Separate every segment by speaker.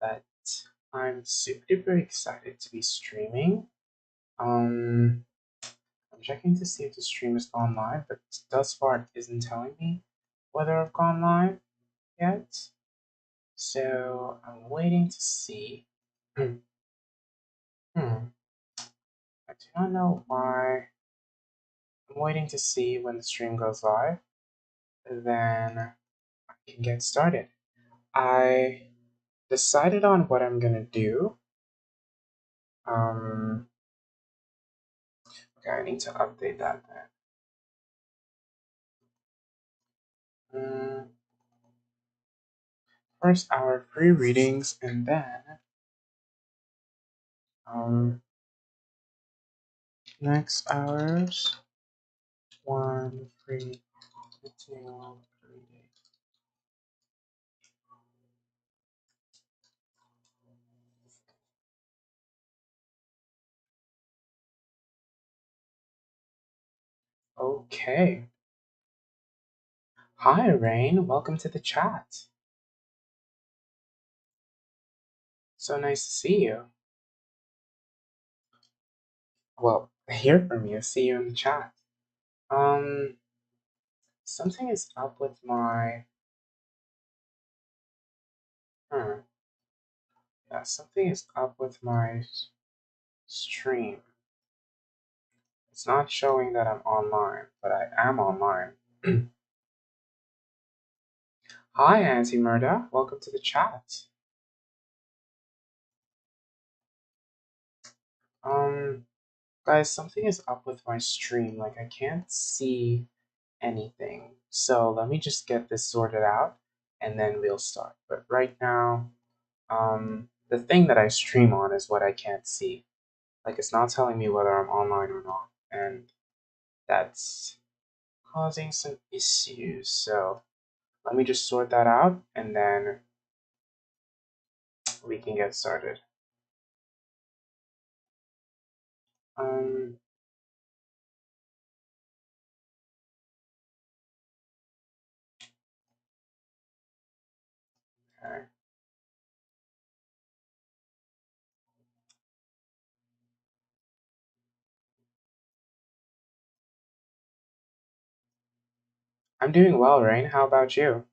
Speaker 1: but I'm super duper excited to be streaming. Um, I'm checking to see if the stream has gone live, but thus far it isn't telling me whether I've gone live yet. So I'm waiting to see. Hmm. I do not know why. I'm waiting to see when the stream goes live. Then I can get started. I decided on what I'm gonna do. Um, okay, I need to update that then. First hour free readings, and then um, next hours one free material reading. Okay. Hi, Rain. Welcome to the chat. So nice to see you. Well, hear from you. See you in the chat. Um, something is up with my. Hmm. Yeah, something is up with my stream. It's not showing that I'm online, but I am online. Hi, Auntie Murda. Welcome to the chat. Um, Guys, something is up with my stream. Like, I can't see anything. So let me just get this sorted out and then we'll start. But right now, the thing that I stream on is what I can't see. Like, it's not telling me whether I'm online or not. And that's causing some issues. So let me just sort that out and then we can get started. Um, okay. I'm doing well, Rain. How about you?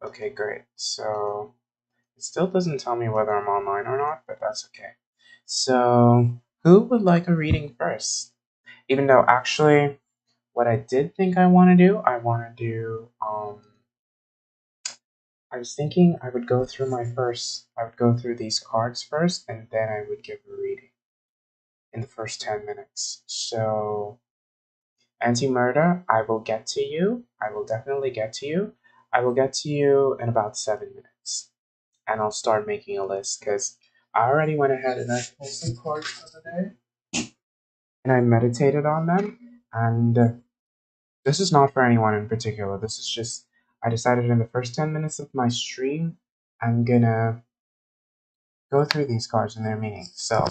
Speaker 1: Okay, great. So it still doesn't tell me whether I'm online or not, but that's okay. So, who would like a reading first? Even though actually, what I did think I want to do, I was thinking I would go through these cards first, and then I would give a reading in the first 10 minutes. So, Anti Murder, I will get to you. I will definitely get to you. I will get to you in about 7 minutes. And I'll start making a list because I already went ahead and I pulled some cards for the day and I meditated on them. And this is not for anyone in particular. This is just, I decided in the first 10 minutes of my stream, I'm gonna go through these cards and their meaning. So,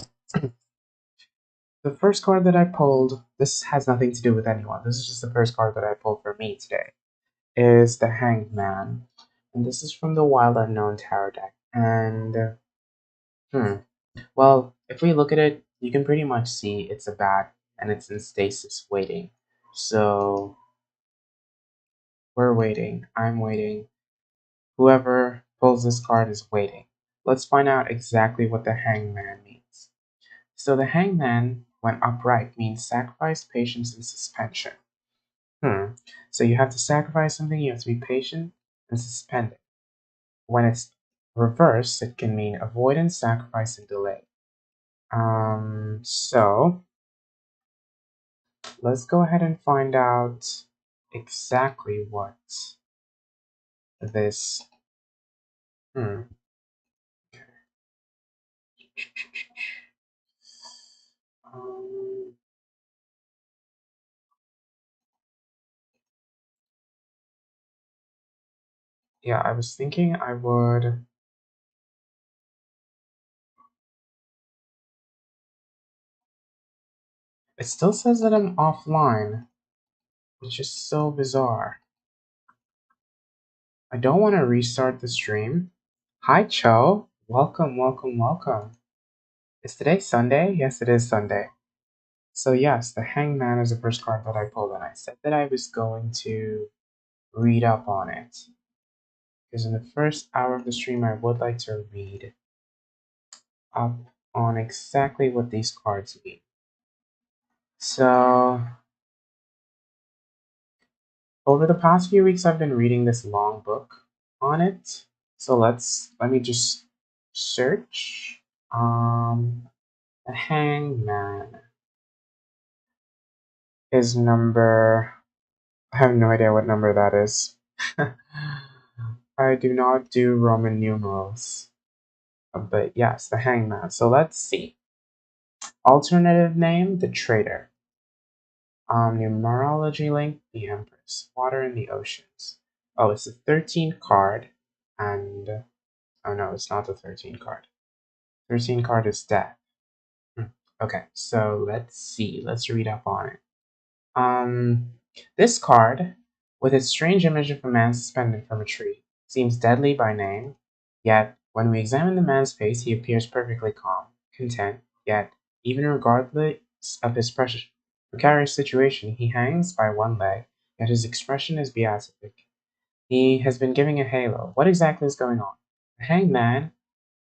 Speaker 1: the first card that I pulled, this has nothing to do with anyone. This is just the first card that I pulled for me today, is the Hanged Man. And this is from the Wild Unknown Tarot deck. And, hmm, well, if we look at it, you can pretty much see it's a bat and it's in stasis waiting. So we're waiting. I'm waiting. Whoever pulls this card is waiting. Let's find out exactly what the hangman means. So the hangman, when upright, means sacrifice, patience, and suspension. So you have to sacrifice something, you have to be patient and suspend it. When it's reversed, it can mean avoidance, sacrifice, and delay. So let's go ahead and find out exactly what this. Hmm. Um, yeah, I was thinking I would. It still says that I'm offline, which is so bizarre. I don't want to restart the stream. Hi, Cho. Welcome, welcome, welcome. Is today Sunday? Yes, it is Sunday. So, yes, the Hangman is the first card that I pulled, and I said that I was going to read up on it. Because in the first hour of the stream, I would like to read up on exactly what these cards mean. So, over the past few weeks, I've been reading this long book on it. So let me just search. The Hangman is number. I have no idea what number that is. I do not do Roman numerals. But yes, the Hangman. So let's see. Alternative name, the Traitor. Numerology link, the Empress. Water in the oceans. Oh, it's the 13th card. And oh no, it's not the 13th card. 13th card is death. Okay, so let's see. Let's read up on it. This card, with its strange image of a man suspended from a tree, seems deadly by name, yet when we examine the man's face, he appears perfectly calm, content, yet, even regardless of his precarious situation, he hangs by one leg, yet his expression is beatific. He has been giving a halo. What exactly is going on? The hangman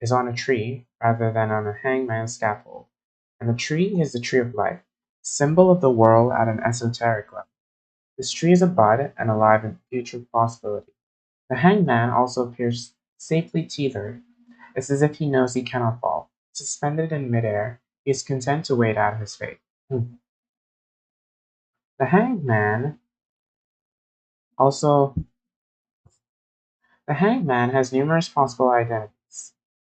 Speaker 1: is on a tree rather than on a hangman's scaffold, and the tree is the tree of life, symbol of the world at an esoteric level. This tree is a bud and alive in future possibility. The hangman also appears safely tethered. It's as if he knows he cannot fall. Suspended in midair, he is content to wait out his fate. The hangman also the hangman has numerous possible identities.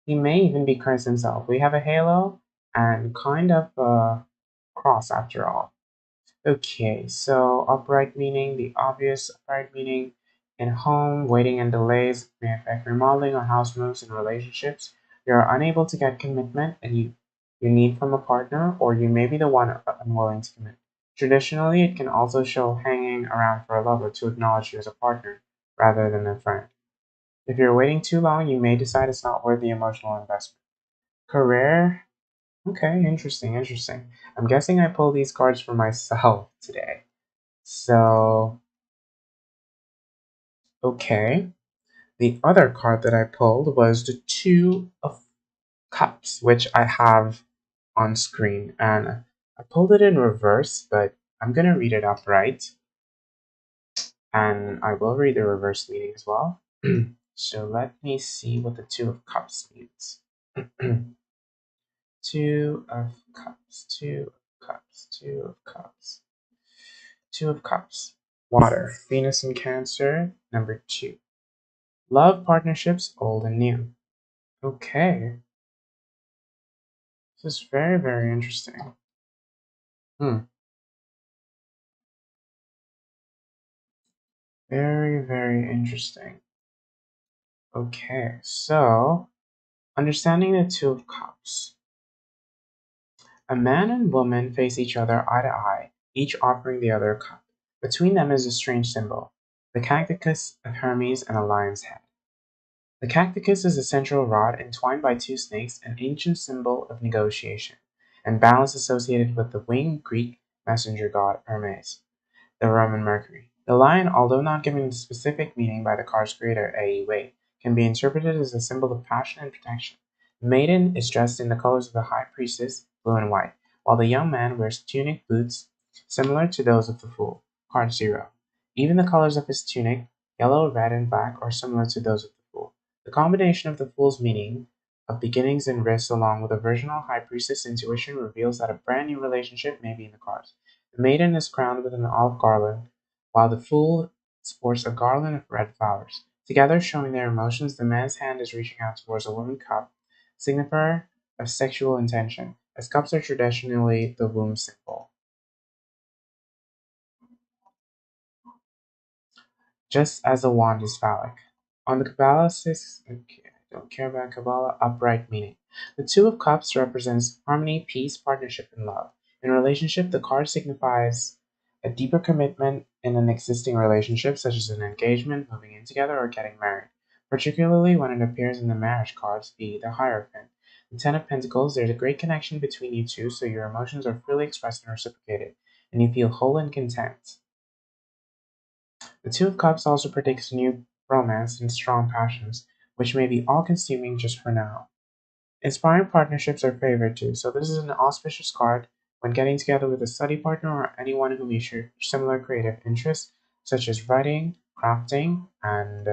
Speaker 1: He may even be Christ himself. We have a halo and kind of a cross after all. Okay, so upright meaning, the obvious upright meaning in home, waiting and delays may affect remodeling or house moves and relationships. You are unable to get commitment and you need from a partner, or you may be the one unwilling to commit. Traditionally, it can also show hanging around for a lover to acknowledge you as a partner rather than a friend. If you're waiting too long, you may decide it's not worth the emotional investment. Career? Okay, interesting, interesting. I'm guessing I pulled these cards for myself today. So, okay. The other card that I pulled was the Two of Cups, which I have on screen. And I pulled it in reverse, but I'm going to read it upright. And I will read the reverse meaning as well. So let me see what the Two of Cups means. Two of Cups, Two of Cups, Two of Cups. Two of Cups. Water. Venus in Cancer, number 2. Love partnerships, old and new. Okay. This is very, very interesting. Very, very interesting. Okay, so understanding the Two of Cups. A man and woman face each other eye to eye, each offering the other a cup. Between them is a strange symbol, the cactus of Hermes and a lion's head. The cactus is a central rod entwined by two snakes, an ancient symbol of negotiation and balance associated with the winged Greek messenger god Hermes, the Roman Mercury. The lion, although not given specific meaning by the card's creator, A.E. Waite, can be interpreted as a symbol of passion and protection. The maiden is dressed in the colors of the high priestess, blue and white, while the young man wears tunic boots similar to those of the fool, card 0. Even the colors of his tunic, yellow, red, and black, are similar to those of the fool. The combination of the fool's meaning of beginnings and risks along with a virginal high priestess intuition reveals that a brand new relationship may be in the cards. The maiden is crowned with an olive garland, while the fool sports a garland of red flowers. Together, showing their emotions, the man's hand is reaching out towards a woman's cup, signifier of sexual intention, as cups are traditionally the womb symbol. Just as a wand is phallic. On the Kabbalah 6, okay, I don't care about Kabbalah, upright meaning. The Two of Cups represents harmony, peace, partnership, and love. In a relationship, the card signifies a deeper commitment in an existing relationship, such as an engagement, moving in together, or getting married, particularly when it appears in the marriage cards, the Hierophant. The Ten of Pentacles, there's a great connection between you two, so your emotions are freely expressed and reciprocated, and you feel whole and content. The Two of Cups also predicts new romance and strong passions, which may be all-consuming just for now. Inspiring partnerships are favored too, so this is an auspicious card when getting together with a study partner or anyone whom you share similar creative interests, such as crafting, and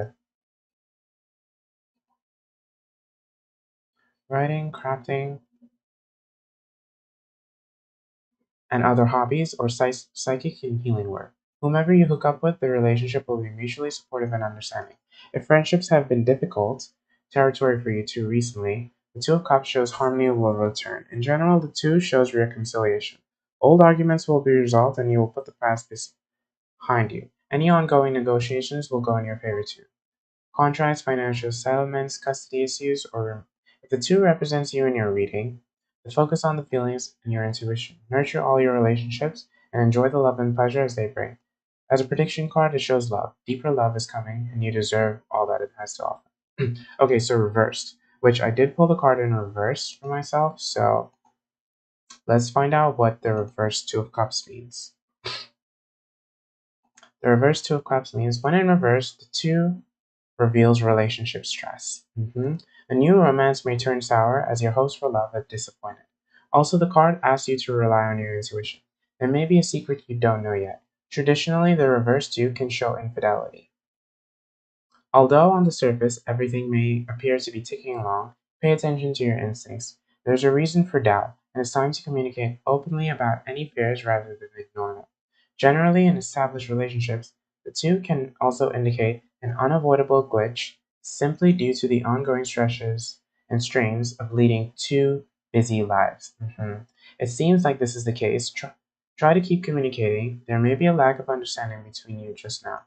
Speaker 1: other hobbies, or psychic and healing work. Whomever you hook up with, the relationship will be mutually supportive and understanding. If friendships have been difficult territory for you two recently, the Two of Cups shows harmony will return. In general, the Two shows reconciliation. Old arguments will be resolved and you will put the past behind you. Any ongoing negotiations will go in your favor too. Contracts, financial settlements, custody issues, or if the two represents you in your reading, then focus on the feelings and your intuition. Nurture all your relationships and enjoy the love and pleasure as they bring. As a prediction card, it shows love. Deeper love is coming, and you deserve all that it has to offer. Okay, so reversed, which I did pull the card in reverse for myself, so let's find out what the reverse Two of Cups means. The reverse Two of Cups means when in reverse, the two reveals relationship stress. A new romance may turn sour as your hopes for love are disappointed. Also, the card asks you to rely on your intuition. There may be a secret you don't know yet. Traditionally, the reverse too can show infidelity. Although on the surface everything may appear to be ticking along, pay attention to your instincts. There's a reason for doubt, and it's time to communicate openly about any fears rather than ignore them. Generally, in established relationships, the two can also indicate an unavoidable glitch simply due to the ongoing stresses and strains of leading two busy lives. It seems like this is the case. Try to keep communicating. There may be a lack of understanding between you just now.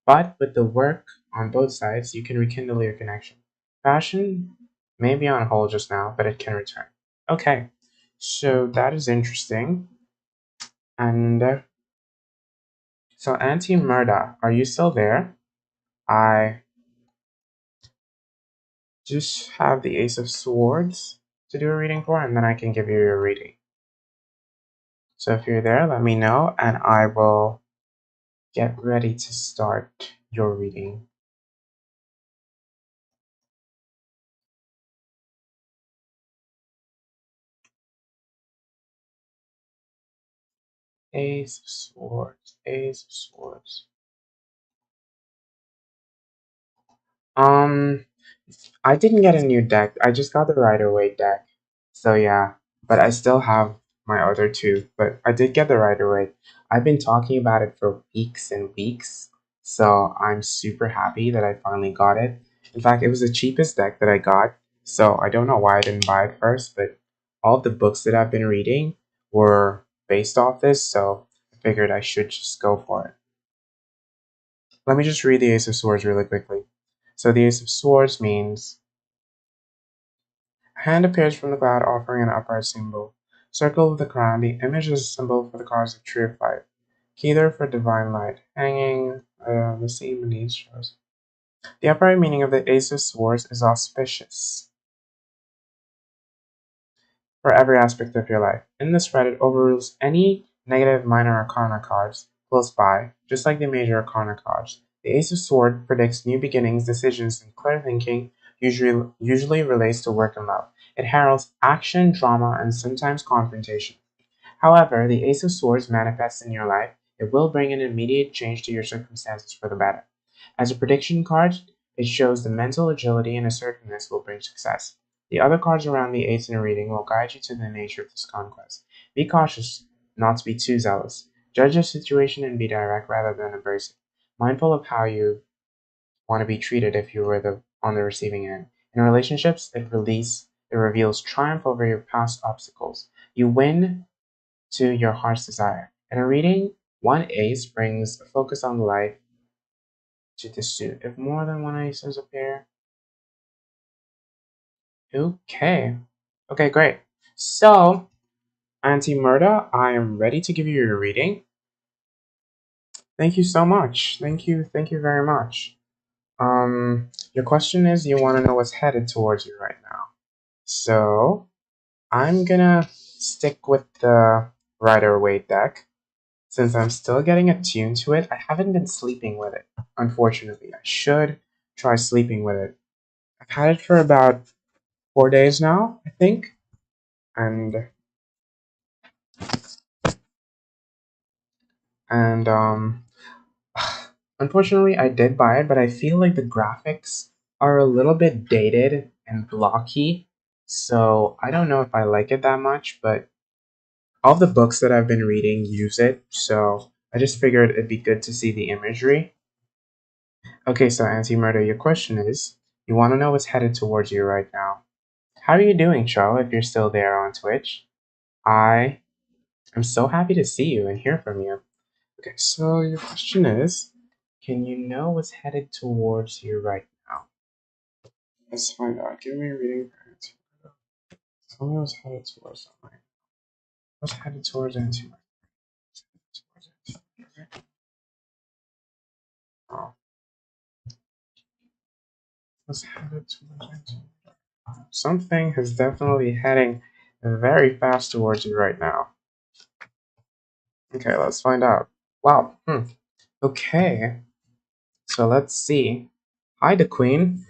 Speaker 1: But with the work on both sides, you can rekindle your connection. Passion may be on hold just now, but it can return. Okay, so that is interesting. And so, Auntie Murda, are you still there? I just have the Ace of Swords to do a reading for, and then I can give you your reading. So, if you're there, let me know, and I will get ready to start your reading. Ace of Swords, Ace of Swords. Um, I didn't get a new deck. I just got the Rider-Waite deck. So yeah, but I still have my other two. But I did get the Rider-Waite. I've been talking about it for weeks and weeks. So I'm super happy that I finally got it. In fact, it was the cheapest deck that I got. So I don't know why I didn't buy it first, but all of the books that I've been reading were based off this, so I figured I should just go for it. Let me just read the Ace of Swords really quickly. So the Ace of Swords means a hand appears from the cloud offering an upright symbol. Circle with the crown, the image is a symbol for the cards of tree of life. Either for divine light. Hanging, the scene beneath shows. The upright meaning of the Ace of Swords is auspicious for every aspect of your life. In this spread, it overrules any negative minor arcana cards close by, just like the major arcana cards. The Ace of Swords predicts new beginnings, decisions, and clear thinking, usually relates to work and love. It heralds action, drama, and sometimes confrontation. However, the Ace of Swords manifests in your life. It will bring an immediate change to your circumstances for the better. As a prediction card, it shows the mental agility and assertiveness will bring success. The other cards around the Ace in a reading will guide you to the nature of this conquest. Be cautious not to be too zealous. Judge the situation and be direct rather than abrasive. Mindful of how you want to be treated if you were on the receiving end. In relationships, it reveals triumph over your past obstacles. You win to your heart's desire. In a reading, one ace brings a focus on life to the suit. If more than one aces appear, okay. Okay, great. So, Auntie Murda, I am ready to give you your reading. Thank you so much. Thank you very much. Your question is you want to know what's headed towards you right now. So, I'm gonna stick with the Rider Waite deck. Since I'm still getting attuned to it, I haven't been sleeping with it, unfortunately. I should try sleeping with it. I've had it for about 4 days now, I think. And and unfortunately I did buy it, but I feel like the graphics are a little bit dated and blocky. So I don't know if I like it that much, but all the books that I've been reading use it, so I just figured it'd be good to see the imagery. Okay, so Auntie Murder, your question is, you want to know what's headed towards you right now. How are you doing, Cho, if you're still there on Twitch? I am so happy to see you and hear from you. Okay, so your question is, can you know what's headed towards you right now? Let's find out. Give me a reading for Auntie Murder. Tell me what's headed towards them. What's headed towards Auntie Murder? Oh, what's headed towards Auntie Murder? Something is definitely heading very fast towards you right now. Okay, let's find out. Wow. Okay. So let's see. Hi, the Queen.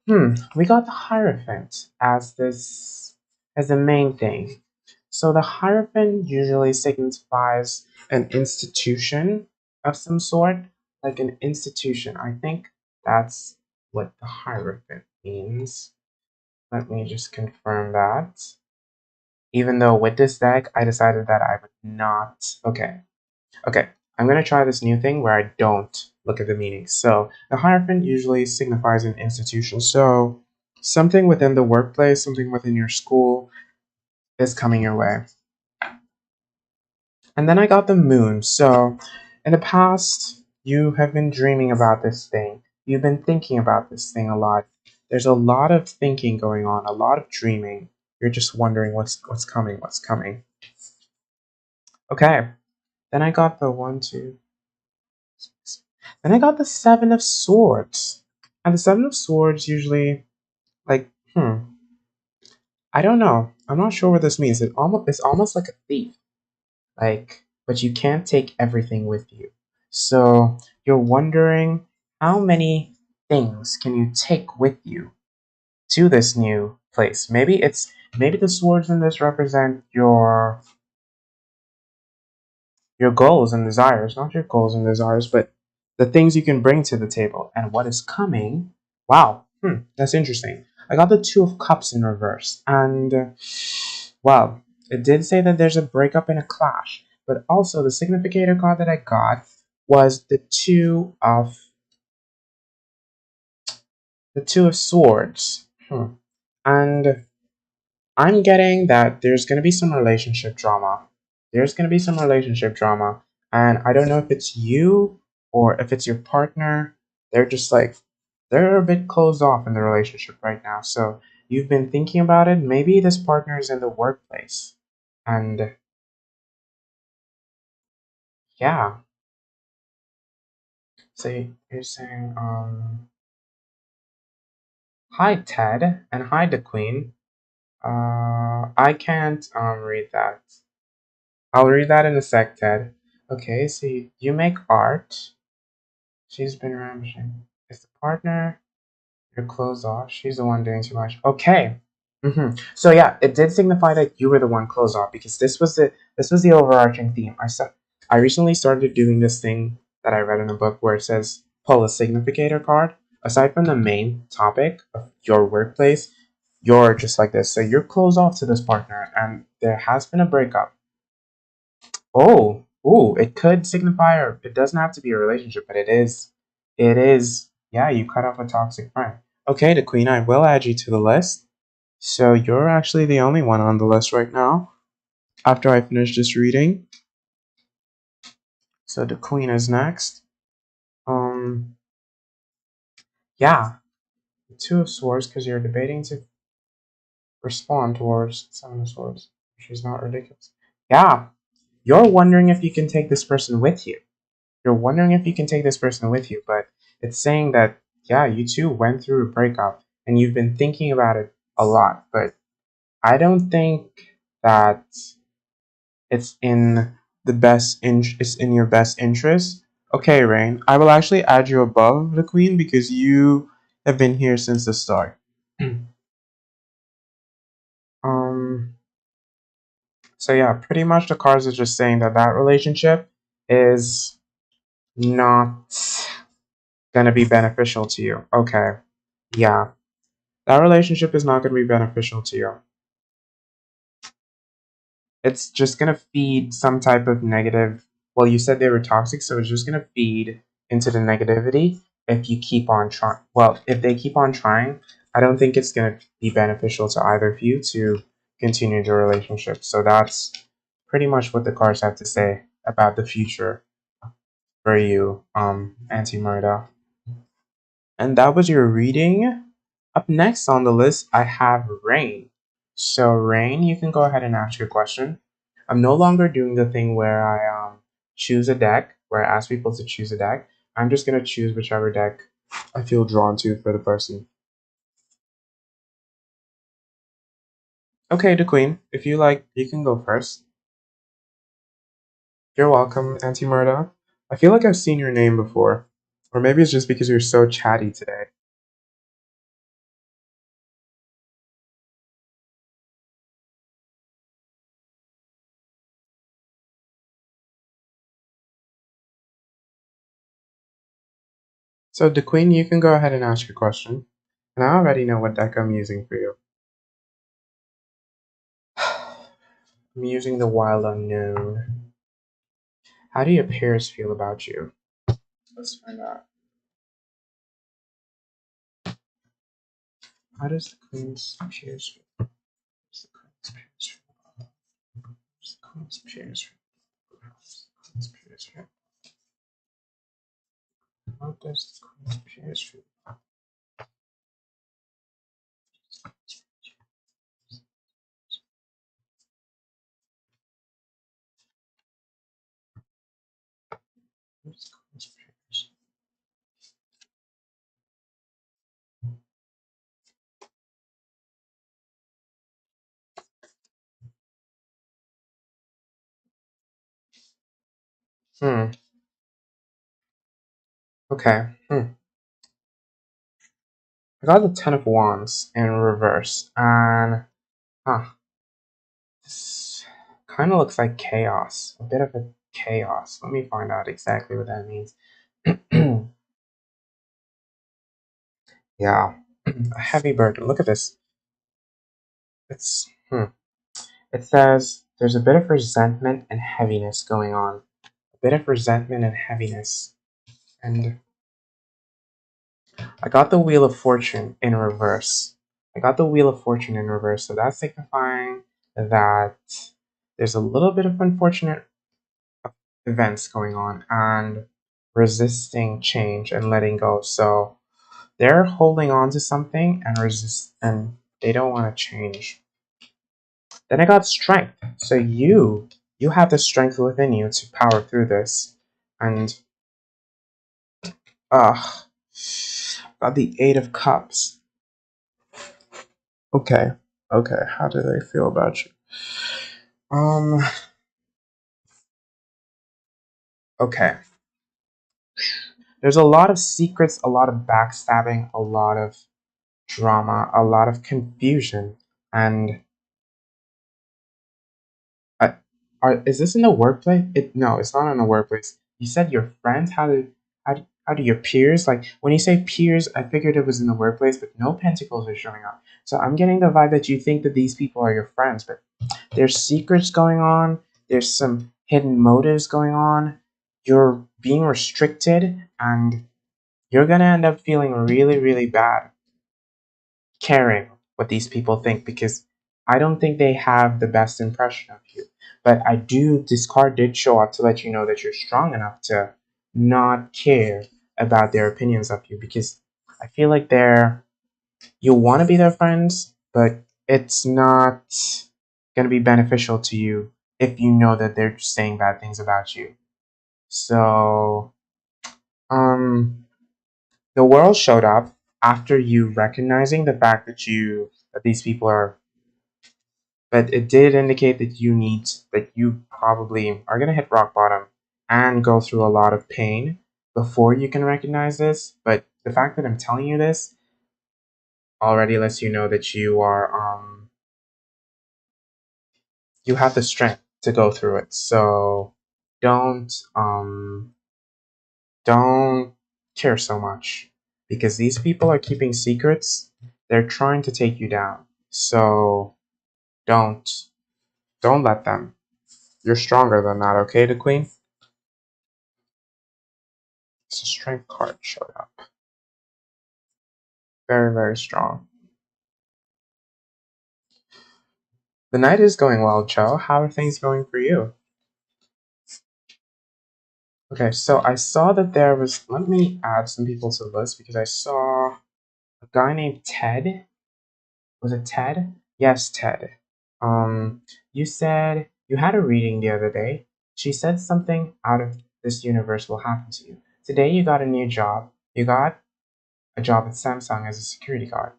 Speaker 1: We got the Hierophant as the main thing. So the Hierophant usually signifies an institution of some sort, like an institution. I think that's what the Hierophant means. Let me just confirm that. Even though with this deck, I decided that I would not. Okay, I'm going to try this new thing where I don't look at the meaning. So the Hierophant usually signifies an institution. So something within the workplace, something within your school is coming your way. And then I got the Moon. So in the past, you have been dreaming about this thing. You've been thinking about this thing a lot. There's a lot of thinking going on, a lot of dreaming. You're just wondering what's coming, what's coming. Okay, then I got the 1, 2, then I got the Seven of Swords. And the Seven of Swords usually, like, I don't know. I'm not sure what this means. It's almost like a thief. Like, but you can't take everything with you. So you're wondering how many things can you take with you to this new place? Maybe the swords in this represent your goals and desires, not your goals and desires, but the things you can bring to the table and what is coming. Wow, that's interesting. I got the Two of Cups in reverse, and well, it did say that there's a breakup and a clash, but also the significator card that I got was the Two of Swords, and I'm getting that there's going to be some relationship drama. There's going to be some relationship drama. And I don't know if it's you or if it's your partner. They're just like, they're a bit closed off in the relationship right now. So you've been thinking about it. Maybe this partner is in the workplace. And yeah. So you're saying, hi, Ted. And hi, the Queen. I can't read that. I'll read that in a sec, Ted. Okay, so you make art. She's been ravishing. Is the partner you're closed off? She's the one doing too much. Okay. So yeah, it did signify that you were the one closed off because this was the overarching theme. I recently started doing this thing that I read in a book where it says pull a significator card. Aside from the main topic of your workplace, you're just like this. So you're closed off to this partner, and there has been a breakup. Oh, ooh, it could signify, or it doesn't have to be a relationship, but it is, yeah, you cut off a toxic friend. Okay, the Queen, I will add you to the list. So you're actually the only one on the list right now after I finish this reading. So the Queen is next. Um, yeah, the Two of Swords, because you're debating to respond towards Seven of Swords. She's not ridiculous. Yeah, you're wondering if you can take this person with you. You're wondering if you can take this person with you, but it's saying that, yeah, you two went through a breakup and you've been thinking about it a lot, but I don't think that it's in it's in your best interest. Okay, Rain, I will actually add you above the queen because you have been here since the start. um so yeah, pretty much the cards are just saying that that relationship is not gonna be beneficial to you. Okay. Yeah. That relationship is not gonna be beneficial to you. It's just gonna feed some type of negative. Well, you said they were toxic, so it's just gonna feed into the negativity if you keep on trying. Well, if they keep on trying, I don't think it's gonna be beneficial to either of you to continue the relationship. So that's pretty much what the cards have to say about the future for you, Auntie Murda. And that was your reading. Up next on the list, I have Rain. So, Rain, you can go ahead and ask your question. I'm no longer doing the thing where I choose a deck, where I ask people to choose a deck. I'm just going to choose whichever deck I feel drawn to for the person. Okay, the Queen, if you like, you can go first. You're welcome, Auntie Murda. I feel like I've seen your name before. Or maybe it's just because you're so chatty today. So, the Queen, you can go ahead and ask your question. And I already know what deck I'm using for you. I'm using the Wild Unknown. How do your peers feel about you? Let's find out. How does the Queen's peers feel? How does the Queen's peers feel? How does the Queen's peers feel? How does the Queen's peers feel? How does the Queen's peers feel? How does the Queen's peers feel? Okay. I got the Ten of Wands in reverse, and huh, this kind of looks like chaos. A bit of a chaos. Let me find out exactly what that means. Yeah, a heavy burden. Look at this. It's It says there's a bit of resentment and heaviness going on. A bit of resentment and heaviness. And I got the Wheel of Fortune in reverse. I got the Wheel of Fortune in reverse, so that's signifying that there's a little bit of unfortunate events going on and resisting change and letting go. So they're holding on to something and resist, and they don't want to change. Then I got strength. So you have the strength within you to power through this. And got the Eight of Cups. Okay. Okay. How do they feel about you? Um okay. There's a lot of secrets, a lot of backstabbing, a lot of drama, a lot of confusion. And I, is this in the workplace? No, it's not in the workplace. You said your friends. How do your peers, like when you say peers? I figured it was in the workplace, but no pentacles are showing up. So I'm getting the vibe that you think that these people are your friends, but there's secrets going on. There's some hidden motives going on. You're being restricted, and you're gonna end up feeling really, really bad caring what these people think because I don't think they have the best impression of you. But this card did show up to let you know that you're strong enough to not care about their opinions of you because I feel like you want to be their friends, but it's not going to be beneficial to you if you know that they're just saying bad things about you. So, um, the world showed up after you recognizing the fact that these people are, but it did indicate that you probably are gonna hit rock bottom and go through a lot of pain before you can recognize this. But the fact that I'm telling you this already lets you know that you have the strength to go through it. So don't don't care so much because these people are keeping secrets. They're trying to take you down. So don't don't let them. You're stronger than that, okay, the queen? It's a strength card showed up. Very, very strong. The night is going well, Joe. How are things going for you? Okay, so I saw that there was. Let me add some people to the list because I saw a guy named Ted. Was it Ted? Yes, Ted. You said you had a reading the other day. She said something out of this universe will happen to you. Today you got a new job. You got a job at Samsung as a security guard.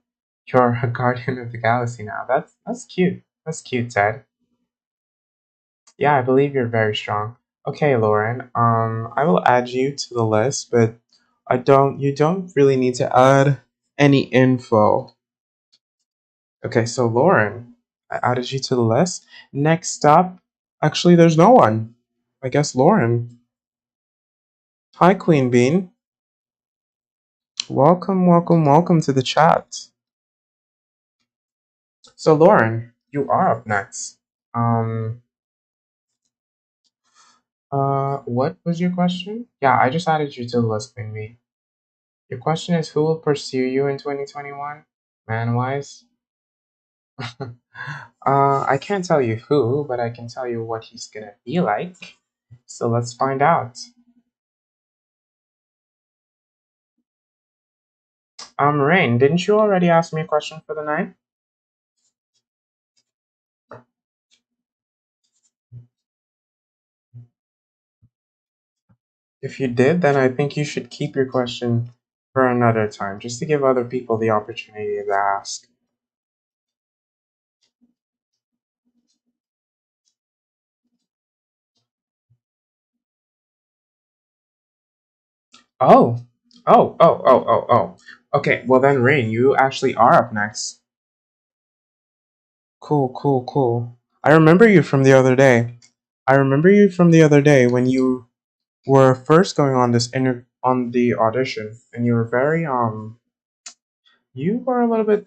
Speaker 1: You're a guardian of the galaxy now. That's cute. That's cute, Ted. Yeah, I believe you're very strong. Okay, Lauren. I will add you to the list, but you don't really need to add any info. Okay, so Lauren, I added you to the list. Next up, actually, there's no one. I guess Lauren. Hi, Queen Bean. Welcome, welcome, welcome to the chat. So, Lauren, you are up next. Um, what was your question? Yeah, I just added you to the list, Queen Bean. Your question is who will pursue you in 2021? Man wise? I can't tell you who, but I can tell you what he's gonna be like. So let's find out. Rain, didn't you already ask me a question for the night? If you did, then I think you should keep your question for another time, just to give other people the opportunity to ask. Oh, oh. Okay, well then, Rain, you actually are up next. Cool, cool, cool. I remember you from the other day. I remember you from the other day when you were first going on on the audition, and you were very you were a little bit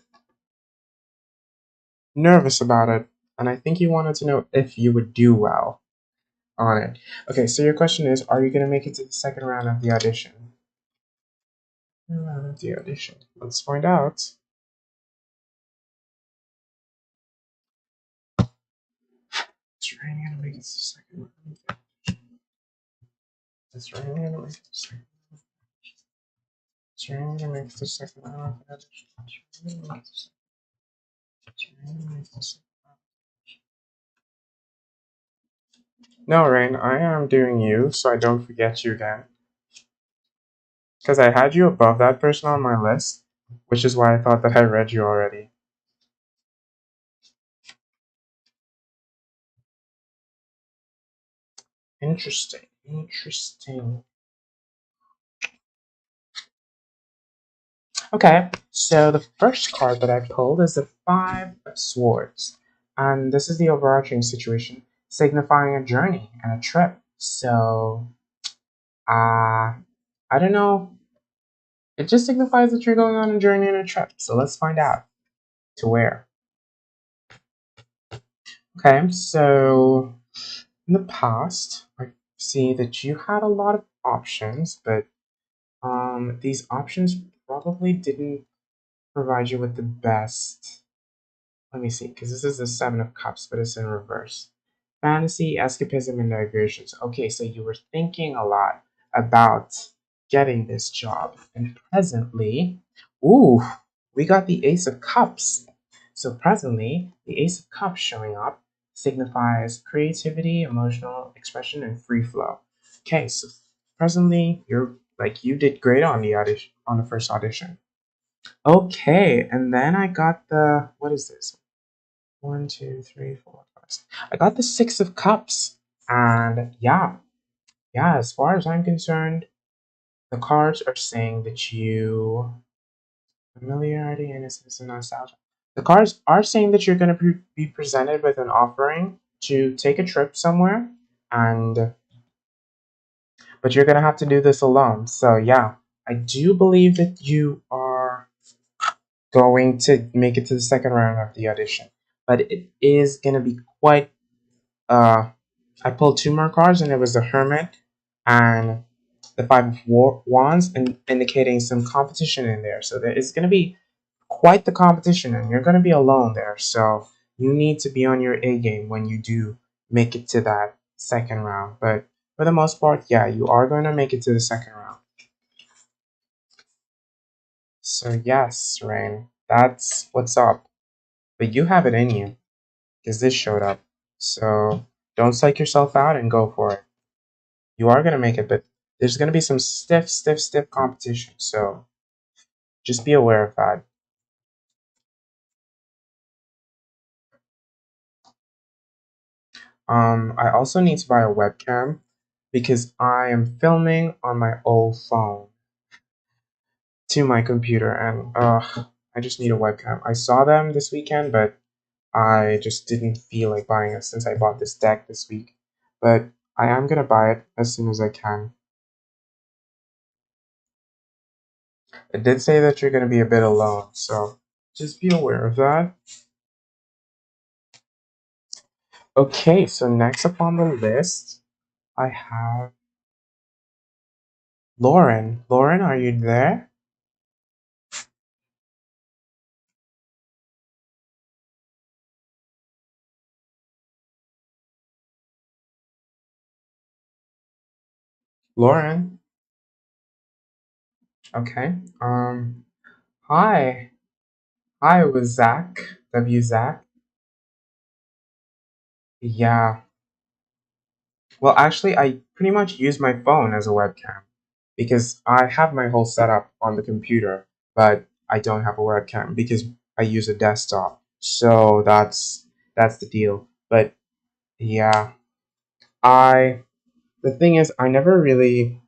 Speaker 1: nervous about it, and I think you wanted to know if you would do well on it. Okay, so your question is, are you gonna make it to the second round of the audition? Round of the audition. Let's find out. Is Rainy gonna make it to the second round of the audition? Is Rainy gonna make it to the second? Is Rainy gonna make it to the second round of the audition? Is Rainy gonna make it to the second? Is Rainy gonna make it to the second? No, Rain, I am doing you, so I don't forget you again. Because I had you above that person on my list, which is why I thought that I read you already. Interesting, interesting. Okay, so the first card that I pulled is the Five of Swords. And this is the overarching situation, signifying a journey and a trip. So, I don't know. It just signifies that you're going on a journey and a trip. So let's find out to where. Okay, so in the past, I see that you had a lot of options, but these options probably didn't provide you with the best. Let me see, because this is the Seven of Cups, but it's in reverse. Fantasy, escapism, and diversions. Okay, so you were thinking a lot about getting this job, and presently, ooh, we got the Ace of Cups. So presently, the Ace of Cups showing up signifies creativity, emotional expression, and free flow. Okay, so presently you did great on the audition on the first audition. Okay, and then I got the what is this? One, two, three, four, five. I got the Six of Cups, and yeah. As far as I'm concerned, the cards are saying that you familiarity, innocence, and nostalgia. The cards are saying that you're going to be presented with an offering to take a trip somewhere, and but you're going to have to do this alone. So yeah, I do believe that you are going to make it to the second round of the audition, but it is going to be quite. I pulled two more cards, and it was the Hermit and the Five of Wands, and indicating some competition in there. So there is going to be quite the competition, and you're going to be alone there. So you need to be on your A game when you do make it to that second round. But for the most part, yeah, you are going to make it to the second round. So yes, Rain, that's what's up. But you have it in you because this showed up. So don't psych yourself out and go for it. You are going to make it, but there's going to be some stiff competition. So just be aware of that. I also need to buy a webcam because I am filming on my old phone to my computer, and I just need a webcam. I saw them this weekend, but I just didn't feel like buying it since I bought this deck this week. But I am gonna buy it as soon as I can. It did say that you're gonna be a bit alone, so just be aware of that. Okay, so next up on the list, I have Lauren. Lauren, are you there? Lauren? Okay. Hi. Hi, it was Zach. W Zach. Yeah. Well, actually, I pretty much use my phone as a webcam because I have my whole setup on the computer, but I don't have a webcam because I use a desktop. So that's the deal. But yeah, I the thing is, I never really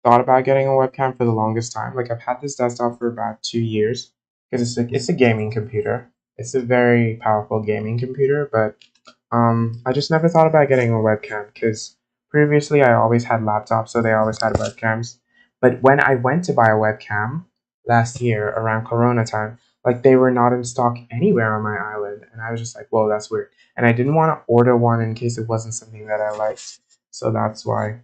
Speaker 1: thought about getting a webcam for the longest time. Like I've had this desktop for about 2 years because it's a gaming computer. It's a very powerful gaming computer, but I just never thought about getting a webcam because previously I always had laptops, so they always had webcams. But when I went to buy a webcam last year around Corona time, like they were not in stock anywhere on my island, and I was just like, "Whoa, that's weird." And I didn't want to order one in case it wasn't something that I liked, so that's why.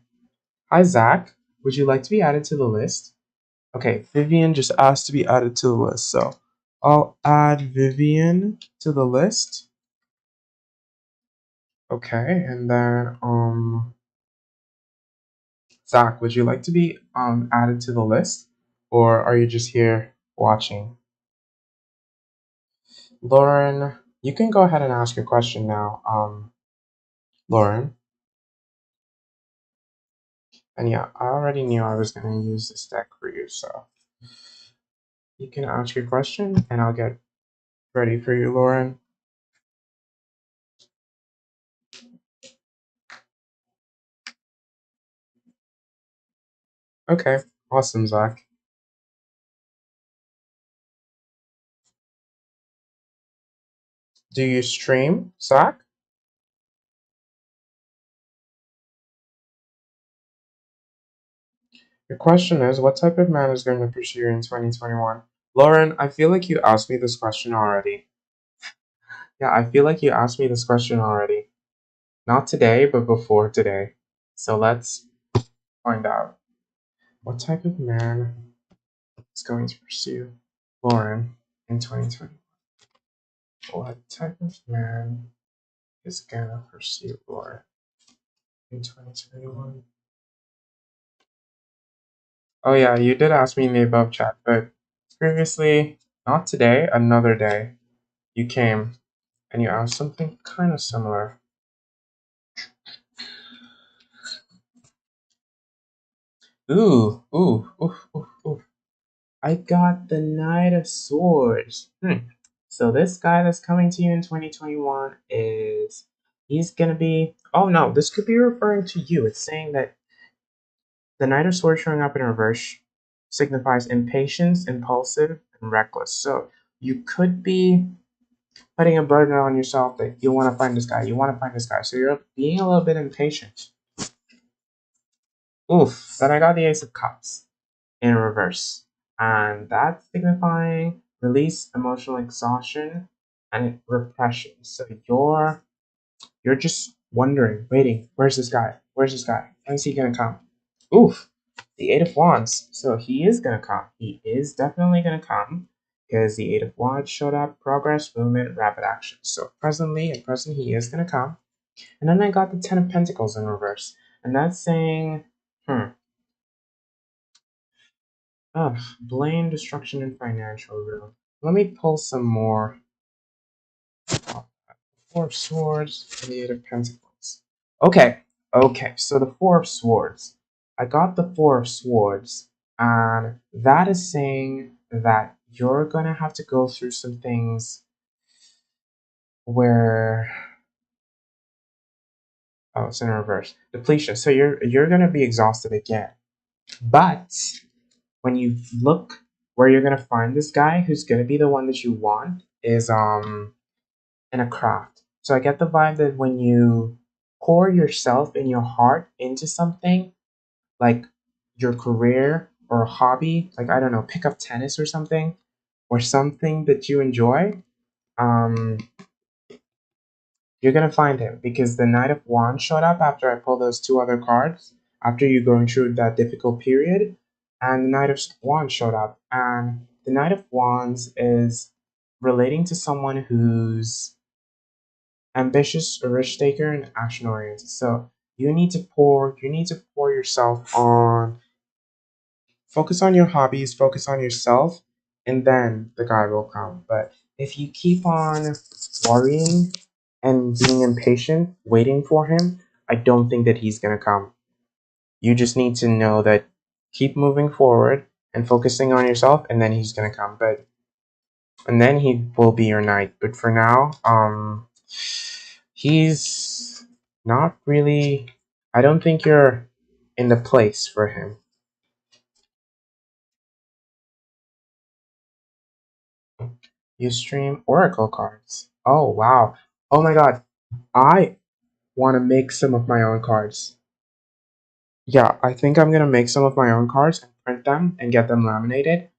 Speaker 1: Hi, Zach. Would you like to be added to the list? Okay, Vivian just asked to be added to the list, so I'll add Vivian to the list. Okay, and then Zach, would you like to be added to the list, or are you just here watching? Lauren, you can go ahead and ask your question now. Lauren, and yeah, I already knew I was gonna use this deck for you, so you can ask your question, and I'll get ready for you, Lauren. Okay, awesome, Zach. Do you stream, Zach? Your question is, what type of man is going to pursue you in 2021? Lauren, I feel like you asked me this question already. Yeah, I feel like you asked me this question already. Not today, but before today. So let's find out. What type of man is going to pursue Lauren in 2020? What type of man is gonna pursue Lauren in 2021? Oh yeah, you did ask me in the above chat, but previously, not today, another day, you came and you ask something kind of similar. Ooh. I got the Knight of Swords. So this guy that's coming to you in 2021 he's gonna be, oh no, this could be referring to you. It's saying that the Knight of Swords showing up in reverse signifies impatience, impulsive, and reckless. So you could be putting a burden on yourself that you want to find this guy, you want to find this guy. So you're being a little bit impatient. Oof, then I got the Ace of Cups in reverse. And that's signifying release, emotional exhaustion, and repression. So you're just wondering, waiting, where's this guy? Where's this guy? When's he gonna come? Oof, the Eight of Wands. So he is gonna come. He is definitely gonna come because the Eight of Wands showed up, progress, movement, rapid action. So presently, at present, he is gonna come. And then I got the Ten of Pentacles in reverse. And that's saying, blame, destruction, and financial ruin. Let me pull some more. Four of Swords and the Eight of Pentacles. Okay, so the Four of Swords. I got the Four of Swords, and that is saying that you're gonna have to go through some things where, oh, it's in reverse. Depletion. So you're gonna be exhausted again. But when you look where you're gonna find this guy who's gonna be the one that you want is in a craft. So I get the vibe that when you pour yourself and your heart into something, like your career or a hobby, like I don't know, pick up tennis or something that you enjoy, um, you're gonna find him because the Knight of Wands showed up after I pulled those two other cards, after you going through that difficult period, and the Knight of Wands showed up. And the Knight of Wands is relating to someone who's ambitious, a risk taker, and action oriented. So you need to pour yourself on, focus on your hobbies, focus on yourself, and then the guy will come. But if you keep on worrying and being impatient, waiting for him, I don't think that he's gonna come. You just need to know that keep moving forward and focusing on yourself, and then he's gonna come. And then he will be your knight. But for now, he's not really. I don't think you're in the place for him. You stream Oracle cards. Oh wow. Oh my god. I want to make some of my own cards. Yeah, I think I'm gonna make some of my own cards and print them and get them laminated.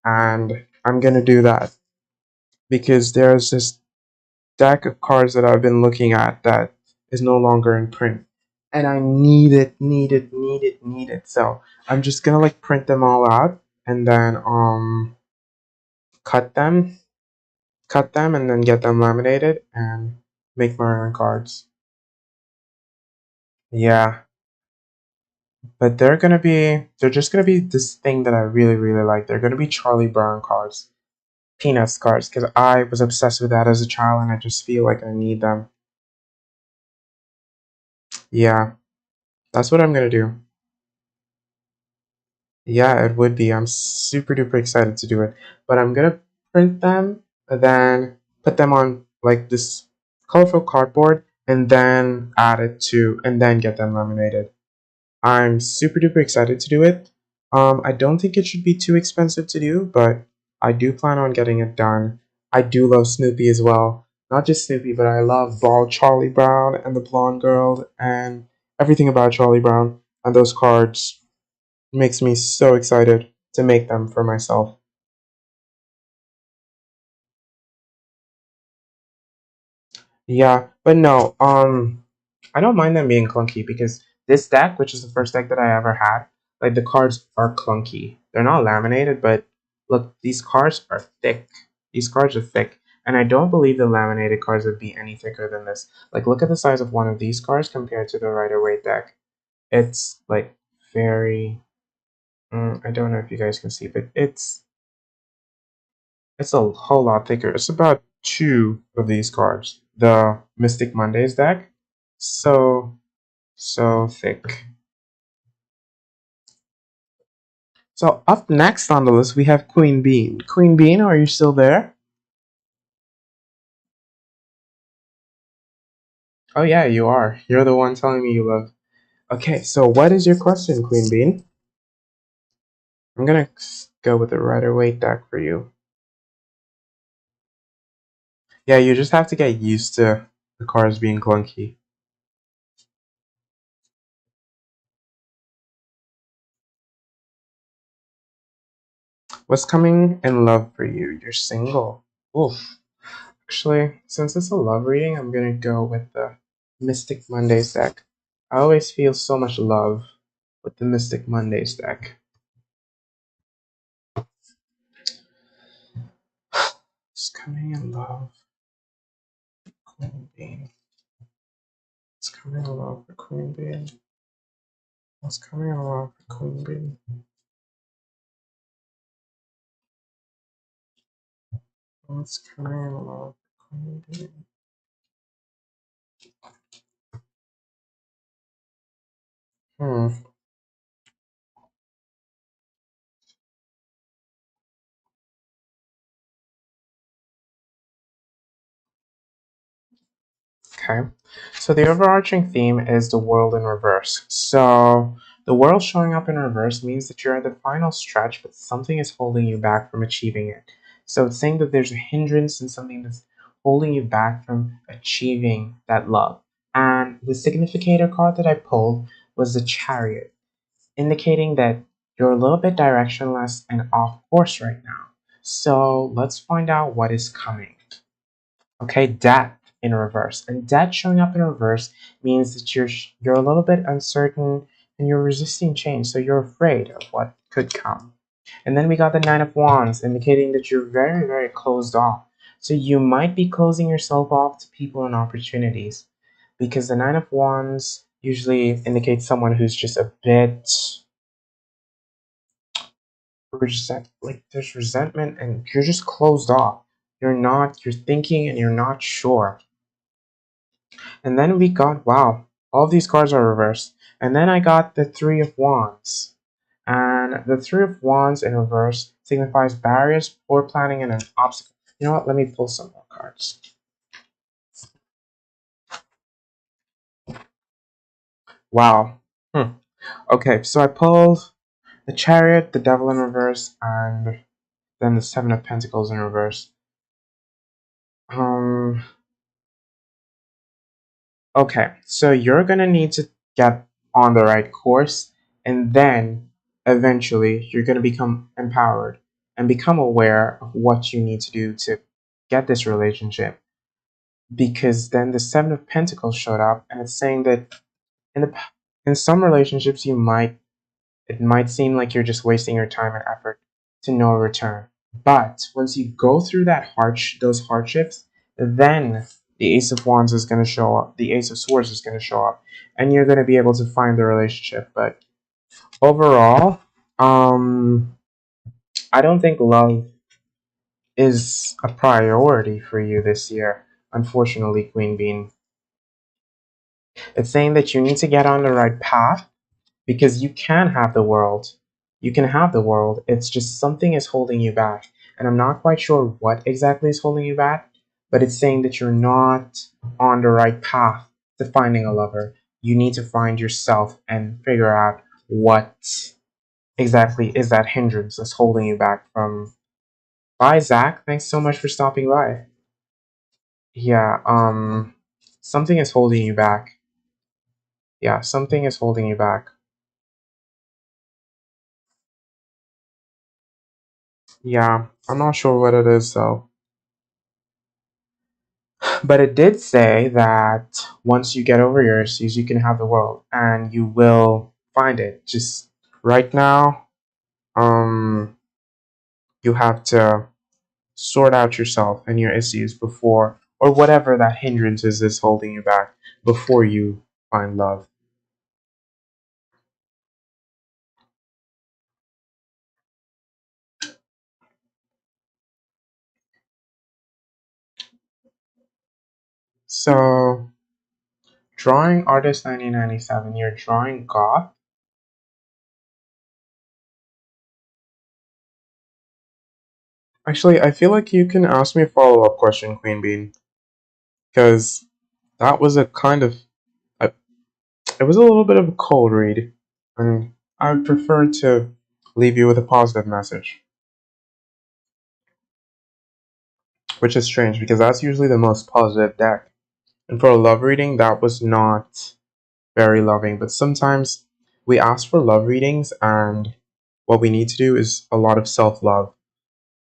Speaker 1: And I'm gonna do that because there's this deck of cards that I've been looking at that is no longer in print. And I need it. So I'm just gonna like print them all out and then cut them, and then get them laminated and make my own cards. Yeah, but they're just gonna be this thing that I really like. They're gonna be Charlie Brown cards, Peanuts cards, because I was obsessed with that as a child, and I just feel like I need them. Yeah, that's what I'm gonna do. Yeah, it would be. I'm super duper excited to do it. But I'm gonna print them and then put them on like this colorful cardboard and then add it to and then get them laminated. I'm super duper excited to do it. I don't think it should be too expensive to do, but I do plan on getting it done. I do love Snoopy as well. Not just Snoopy, but I love Bald Charlie Brown and the Blonde Girl and everything about Charlie Brown. And those cards makes me so excited to make them for myself. Yeah, but no, I don't mind them being clunky because this deck, which is the first deck that I ever had, like the cards are clunky. They're not laminated, but look, these cards are thick. These cards are thick, and I don't believe the laminated cards would be any thicker than this. Like, look at the size of one of these cards compared to the Rider-Waite deck. It's like very. I don't know if you guys can see, but it's a whole lot thicker. It's about two of these cards. The Mystic Mondays deck. So thick. So up next on the list we have Queen Bean. Queen Bean, are you still there? Oh yeah, you are. You're the one telling me you love. Okay, so what is your question, Queen Bean? I'm gonna go with the Rider Waite deck for you. Yeah, you just have to get used to the cards being clunky. What's coming in love for you? You're single. Oof. Actually, since it's a love reading, I'm gonna go with the Mystic Mondays deck. I always feel so much love with the Mystic Mondays deck. It's coming in love, Queen Bean. It's coming in love for Queen Bean. It's coming in love for Queen Bean. It's coming in love for Queen Bean. Hmm. Okay. So the overarching theme is the world in reverse. So the world showing up in reverse means that you're at the final stretch, but something is holding you back from achieving it. So it's saying that there's a hindrance and something that's holding you back from achieving that love. And the significator card that I pulled was the Chariot, indicating that you're a little bit directionless and off course right now. So let's find out what is coming. Okay, death in reverse. And death showing up in reverse means that you're a little bit uncertain and you're resisting change, so you're afraid of what could come. And then we got the Nine of Wands, indicating that you're very, very closed off. So you might be closing yourself off to people and opportunities, because the Nine of Wands usually indicates someone who's just a bit like there's resentment and you're just closed off. You're thinking and you're not sure. And then we got, wow, all of these cards are reversed. And then I got the Three of Wands. And the Three of Wands in reverse signifies barriers, poor planning, and an obstacle. You know what? Let me pull some more cards. Wow. Okay, so I pulled the Chariot, the Devil in reverse, and then the Seven of Pentacles in reverse. Um, Okay, so you're gonna need to get on the right course, and then eventually you're gonna become empowered and become aware of what you need to do to get this relationship. Because then the Seven of Pentacles showed up, and it's saying that in the in some relationships it might seem like you're just wasting your time and effort to no return. But once you go through those hardships, then the Ace of Wands is going to show up, the Ace of Swords is going to show up, and you're going to be able to find the relationship. But overall, I don't think love is a priority for you this year. Unfortunately, Queen Bean. It's saying that you need to get on the right path because you can have the world. You can have the world. It's just something is holding you back. And I'm not quite sure what exactly is holding you back, but it's saying that you're not on the right path to finding a lover. You need to find yourself and figure out what exactly is that hindrance that's holding you back from. Bye, Zach. Thanks so much for stopping by. Yeah, something is holding you back. Yeah, something is holding you back. Yeah, I'm not sure what it is though. But it did say that once you get over your issues, you can have the world, and you will find it. Just right now, um, you have to sort out yourself and your issues before, or whatever that hindrance is holding you back before you find love. So, drawing artist 1997, you're drawing goth? Actually, I feel like you can ask me a follow up question, Queen Bean, because that was a kind of. A, it was a little bit of a cold read, and I would prefer to leave you with a positive message, which is strange because that's usually the most positive deck. And for a love reading, that was not very loving, but sometimes we ask for love readings, and what we need to do is a lot of self love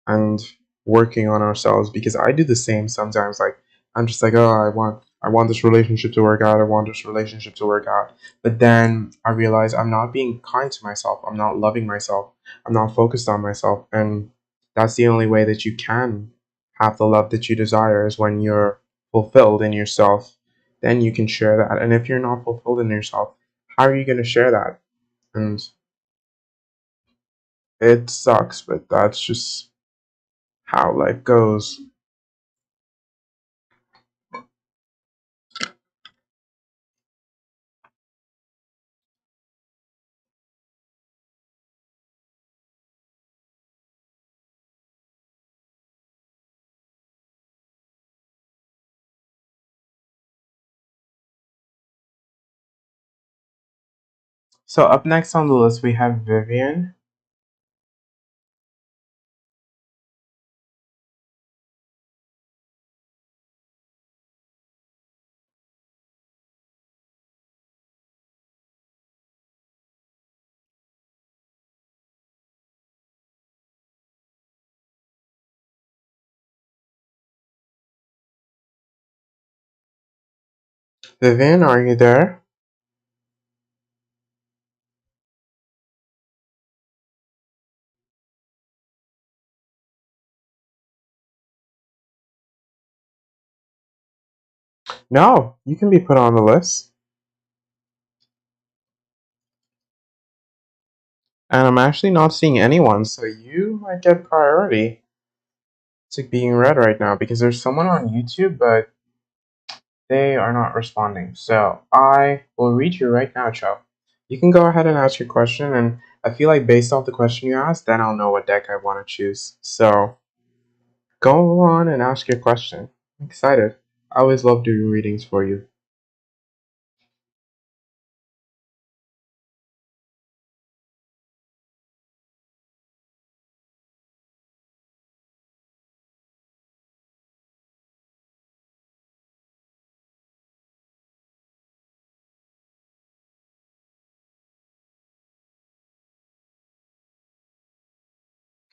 Speaker 1: and working on ourselves, because I do the same sometimes. Like, I'm just like, oh, I want this relationship to work out. I want this relationship to work out. But then I realize I'm not being kind to myself. I'm not loving myself. I'm not focused on myself. And that's the only way that you can have the love that you desire, is when you're fulfilled in yourself. Then you can share that. And if you're not fulfilled in yourself, how are you going to share that? And it sucks, but that's just how life goes. So up next on the list we have Vivian. Vivian, are you there? No, you can be put on the list. And I'm actually not seeing anyone, so you might get priority to being read right now, because there's someone on YouTube, but they are not responding. So I will read you right now, Cho. You can go ahead and ask your question, and I feel like based off the question you asked, then I'll know what deck I want to choose. So go on and ask your question. I'm excited. I always love doing readings for you.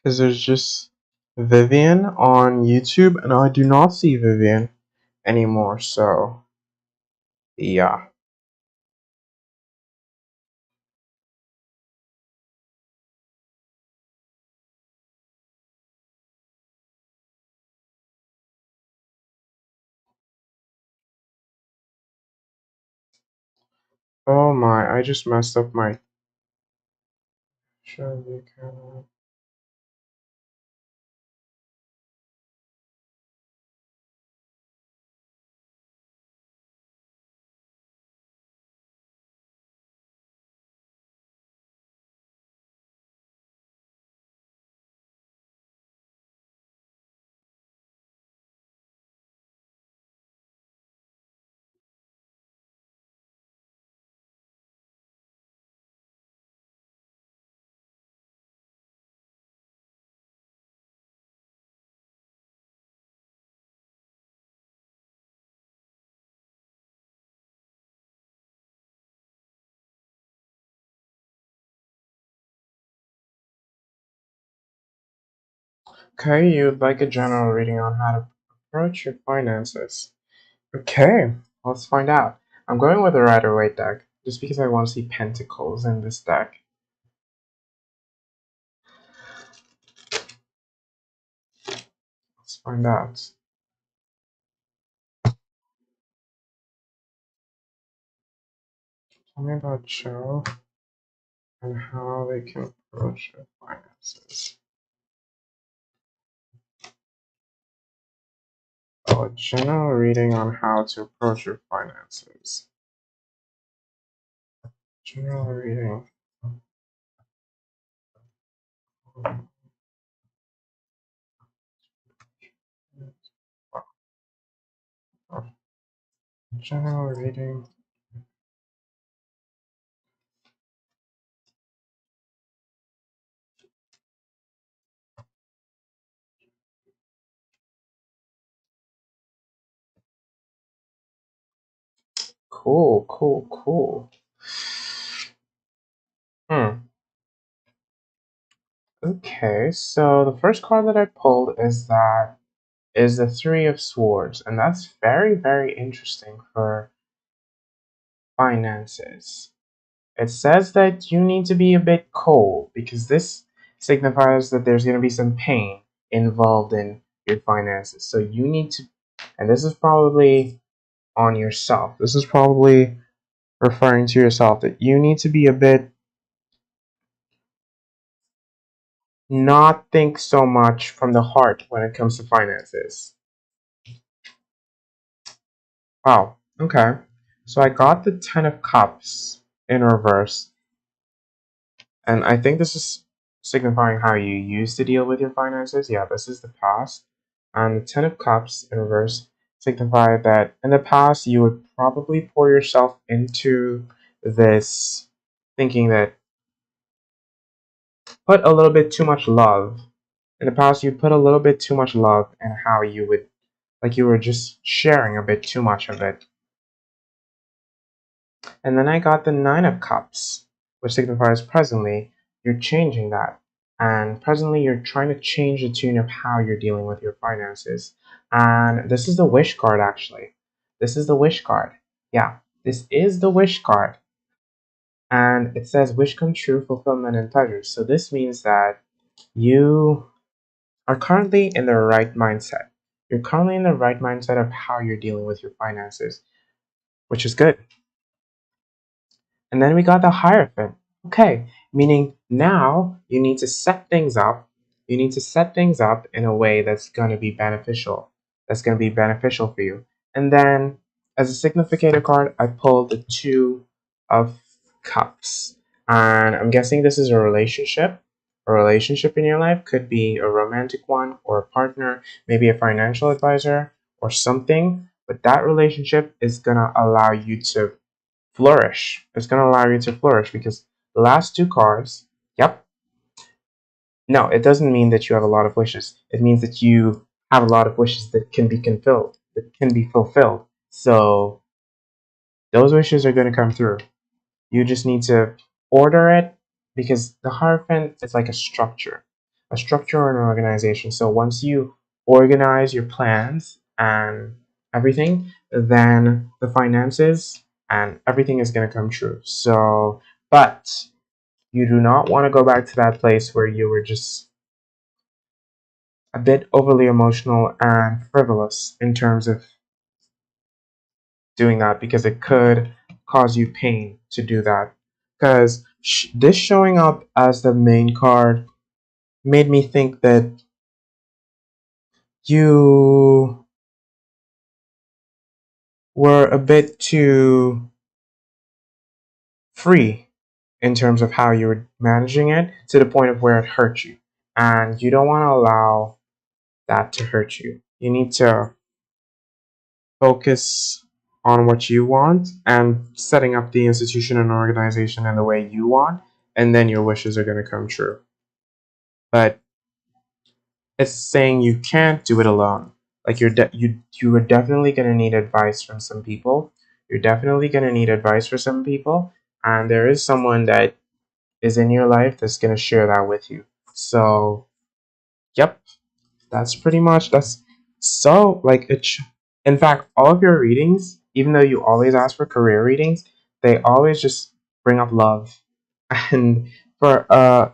Speaker 1: Because there's just Vivian on YouTube, and I do not see Vivian anymore, so yeah. Oh my, I just messed up my show the camera. Okay, you'd like a general reading on how to approach your finances. Okay, let's find out. I'm going with a Rider Waite deck, just because I want to see Pentacles in this deck. Let's find out. Tell me about Joe and how they can approach their finances. a general reading on how to approach your finances. General reading. General reading. Cool, cool, cool. Okay, so the first card that I pulled is the Three of Swords, and that's very, very interesting for finances. It says that you need to be a bit cold because this signifies that there's going to be some pain involved in your finances. So you need to, and this is probably on yourself. This is probably referring to yourself that you need to be a bit not think so much from the heart when it comes to finances. Wow, okay. So I got the Ten of Cups in reverse, and I think this is signifying how you used to deal with your finances. Yeah, this is the past. And the Ten of Cups in reverse signify that in the past you would probably pour yourself into this thinking that put a little bit too much love. In the past you put a little bit too much love in how you would like you were just sharing a bit too much of it. And then I got the Nine of Cups, which signifies presently you're changing that. And presently you're trying to change the tune of how you're dealing with your finances. And this is the Wish card, actually. This is the Wish card. Yeah, this is the Wish card. And it says wish come true, fulfillment, and pleasure. So this means that you are currently in the right mindset. You're currently in the right mindset of how you're dealing with your finances, which is good. And then we got the Hierophant. Okay, meaning now you need to set things up. You need to set things up in a way that's going to be beneficial. That's going to be beneficial for you. And then as a significator card, I pulled the Two of Cups. And I'm guessing this is a relationship. A relationship in your life could be a romantic one or a partner, maybe a financial advisor or something. But that relationship is going to allow you to flourish. It's going to allow you to flourish because the last two cards, yep. No, it doesn't mean that you have a lot of wishes. It means that you have a lot of wishes that can be fulfilled, So those wishes are going to come through. You just need to order it because the Hierophant is like a structure or an organization. So once you organize your plans and everything, then the finances and everything is going to come true. So, but you do not want to go back to that place where you were just a bit overly emotional and frivolous in terms of doing that because it could cause you pain to do that. Because this showing up as the main card made me think that you were a bit too free in terms of how you were managing it to the point of where it hurt you. And you don't want to allow that to hurt you. You need to focus on what you want and setting up the institution and organization in the way you want, and then your wishes are going to come true. But it's saying you can't do it alone. Like you are definitely going to need advice from some people. You're definitely going to need advice for some people, and there is someone that is in your life that's going to share that with you. So, yep, that's pretty much that's so like it. In fact, all of your readings, even though you always ask for career readings, they always just bring up love. And for a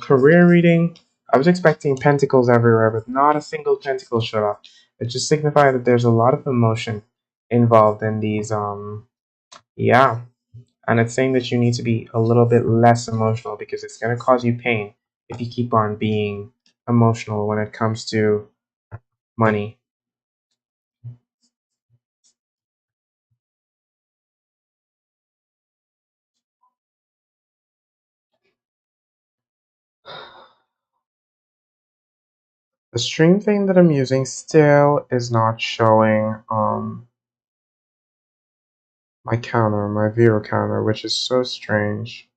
Speaker 1: career reading, I was expecting pentacles everywhere, but not a single pentacle showed up. It just signified that there's a lot of emotion involved in these. Yeah, and it's saying that you need to be a little bit less emotional because it's going to cause you pain if you keep on being emotional when it comes to money. The stream thing that I'm using still is not showing my counter, my viewer counter, which is so strange.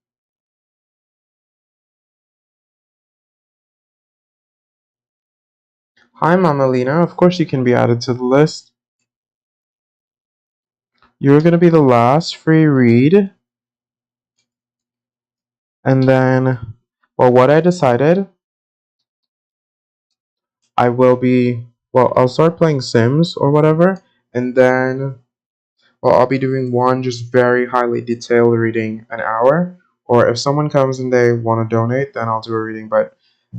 Speaker 1: Hi, Mama Lena. Of course you can be added to the list. You're gonna be the last free read. And then, well, what I decided, I'll start playing Sims or whatever, and then, well, I'll be doing one just very highly detailed reading an hour. Or if someone comes and they want to donate, then I'll do a reading. But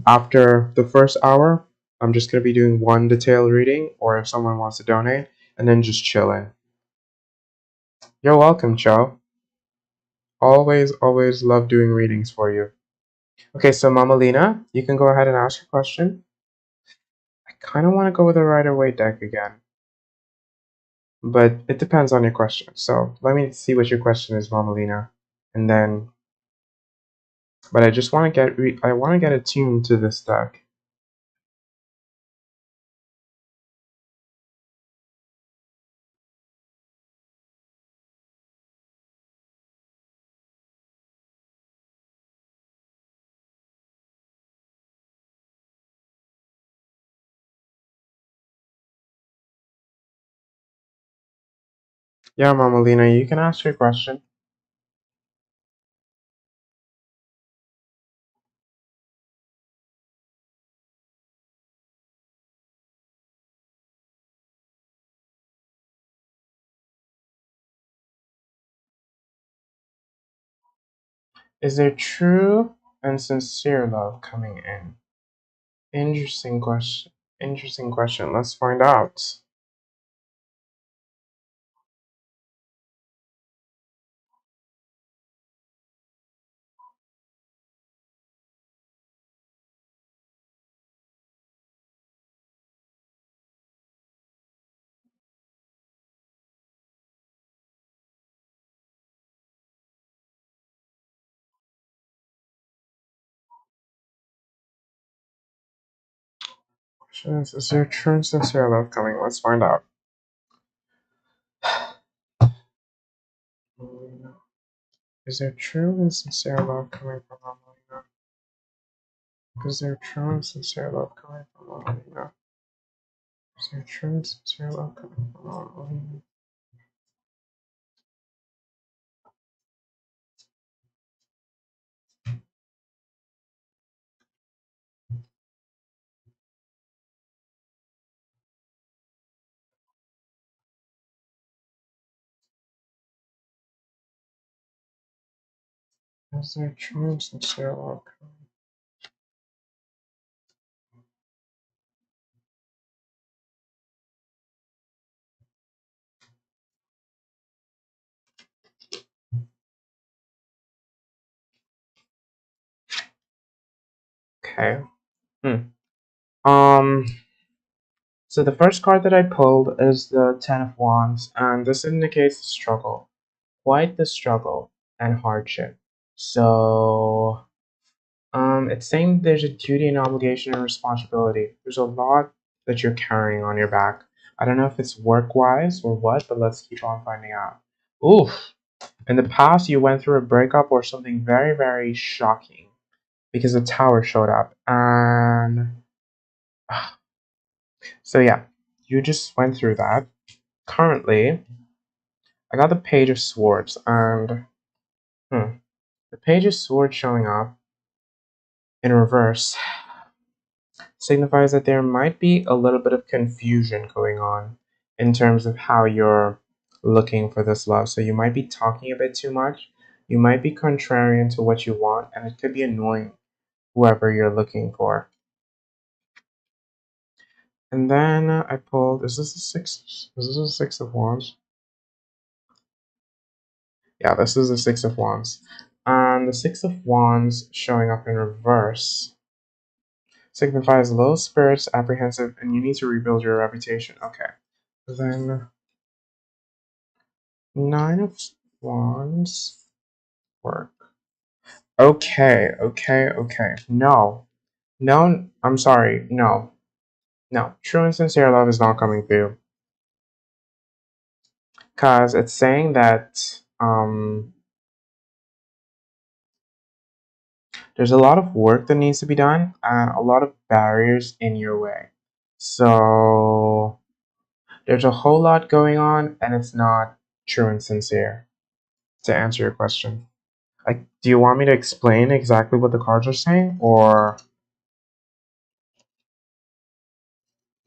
Speaker 1: after the first hour, I'm just going to be doing one detailed reading, or if someone wants to donate, and then just chilling. You're welcome, Joe. Always, always love doing readings for you. Okay, so Mama Lena, you can go ahead and ask your question. I kind of want to go with a Rider-Waite deck again, but it depends on your question. So let me see what your question is, Mama Lena, and then. But I just want to get attuned to this deck. Yeah, Mama Lena, you can ask your question. Is there true and sincere love coming in? Interesting question. Interesting question. Let's find out. Question is there true and sincere love coming? Let's find out. Is there true and sincere love coming from Mama Lena? Is there true and sincere love coming from Mama Lena? Is there true and sincere love coming from Mama Lena? Is there true and sincere love coming? Okay. Um. So the first card that I pulled is the Ten of Wands, and this indicates the struggle, quite the struggle and hardship. So, it's saying there's a duty and obligation and responsibility. There's a lot that you're carrying on your back. I don't know if it's work-wise or what, but let's keep on finding out. Oof. In the past, you went through a breakup or something very, very shocking because the tower showed up. And so, yeah, you just went through that. Currently, I got the Page of Swords, and the Page of Swords showing up in reverse signifies that there might be a little bit of confusion going on in terms of how you're looking for this love. So you might be talking a bit too much, you might be contrarian to what you want, and it could be annoying whoever you're looking for. And then I pulled, is this a six of wands? Yeah, this is the Six of Wands. And the Six of Wands showing up in reverse signifies low spirits, apprehensive, and you need to rebuild your reputation. Okay. Then Nine of Wands work. Okay. No. No, I'm sorry. No. No, true and sincere love is not coming through. Because it's saying that there's a lot of work that needs to be done and a lot of barriers in your way. So there's a whole lot going on and it's not true and sincere, to answer your question. Like, do you want me to explain exactly what the cards are saying? Or,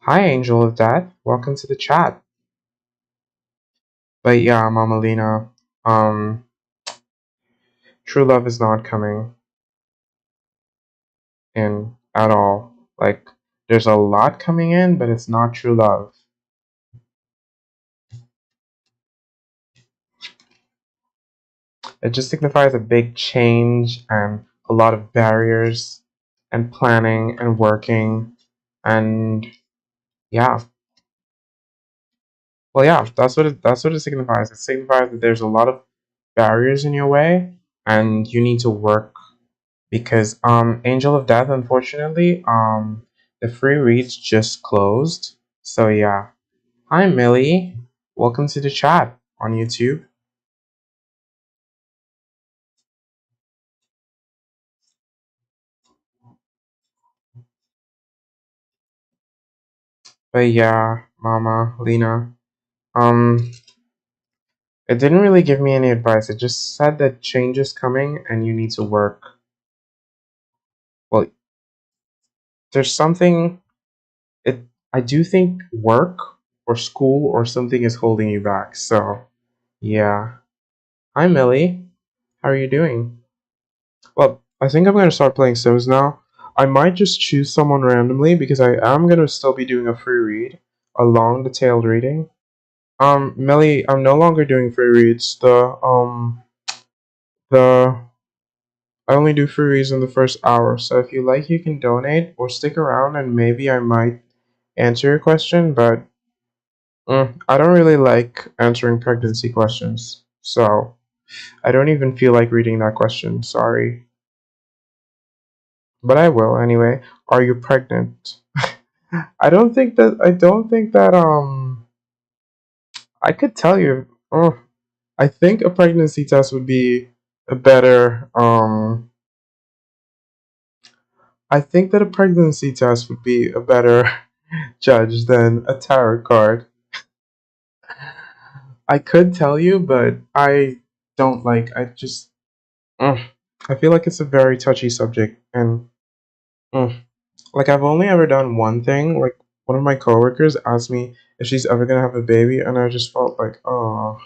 Speaker 1: hi, Angel of Death, welcome to the chat. But yeah, Mama Lena, um, true love is not coming in at all. Like, there's a lot coming in, but it's not true love. It just signifies a big change and a lot of barriers and planning and working and yeah. Well, yeah, that's what it signifies. It signifies that there's a lot of barriers in your way and you need to work because Angel of Death, unfortunately, the free reads just closed. So yeah. Hi Millie. Welcome to the chat on YouTube. But yeah, Mama, Lena. Um it didn't really give me any advice. It just said that change is coming and you need to work. Well, there's something it I do think work or school or something is holding you back. So, yeah. Hi Millie. How are you doing? Well, I think I'm going to start playing Sims now. I might just choose someone randomly because I am going to still be doing a free read, a long detailed reading. Millie, I'm no longer doing free reads. The I only do free reads in the first hour, so if you like, you can donate or stick around, and maybe I might answer your question. But I don't really like answering pregnancy questions, so I don't even feel like reading that question. Sorry, but I will anyway. Are you pregnant? I don't think that I could tell you. I think a pregnancy test would be a better I think that a pregnancy test would be a better judge than a tarot card. I could tell you, but I don't like. Mm, I feel like it's a very touchy subject, and mm, like I've only ever done one thing. Like one of my coworkers asked me if she's ever gonna have a baby, and I just felt like, oh,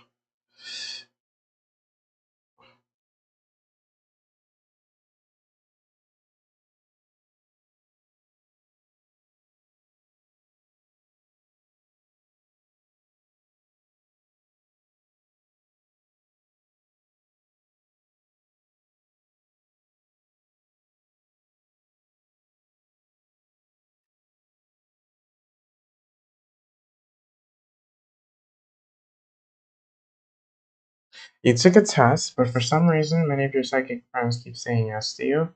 Speaker 1: you took a test, but for some reason, many of your psychic friends keep saying yes to you.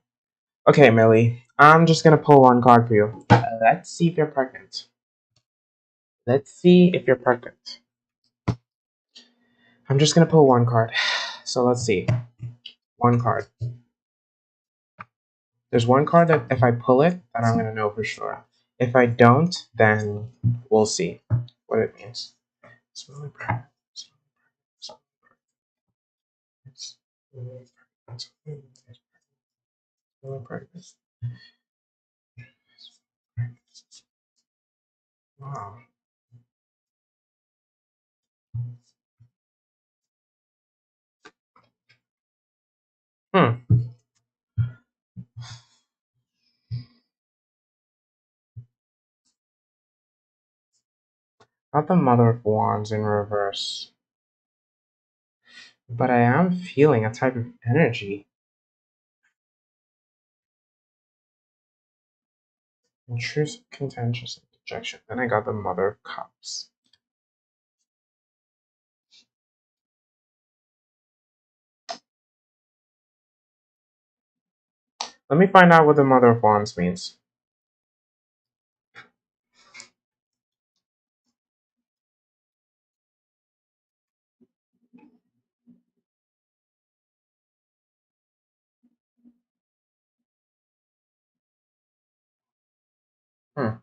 Speaker 1: Okay, Millie, I'm just gonna pull one card for you. Let's see if you're pregnant. Let's see if you're pregnant. I'm just gonna pull one card. So let's see. One card. There's one card that if I pull it, then I'm gonna know for sure. If I don't, then we'll see what it means. Slowly pregnant. Slowly pregnant. Slowly pregnant. Wow. Hmm. Not the Mother of Wands in reverse. But I am feeling a type of energy. Intrusive, contentious, and dejection. Then I got the Mother of Cups. Let me find out what the Mother of Wands means. Hmm.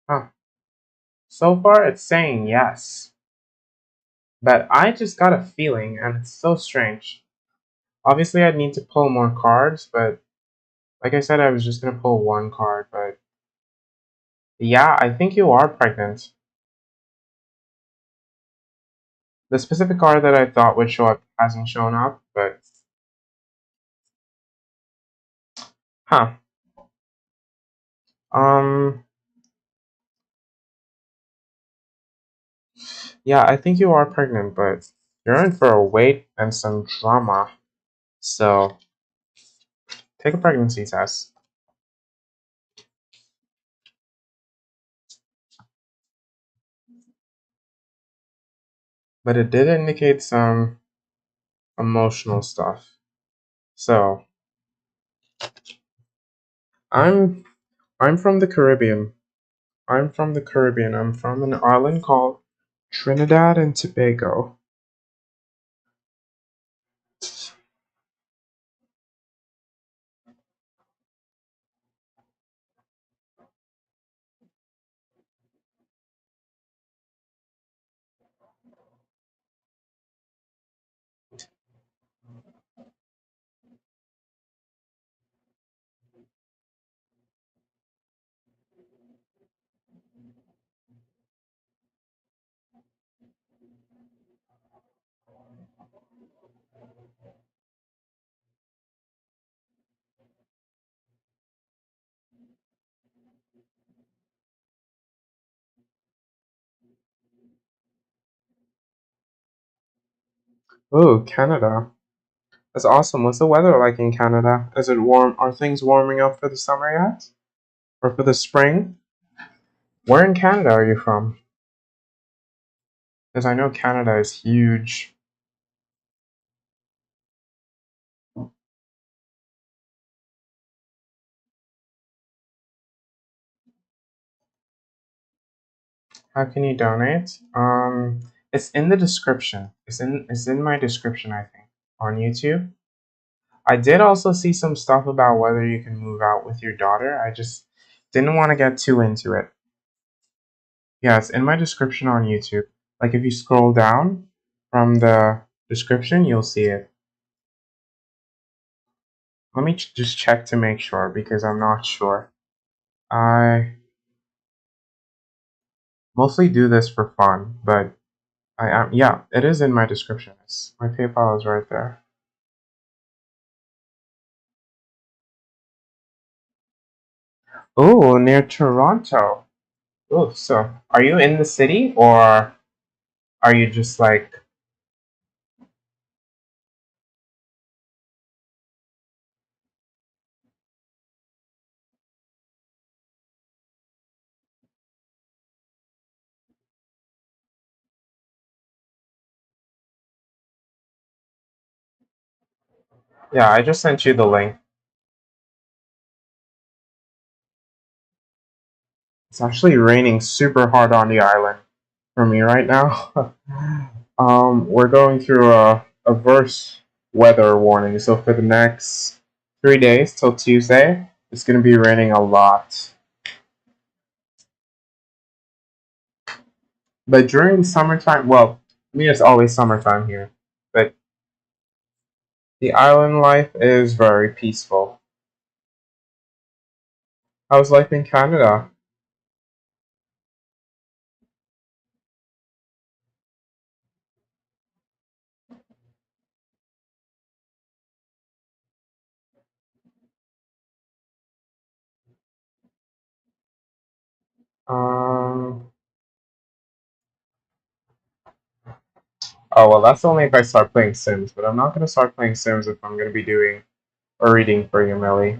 Speaker 1: Huh. So far, it's saying yes. But I just got a feeling, and it's so strange. Obviously, I'd need to pull more cards, but like I said, I was just gonna pull one card. But yeah, I think you are pregnant. The specific card that I thought would show up hasn't shown up, but huh. Um, yeah, I think you are pregnant, but you're in for a wait and some drama. So take a pregnancy test. But it did indicate some emotional stuff. So I'm I'm from the Caribbean. I'm from the Caribbean. I'm from an island called Trinidad and Tobago. Oh, Canada. That's awesome. What's the weather like in Canada? Is it warm? Are things warming up for the summer yet? Or for the spring? Where in Canada are you from? Because I know Canada is huge. How can you donate? It's in the description. It's in my description, I think, on YouTube. I did also see some stuff about whether you can move out with your daughter. I just didn't want to get too into it. Yeah, it's in my description on YouTube. Like if you scroll down from the description, you'll see it. Let me just check to make sure because I'm not sure. I mostly do this for fun, but I am, yeah, it is in my description. My PayPal is right there. Oh, near Toronto. Oh, so are you in the city or are you just like, yeah, I just sent you the link. It's actually raining super hard on the island for me right now. We're going through a verse weather warning. So for the next 3 days till Tuesday, it's gonna be raining a lot. But during summertime, well, I mean it's always summertime here, but the island life is very peaceful. How's life in Canada? Um, oh well, that's only if I start playing Sims. But I'm not gonna start playing Sims if I'm gonna be doing a reading for you, Millie.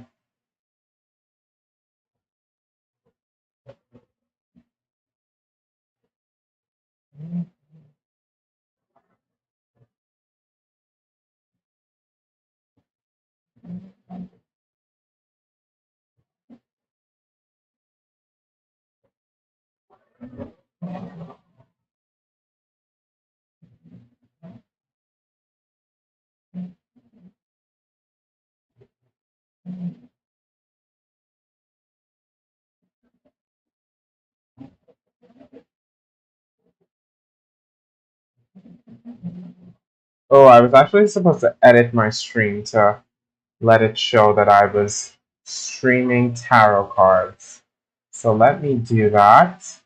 Speaker 1: Oh, I was actually supposed to edit my stream to let it show that I was streaming tarot cards. So let me do that.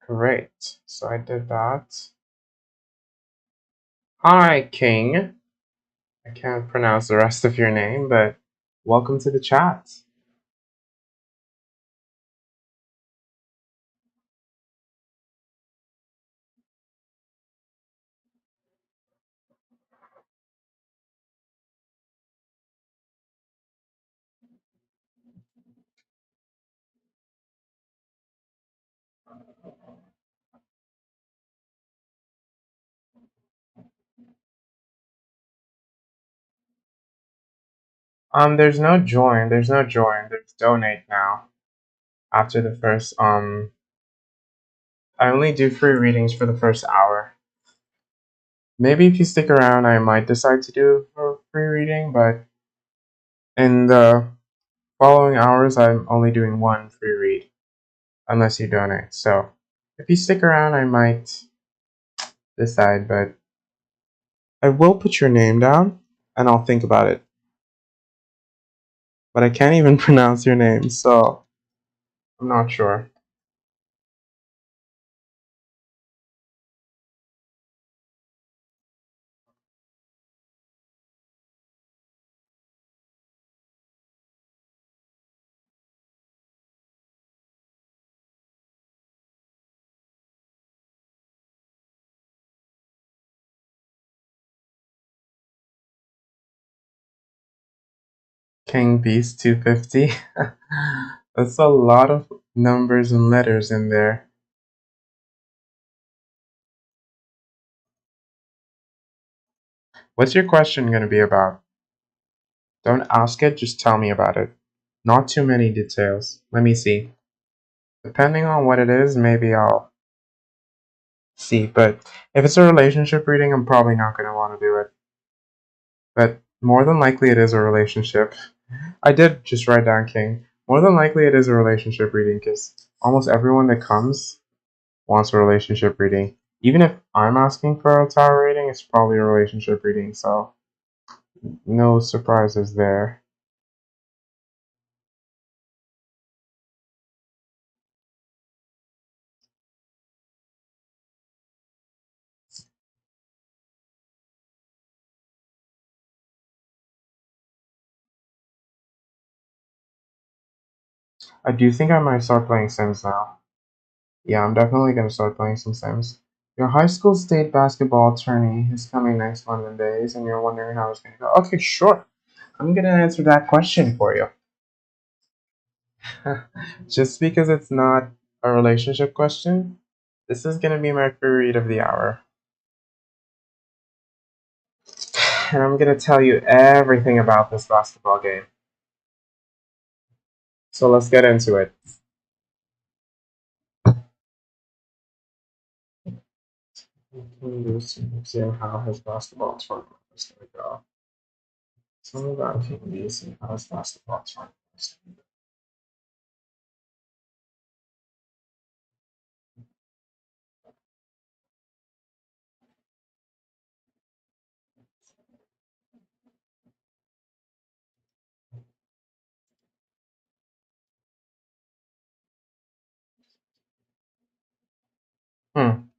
Speaker 1: Great. So I did that. Hi, King. I can't pronounce the rest of your name, but welcome to the chat. There's no join. There's no join. There's donate now. After the first, I only do free readings for the first hour. Maybe if you stick around, I might decide to do a free reading, but in the following hours, I'm only doing one free read, unless you donate. So if you stick around, I might decide, but I will put your name down and I'll think about it. But I can't even pronounce your name, so I'm not sure. King Beast 250. That's a lot of numbers and letters in there. What's your question going to be about? Don't ask it, just tell me about it. Not too many details. Let me see. Depending on what it is, maybe I'll see. But if it's a relationship reading, I'm probably not going to want to do it. But more than likely, it is a relationship. I did just write down King. More than likely, it is a relationship reading because almost everyone that comes wants a relationship reading. Even if I'm asking for a tarot reading, it's probably a relationship reading, so no surprises there. I do think I might start playing Sims now. Yeah, I'm definitely gonna start playing some Sims. Your high school state basketball tourney is coming next month in days, and you're wondering how it's gonna go. Okay, sure. I'm gonna answer that question for you. Just because it's not a relationship question, this is gonna be my free read of the hour. And I'm gonna tell you everything about this basketball game. So let's get into it. See how his basketball tournament is gonna go. Tell me about King Beast and how his basketball tournament is gonna go. Hmm.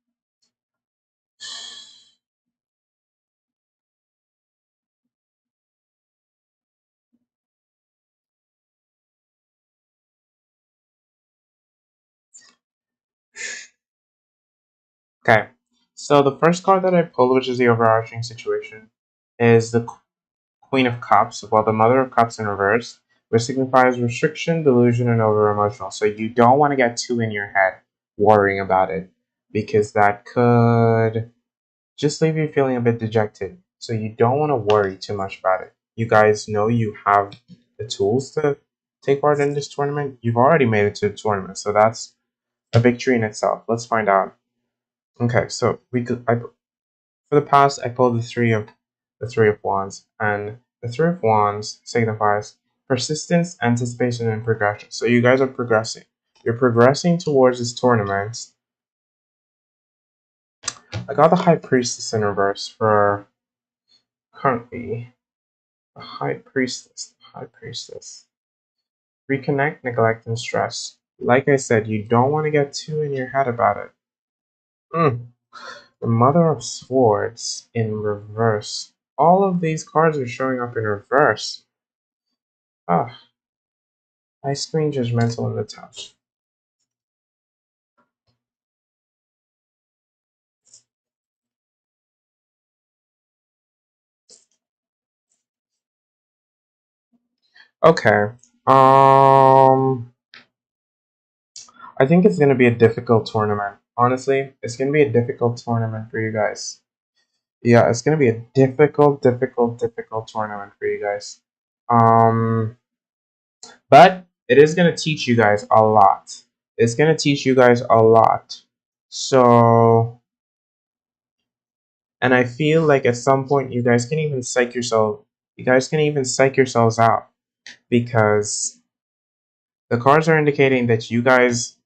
Speaker 1: Okay, so the first card that I pulled, which is the overarching situation, is the Queen of Cups, well, the Mother of Cups in reverse, which signifies restriction, delusion, and over emotional. So you don't want to get too in your head worrying about it because that could just leave you feeling a bit dejected. So you don't want to worry too much about it. You guys know you have the tools to take part in this tournament. You've already made it to the tournament, so that's a victory in itself. Let's find out. Okay, so for the past, I pulled the Three of Wands, and the Three of Wands signifies persistence, anticipation, and progression. So you guys are progressing. You're progressing towards this tournament. I got the High Priestess in reverse for currently the High Priestess. The High Priestess. Reconnect, neglect, and stress. Like I said, you don't want to get too in your head about it. The Mother of Swords in reverse. All of these cards are showing up in reverse. Ah, I screen judgmental in the touch. Okay. I think it's gonna be a difficult tournament. Honestly, it's gonna be a difficult tournament for you guys. Yeah, it's gonna be a difficult tournament for you guys. But it is gonna teach you guys a lot. It's gonna teach you guys a lot. So, and I feel like at some point you guys can even psych yourself. You guys can even psych yourselves out because the cards are indicating that you guys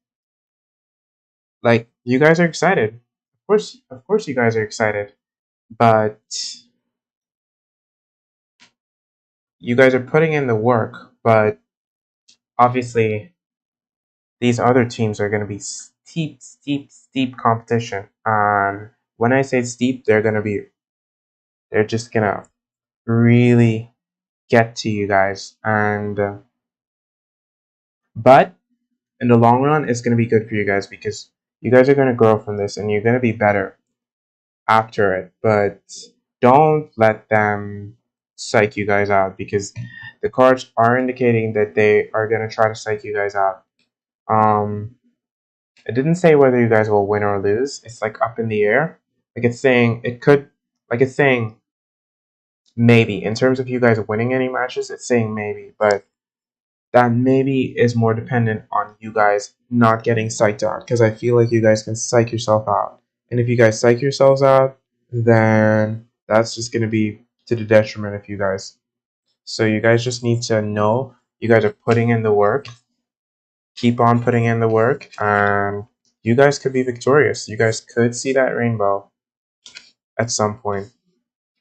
Speaker 1: are excited. Of course, you guys are excited, but you guys are putting in the work. But obviously, these other teams are going to be steep competition. And when I say steep, they're just gonna really get to you guys. And but in the long run, it's gonna be good for you guys because you guys are gonna grow from this, and you're gonna be better after it. But don't let them psych you guys out because the cards are indicating that they are gonna try to psych you guys out. Um, it didn't say whether you guys will win or lose. It's like up in the air. Like it's saying it could. Like it's saying maybe in terms of you guys winning any matches. It's saying maybe, but that maybe is more dependent on you guys not getting psyched out because I feel like you guys can psych yourself out. And if you guys psych yourselves out, then that's just going to be to the detriment of you guys. So you guys just need to know you guys are putting in the work. Keep on putting in the work, and you guys could be victorious. You guys could see that rainbow at some point.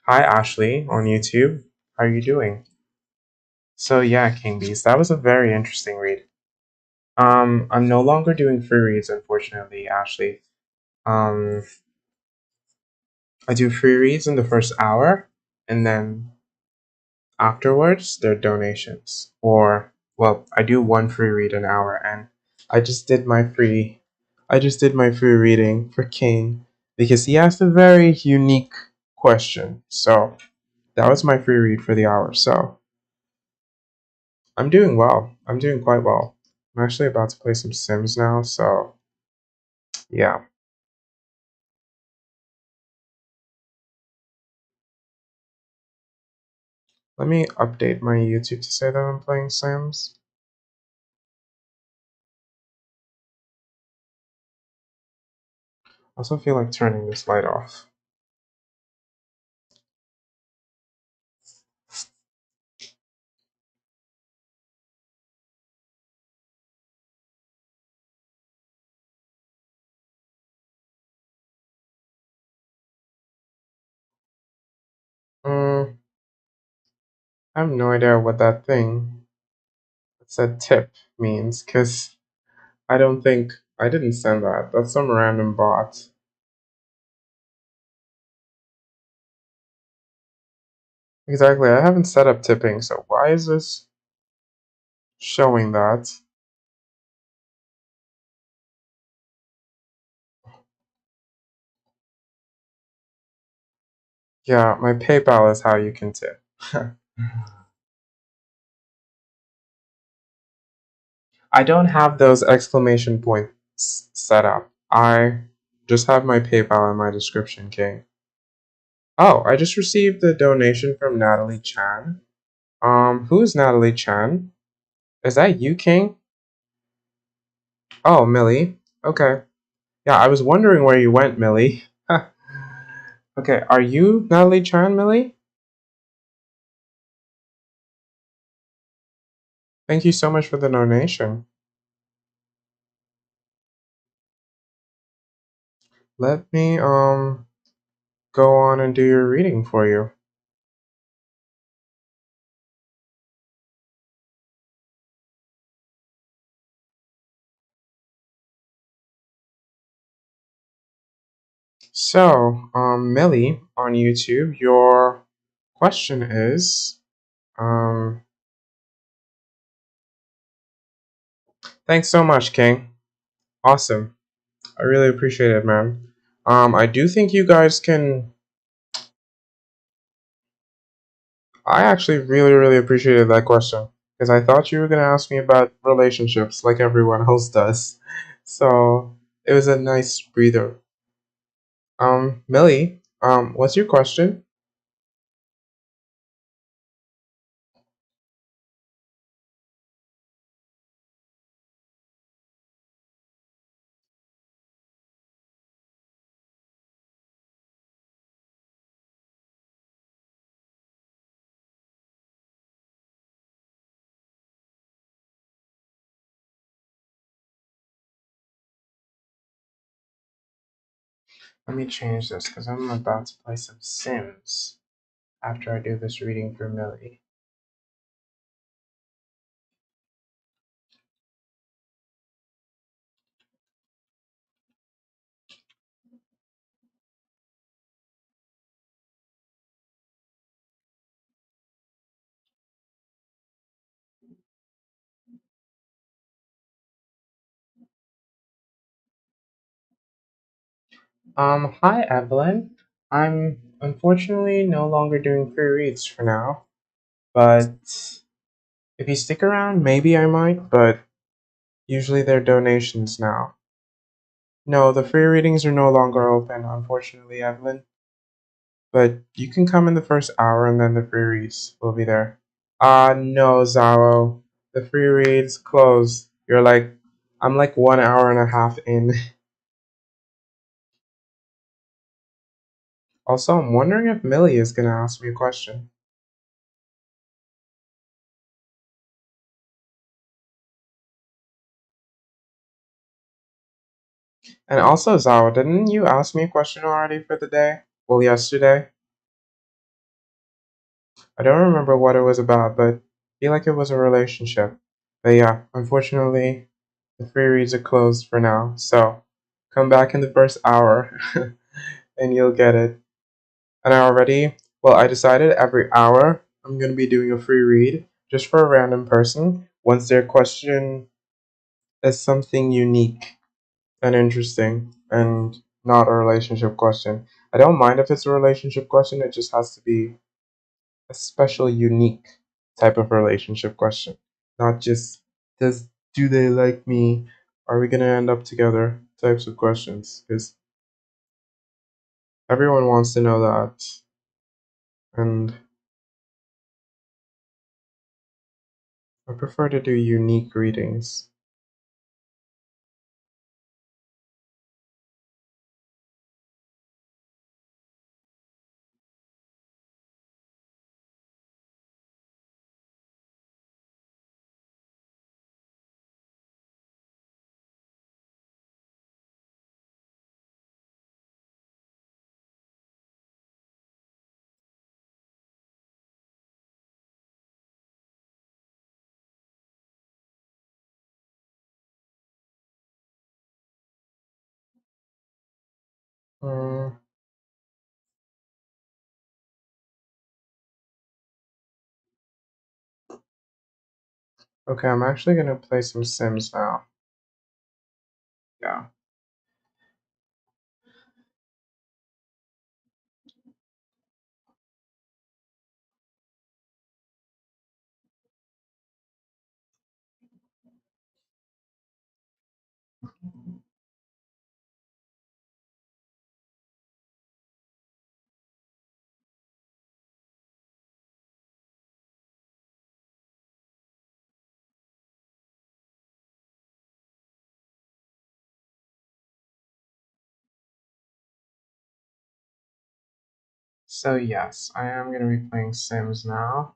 Speaker 1: Hi, Ashley on YouTube. How are you doing? So yeah, King Beast, that was a very interesting read. I'm no longer doing free reads, unfortunately, Ashley. Um, I do free reads in the first hour, and then afterwards, they're donations. Or, well, I do one free read an hour, and I just did my free, I just did my free reading for King because he asked a very unique question. So that was my free read for the hour. So I'm doing well. I'm doing quite well. I'm actually about to play some Sims now, so yeah. Let me update my YouTube to say that I'm playing Sims. I also feel like turning this light off. I have no idea what that thing that said tip means, because I don't think I didn't send that. That's some random bot. Exactly, I haven't set up tipping, so why is this showing that? Yeah, my PayPal is how you can tip. I don't have those exclamation points set up. I just have my PayPal in my description, King. Oh, I just received a donation from Natalie Chan. Who is Natalie Chan? Is that you, King? Oh, Millie. Okay. Yeah, I was wondering where you went, Millie. Okay, are you Natalie Chan, Millie? Thank you so much for the donation. Let me go on and do your reading for you. So, Millie on YouTube, your question is, um, thanks so much, King. Awesome. I really appreciate it, man. I do think you guys can. I actually really appreciated that question because I thought you were gonna ask me about relationships like everyone else does. So it was a nice breather. Millie, what's your question? Let me change this because I'm about to play some Sims after I do this reading for Millie. Hi Evelyn. I'm unfortunately no longer doing free reads for now, but if you stick around, maybe I might, but usually they're donations now. No, the free readings are no longer open, unfortunately, Evelyn. But you can come in the first hour and then the free reads will be there. No, Zaro. The free reads closed. I'm like 1 hour and a half in. Also, I'm wondering if Millie is gonna ask me a question. And also, Zaro, didn't you ask me a question already for the day? Well, yesterday? I don't remember what it was about, but I feel like it was a relationship. But yeah, unfortunately, the free reads are closed for now. So come back in the first hour and you'll get it. And I decided every hour I'm going to be doing a free read just for a random person once their question is something unique and interesting and not a relationship question. I don't mind if it's a relationship question, it just has to be a special, unique type of relationship question. Not just, does do they like me? Are we gonna end up together? Types of questions. Because everyone wants to know that. And I prefer to do unique readings. Mm, okay, I'm actually gonna play some Sims now. Yeah. So yes, I am going to be playing Sims now.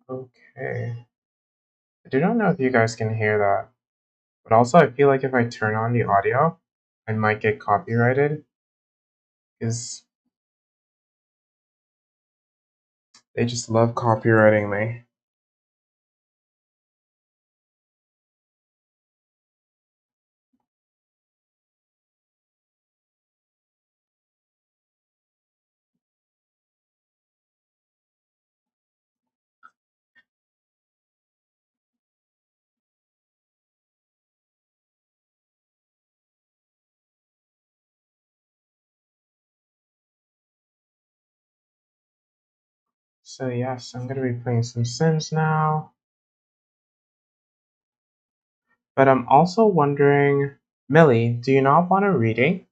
Speaker 1: Okay. I do not know if you guys can hear that, but also I feel like if I turn on the audio, I might get copyrighted because they just love copywriting me. So yes, I'm going to be playing some Sims now. But I'm also wondering, Millie, do you not want a reading?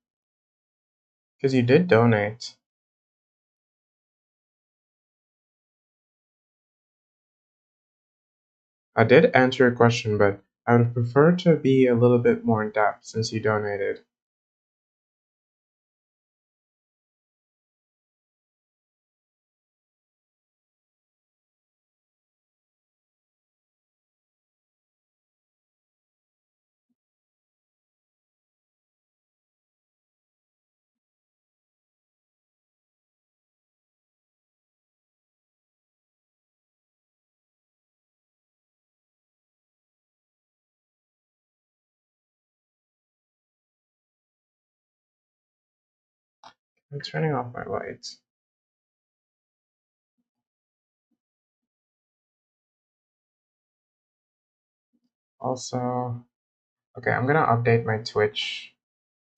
Speaker 1: Because you did donate. I did answer your question, but I would prefer to be a little bit more in depth since you donated. I'm turning off my lights. Also, okay, I'm gonna update my Twitch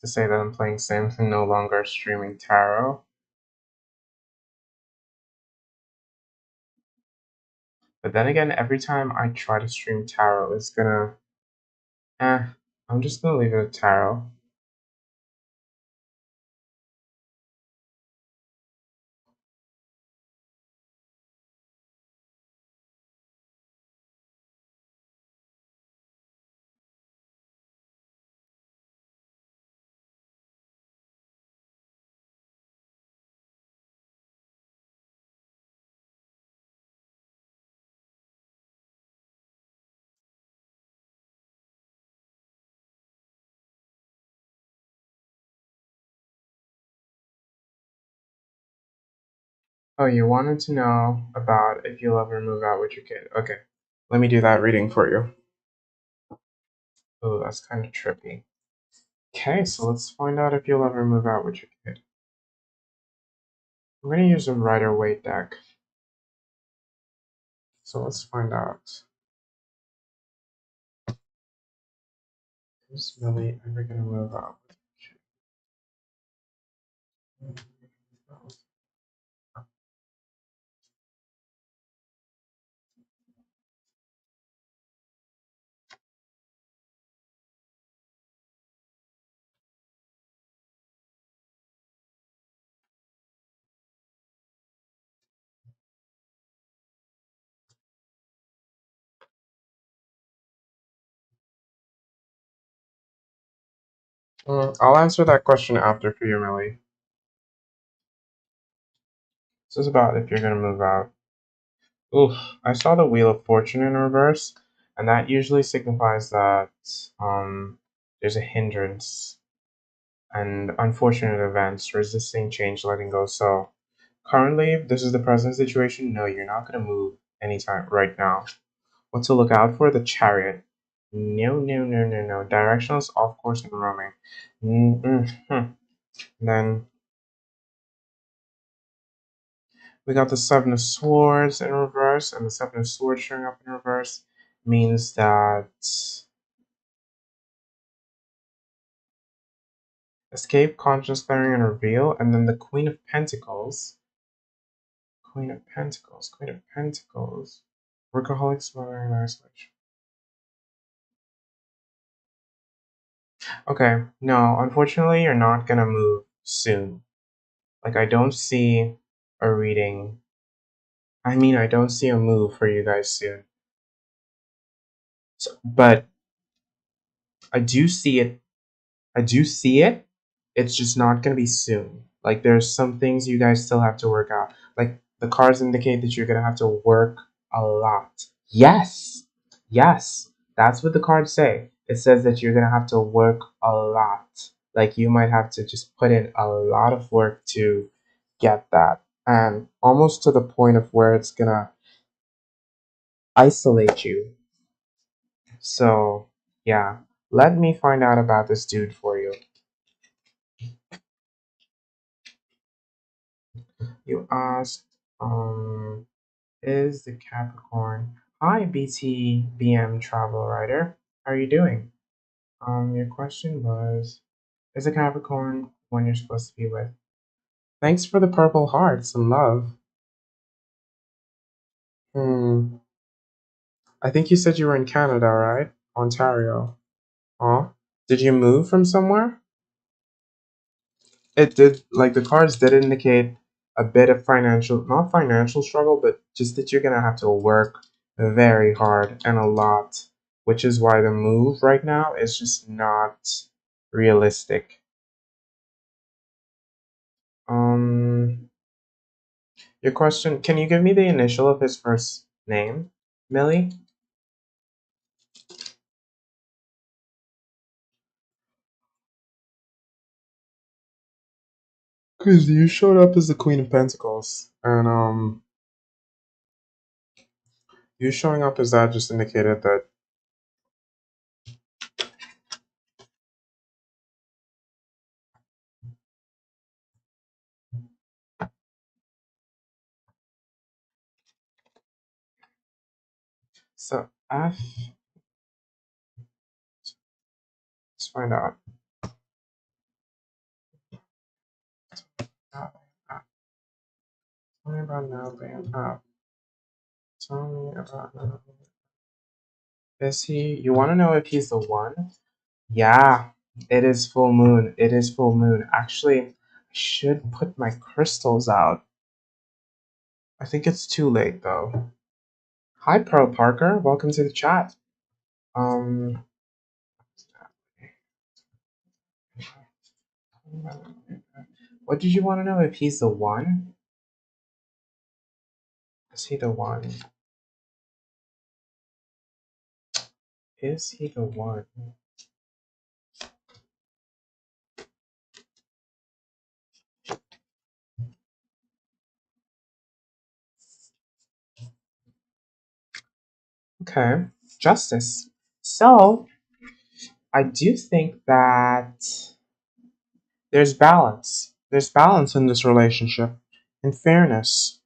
Speaker 1: to say that I'm playing Sims and no longer streaming tarot. But then again, every time I try to stream tarot, it's gonna. I'm just gonna leave it at tarot. Oh, you wanted to know about if you'll ever move out with your kid. Okay, let me do that reading for you. Oh, that's kind of trippy. Okay, so let's find out if you'll ever move out with your kid. I'm gonna use a Rider-Waite deck. So let's find out. Is Millie ever gonna move out with your kid? I'll answer that question after for you, Millie. This is about if you're gonna move out. Oof, I saw the Wheel of Fortune in reverse, and that usually signifies that there's a hindrance and unfortunate events, resisting change, letting go. So currently, this is the present situation. No, you're not gonna move anytime right now. What to look out for? The Chariot. No, no, no, no, no. Directionless, off course, and roaming. Then we got the Seven of Swords in reverse, and the Seven of Swords showing up in reverse means that escape, conscious clearing, and reveal. And then the Queen of Pentacles. Queen of Pentacles. Queen of Pentacles. Workaholic, smothering, and isolation. Okay, no, unfortunately, you're not gonna move soon. Like, I don't see a reading. I mean, I don't see a move for you guys soon. But I do see it. I do see it. It's just not going to be soon. Like, there's some things you guys still have to work out. Like, the cards indicate that you're going to have to work a lot. Yes. Yes. That's what the cards say. It says that you're going to have to work a lot. Like, you might have to just put in a lot of work to get that. And almost to the point of where it's going to isolate you. So, yeah. Let me find out about this dude for you. You asked, is the Capricorn. Hi, BTBM Travel Writer. How are you doing? Your question was, is a Capricorn one you're supposed to be with? Thanks for the purple hearts and love. Hmm. I think you said you were in Canada, right? Ontario. Huh? Did you move from somewhere? It did, like the cards did indicate a bit of financial, not financial struggle, but just that you're gonna have to work very hard and a lot, which is why the move right now is just not realistic. Um, your question, can you give me the initial of his first name, Millie? Because you showed up as the Queen of Pentacles, and you showing up as that just indicated that. So F, let's find out. Tell me about now, Bam. Tell me about now. Is he? You want to know if he's the one? Yeah, it is full moon. It is full moon. Actually, I should put my crystals out. I think it's too late though. Hi, Pearl Parker. Welcome to the chat. Um, what did you want to know? If he's the one? Is he the one? Is he the one? Okay, justice. So I do think that there's balance. There's balance in this relationship and fairness.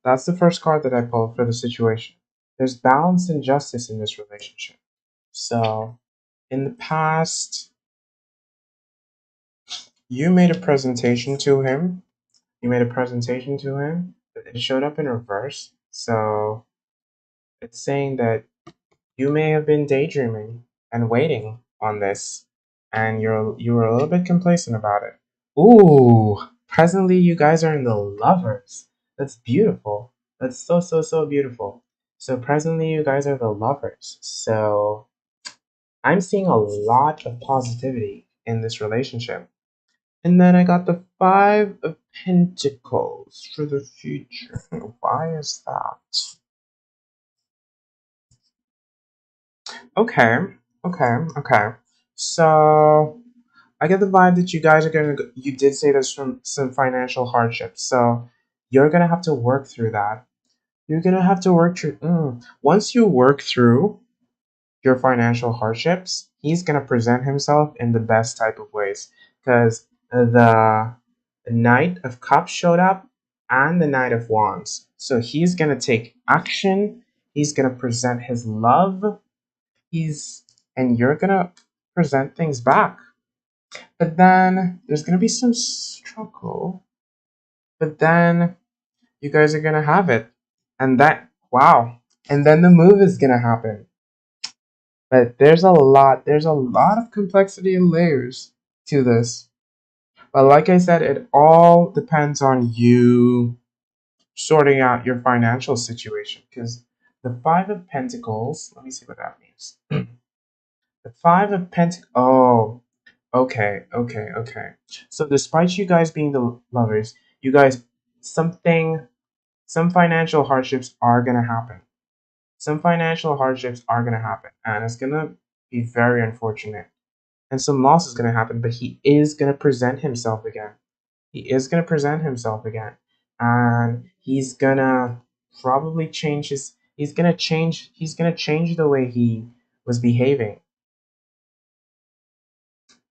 Speaker 1: That's the first card that I pulled for the situation. There's balance and justice in this relationship. So, in the past, you made a presentation to him. You made a presentation to him, but it showed up in reverse. So, it's saying that you may have been daydreaming and waiting on this, and you were a little bit complacent about it. Ooh, presently you guys are in the lovers. That's beautiful. That's so so so beautiful. So presently you guys are the lovers. So I'm seeing a lot of positivity in this relationship. And then I got the Five of Pentacles for the future. Why is that? Okay, okay. So I get the vibe that you guys are gonna. You did say there's some financial hardships, so you're gonna have to work through that. You're gonna have to work through. Once you work through your financial hardships, he's gonna present himself in the best type of ways. Because the Knight of Cups showed up and the Knight of Wands, so he's gonna take action. He's gonna present his love. He's and you're gonna present things back. But then there's gonna be some struggle. But then you guys are gonna have it. And that wow. And then the move is gonna happen. But there's a lot of complexity and layers to this. But like I said, it all depends on you sorting out your financial situation. Because the Five of Pentacles, let me see what that means. things. The Five of Pentacles. Oh, okay, okay, okay. So despite you guys being the lovers, you guys something some financial hardships are gonna happen. Some financial hardships are gonna happen, and it's gonna be very unfortunate. And some loss is gonna happen, but he is gonna present himself again. He is gonna present himself again, and he's gonna probably change his. He's gonna change. He's gonna change the way he was behaving.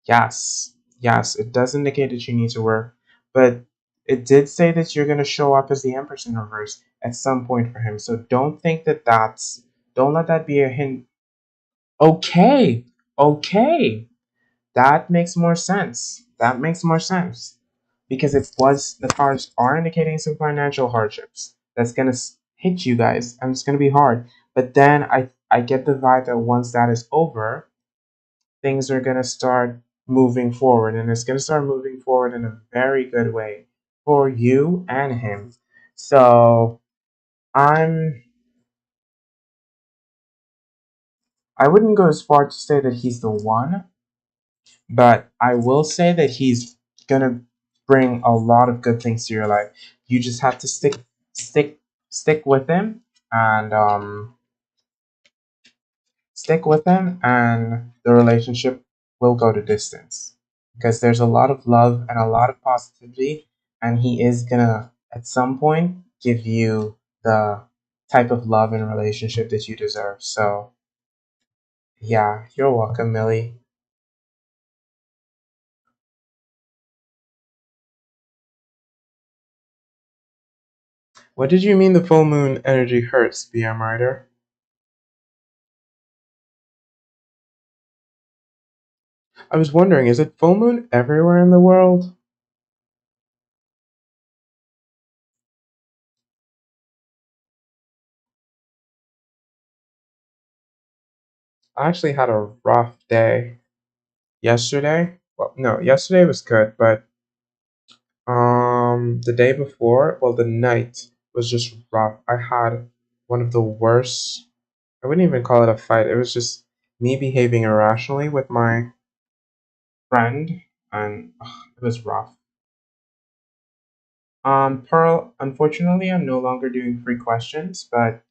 Speaker 1: Yes, yes, it does indicate that you need to work, but it did say that you're going to show up as the Empress in reverse at some point for him. So don't think that don't let that be a hint. Okay, okay, that makes more sense. That makes more sense because the cards are indicating some financial hardships. That's going to hit you guys, and it's going to be hard. But then I get the vibe that once that is over, things are going to start moving forward, and it's going to start moving forward in a very good way for you and him. So i'm I wouldn't go as far to say that he's the one, but I will say that he's going to bring a lot of good things to your life. You just have to stick stick with him, and stick with him, and the relationship will go to distance because there's a lot of love and a lot of positivity, and he is gonna at some point give you the type of love and relationship that you deserve. So yeah, you're welcome, Millie. What did you mean the full moon energy hurts, BM Rider? I was wondering, is it full moon everywhere in the world? I actually had a rough day yesterday. Well, no, yesterday was good, but the day before, well, the night was just rough. I had one of the worst. I wouldn't even call it a fight. It was just me behaving irrationally with my friend, and it was rough. Pearl, unfortunately, I'm no longer doing free questions, but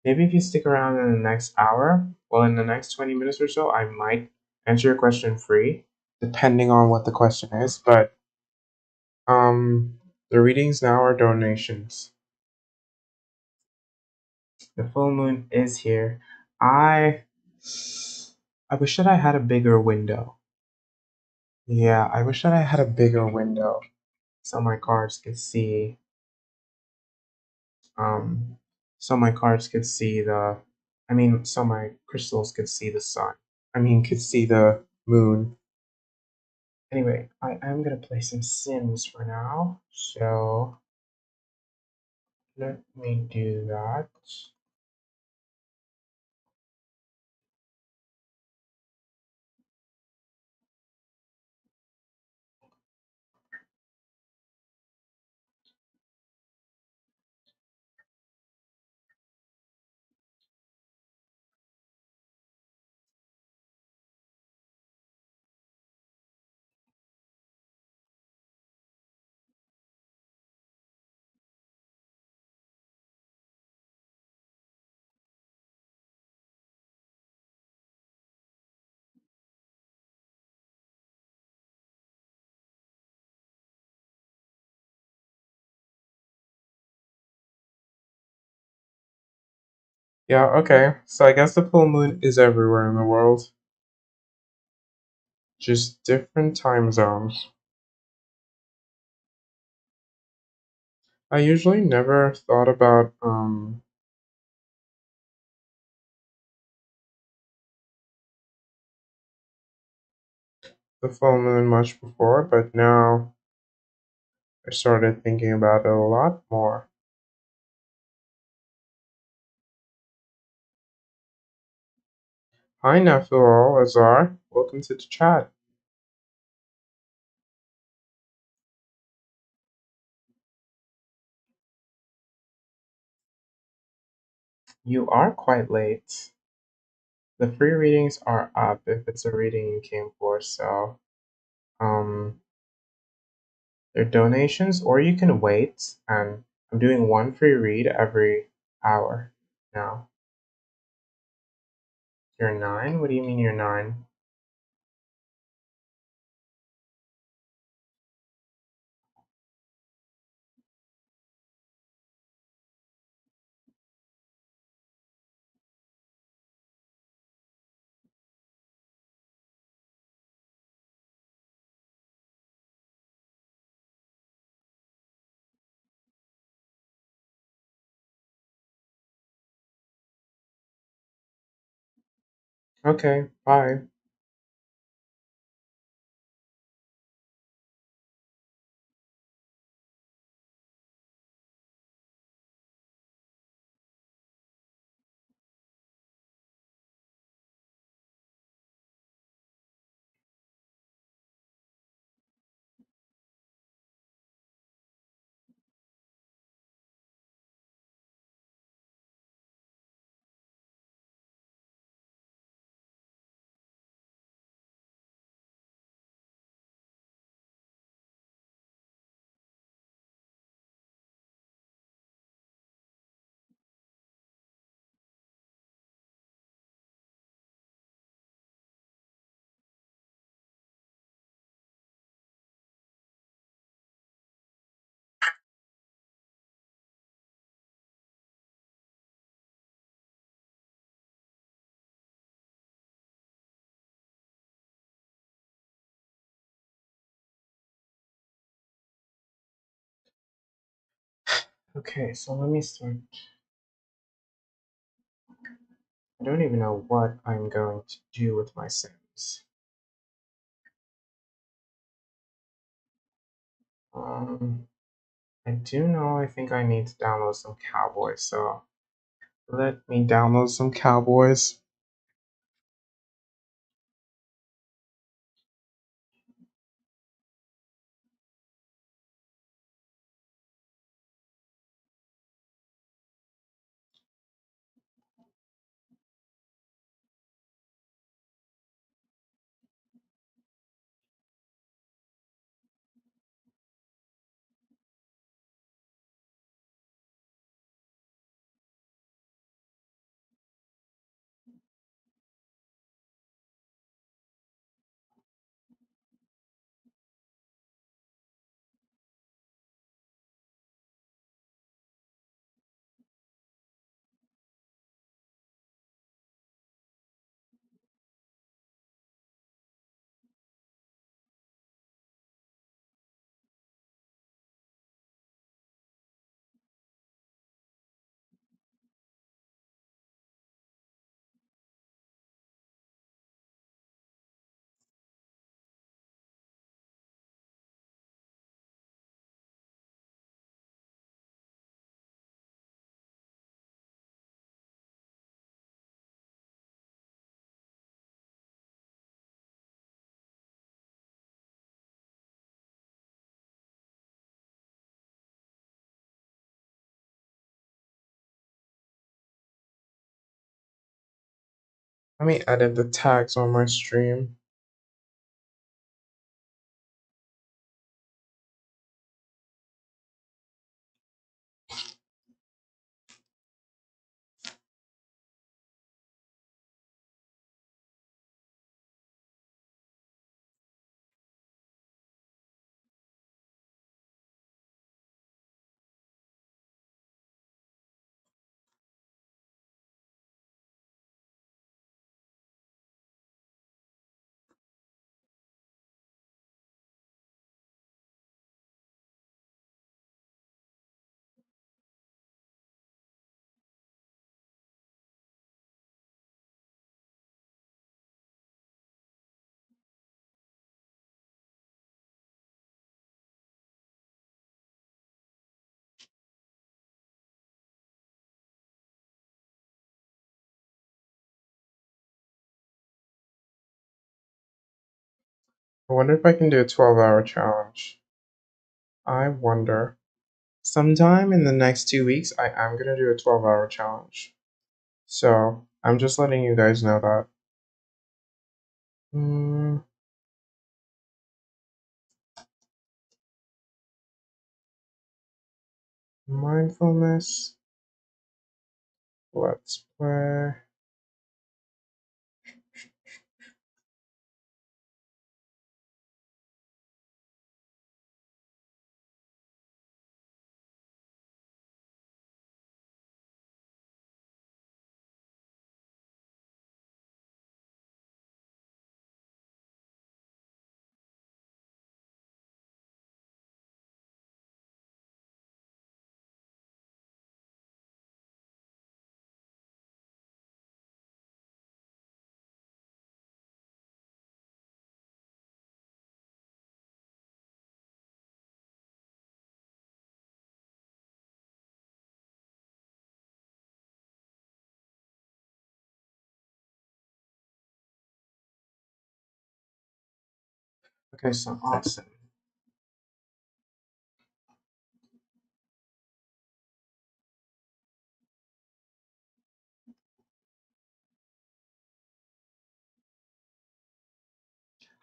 Speaker 1: maybe if you stick around in the next hour, well, in the next 20 minutes or so, I might answer your question free, depending on what the question is. But the readings now are donations. The full moon is here. I I wish that I had a bigger window. Yeah, I wish that I had a bigger window so my cards could see um so my cards could see the so my crystals could see the sun. Could see the moon. Anyway, I am gonna play some Sims for now. So let me do that. Yeah, okay. So I guess the full moon is everywhere in the world. Just different time zones. I usually never thought about the full moon much before, but now I started thinking about it a lot more. Hi Nathul Azar, welcome to the chat. You are quite late. the free readings are up if it's a reading you came for, so they're donations, or you can wait, and I'm doing one free read every hour now. You're 9? What do you mean you're 9? Okay, bye. Okay, so let me start. I don't even know what I'm going to do with my Sims. Um, I do know I think I need to download some Cowboys, so let me download some Cowboys. Let me edit the tags on my stream. I wonder if I can do a 12-hour challenge. I wonder. Sometime in the next 2 weeks, I am gonna do a 12-hour challenge. So I'm just letting you guys know that. Mm, mindfulness. Let's play. Okay, so awesome.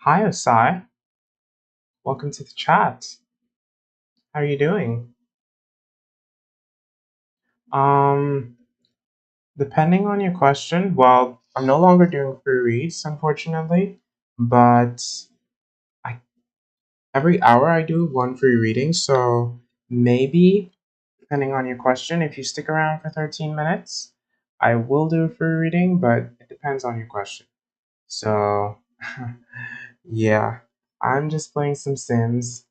Speaker 1: Hi, Osai. Welcome to the chat. How are you doing? Um, Depending on your question, well, I'm no longer doing free reads, unfortunately, but I every hour I do one free reading, so maybe, depending on your question, if you stick around for 13 minutes, I will do a free reading, but it depends on your question. So, yeah, I'm just playing some Sims,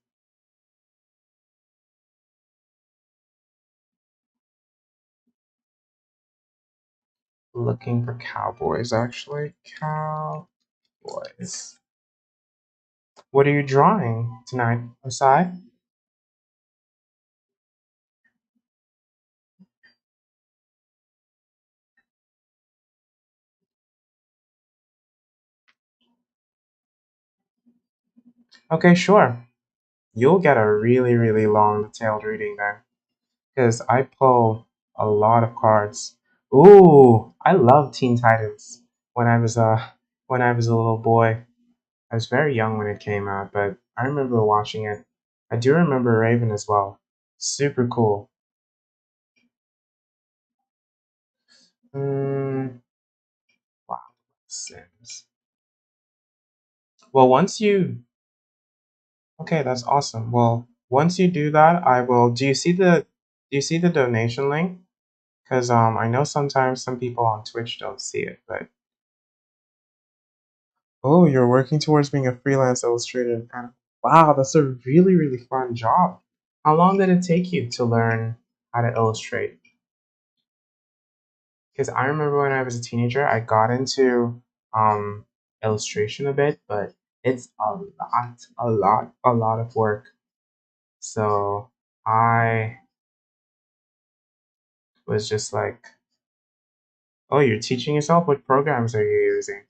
Speaker 1: looking for cowboys, actually. Cowboys. What are you drawing tonight, Osai? Okay, sure. You'll get a really, really long detailed reading then, because I pull a lot of cards. Ooh, I love Teen Titans. When I was when I was a little boy, I was very young when it came out, but I remember watching it. I do remember Raven as well. Super cool. Mm, wow, Sims. Well, once you okay, that's awesome. Well, once you do that, I will. Do you see the donation link? Because I know sometimes some people on Twitch don't see it, but oh, you're working towards being a freelance illustrator. And wow, that's a really, really fun job. How long did it take you to learn how to illustrate? Because I remember when I was a teenager, I got into illustration a bit, but it's a lot of work. So I was just like, oh, you're teaching yourself? What programs are you using?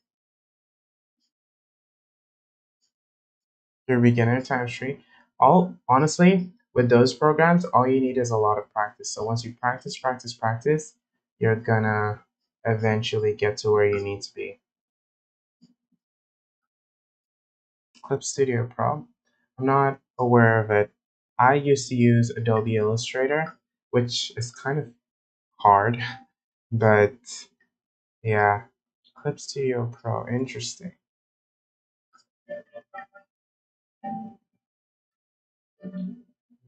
Speaker 1: Your beginner times three. All honestly, with those programs, all you need is a lot of practice. So once you practice, you're gonna eventually get to where you need to be. Clip Studio Pro. I'm not aware of it. I used to use Adobe Illustrator, which is kind of hard, but yeah. Clip Studio Pro, interesting.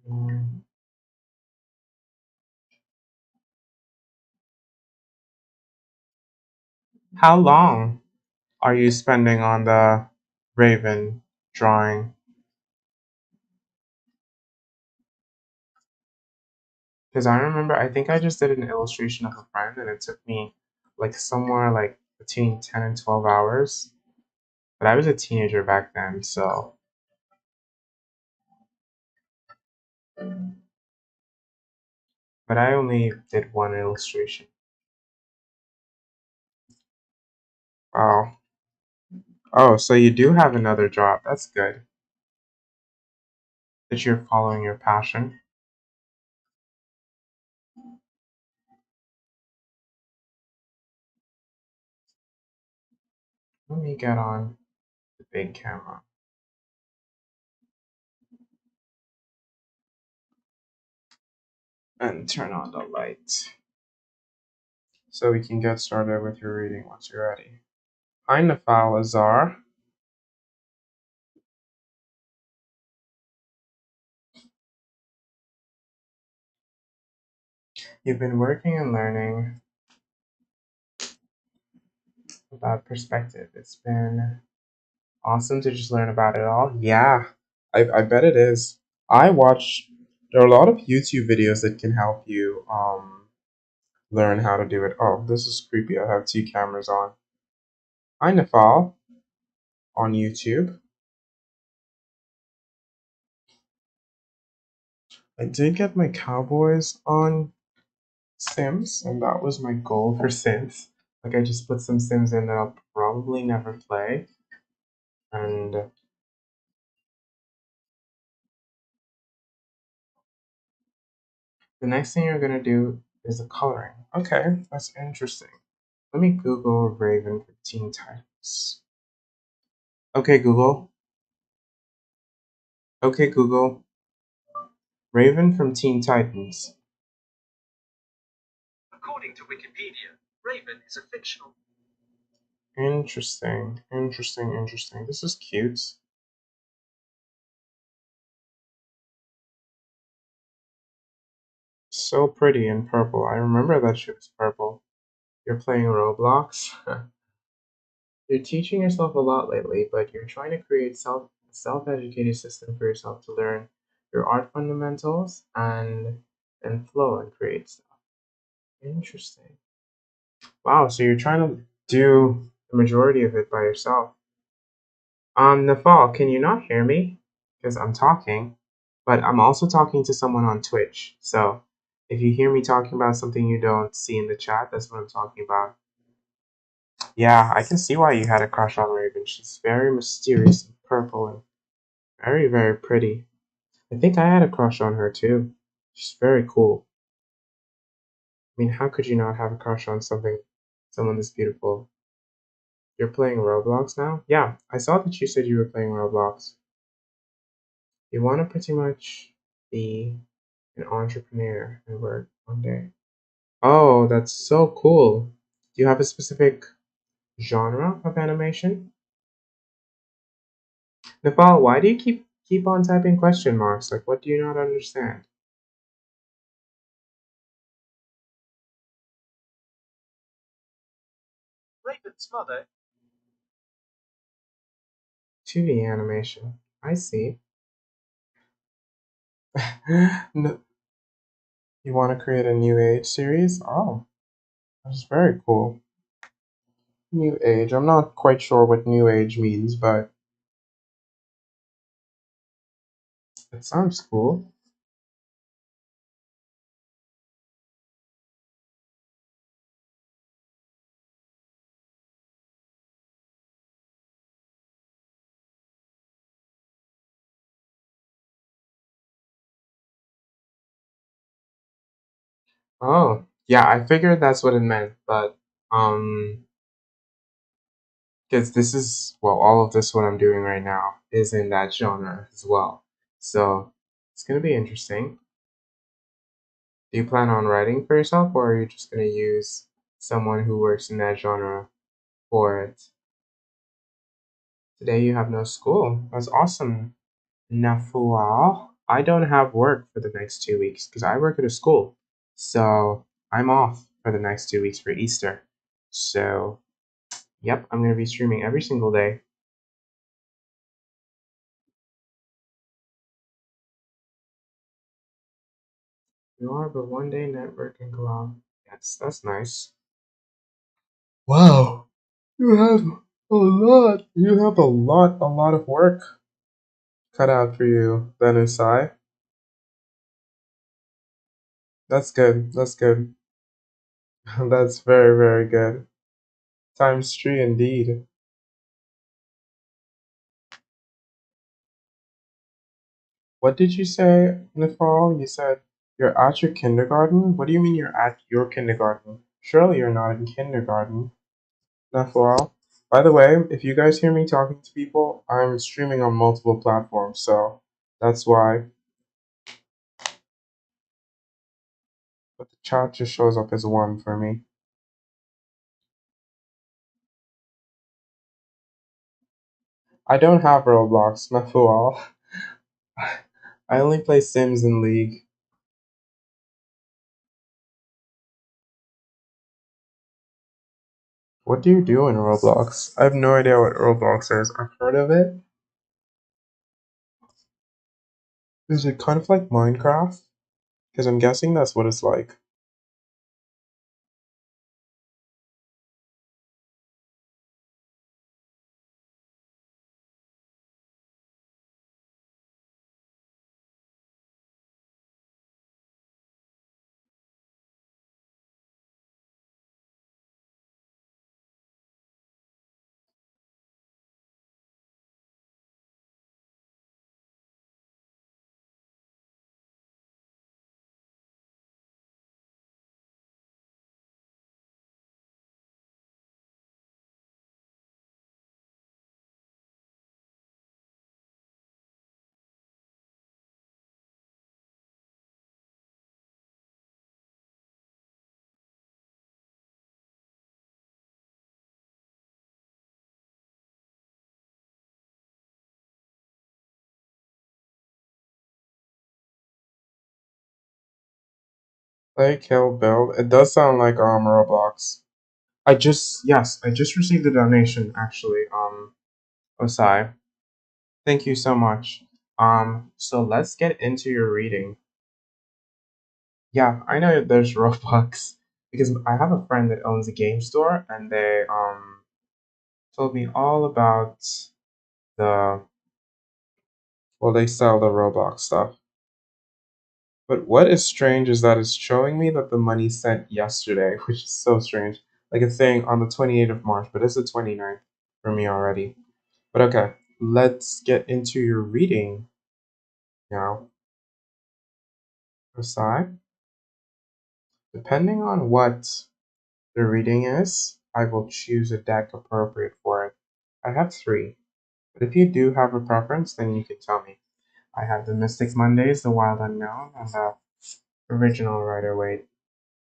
Speaker 1: Mm, How long are you spending on the Raven drawing? Because I remember, I think I just did an illustration of a friend, and it took me like somewhere like between 10 and 12 hours. But I was a teenager back then, so. But I only did one illustration. Wow. Oh, so you do have another job. That's good. That you're following your passion. Let me get on. big camera. And turn on the light so we can get started with your reading once you're ready. Hi, Nafal Azar. You've been working and learning about perspective. It's been awesome to just learn about it all. Yeah, I bet it is. I watch, there are a lot of YouTube videos that can help you learn how to do it. Oh, this is creepy. I have two cameras on. Hi, Nafal on YouTube. I did get my Cowboys on Sims, and that was my goal for Sims. Like, I just put some Sims in that I'll probably never play. And the next thing you're gonna do is the coloring. Okay, that's interesting. Let me Google Raven for Teen Titans. Okay, Google. Okay, Google. Raven from Teen Titans. According to Wikipedia, Raven is a fictional. Interesting, interesting, interesting. This is cute. So pretty in purple. I remember that she was purple. You're playing Roblox. You're teaching yourself a lot lately, but you're trying to create self-educated system for yourself to learn your art fundamentals and flow and create stuff. Interesting. Wow, so you're trying to do the majority of it by yourself. Nafal, can you not hear me? Because I'm talking, but I'm also talking to someone on Twitch. So if you hear me talking about something you don't see in the chat, that's what I'm talking about. Yeah, I can see why you had a crush on Raven. She's very mysterious and purple and very, very pretty. I think I had a crush on her too. She's very cool. I mean, how could you not have a crush on someone this beautiful? You're playing Roblox now? Yeah, I saw that you said you were playing Roblox. You want to pretty much be an entrepreneur and work one day. Oh, that's so cool. Do you have a specific genre of animation? Nepal, why do you keep on typing question marks? Like, what do you not understand? Raven's mother. 2D animation. I see. No, you want to create a new age series? Oh, that's very cool. New age. I'm not quite sure what new age means, but it sounds cool. Oh, yeah, I figured that's what it meant, but um, because this is, well, all of this what I'm doing right now is in that genre as well. So it's gonna be interesting. Do you plan on writing for yourself, or are you just gonna use someone who works in that genre for it? Today you have no school. That's awesome. Nafual. I don't have work for the next 2 weeks because I work at a school. So I'm off for the next 2 weeks for Easter. So, yep, I'm going to be streaming every single day. You are but one day networking club. Yes, that's nice. Wow. You have a lot. You have a lot of work cut out for you, then Usai. That's good. That's good. That's very, very good. Times three indeed. What did you say, Nifal? You said you're at your kindergarten? What do you mean you're at your kindergarten? Surely you're not in kindergarten, Nifal.
Speaker 2: By the way, if you guys hear me talking to people, I'm streaming on multiple platforms, so that's why. But the chat just shows up as one for me. I don't have Roblox, not for all. I only play Sims and League. What do you do in Roblox? I have no idea what Roblox is. I've heard of it. Is it kind of like Minecraft? Because I'm guessing that's what it's like. Play, kill, build. It does sound like Roblox. I just received a donation actually. Osai. Thank you so much. So let's get into your reading. Yeah, I know there's Roblox because I have a friend that owns a game store and they told me all about the well they sell the Roblox stuff. But what is strange is that it's showing me that the money sent yesterday, which is so strange. Like it's saying on the 28th of March, but it's the 29th for me already. But okay, let's get into your reading now. Aside, depending on what the reading is, I will choose a deck appropriate for it. I have three, but if you do have a preference, then you can tell me. I have the Mystic Mondays, the Wild Unknown, and the Original Rider Waite.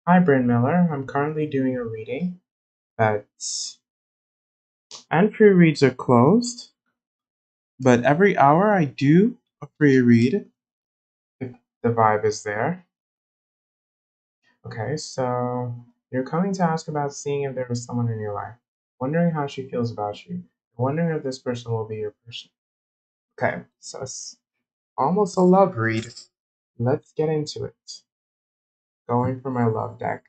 Speaker 2: Hi, Bryn Miller. I'm currently doing a reading, but and free reads are closed. But every hour I do a free read if the vibe is there. Okay, so you're coming to ask about seeing if there is someone in your life, wondering how she feels about you, wondering if this person will be your person. Okay, so it's almost a love read. Let's get into it. Going for my love deck.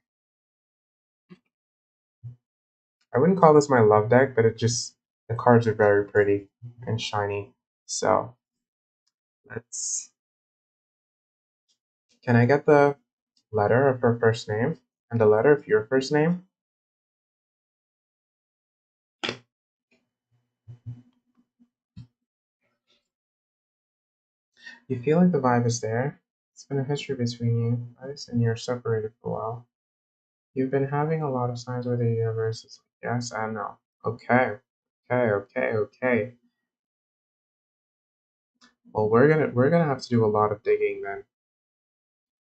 Speaker 2: I wouldn't call this my love deck, but the cards are very pretty and shiny. So let's. Can I get the letter of her first name and the letter of your first name? You feel like the vibe is there. It's been a history between you, guys, and you're separated for a while. You've been having a lot of signs where the universe is like yes and no. Okay, okay. Well, we're gonna have to do a lot of digging then.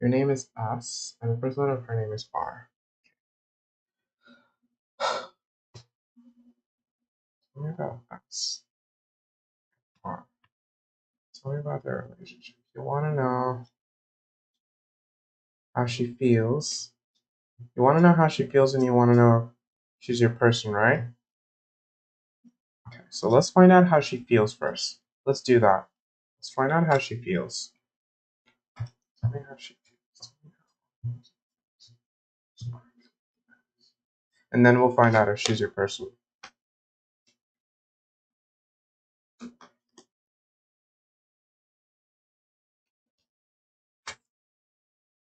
Speaker 2: Your name is S, and the first letter of her name is R. Tell me about S. R. Tell me about their relationship. You want to know how she feels. You want to know how she feels, and you want to know if she's your person, right? Okay, so let's find out how she feels first. Let's do that. Let's find out how she feels. Tell me how she feels. And then we'll find out if she's your person.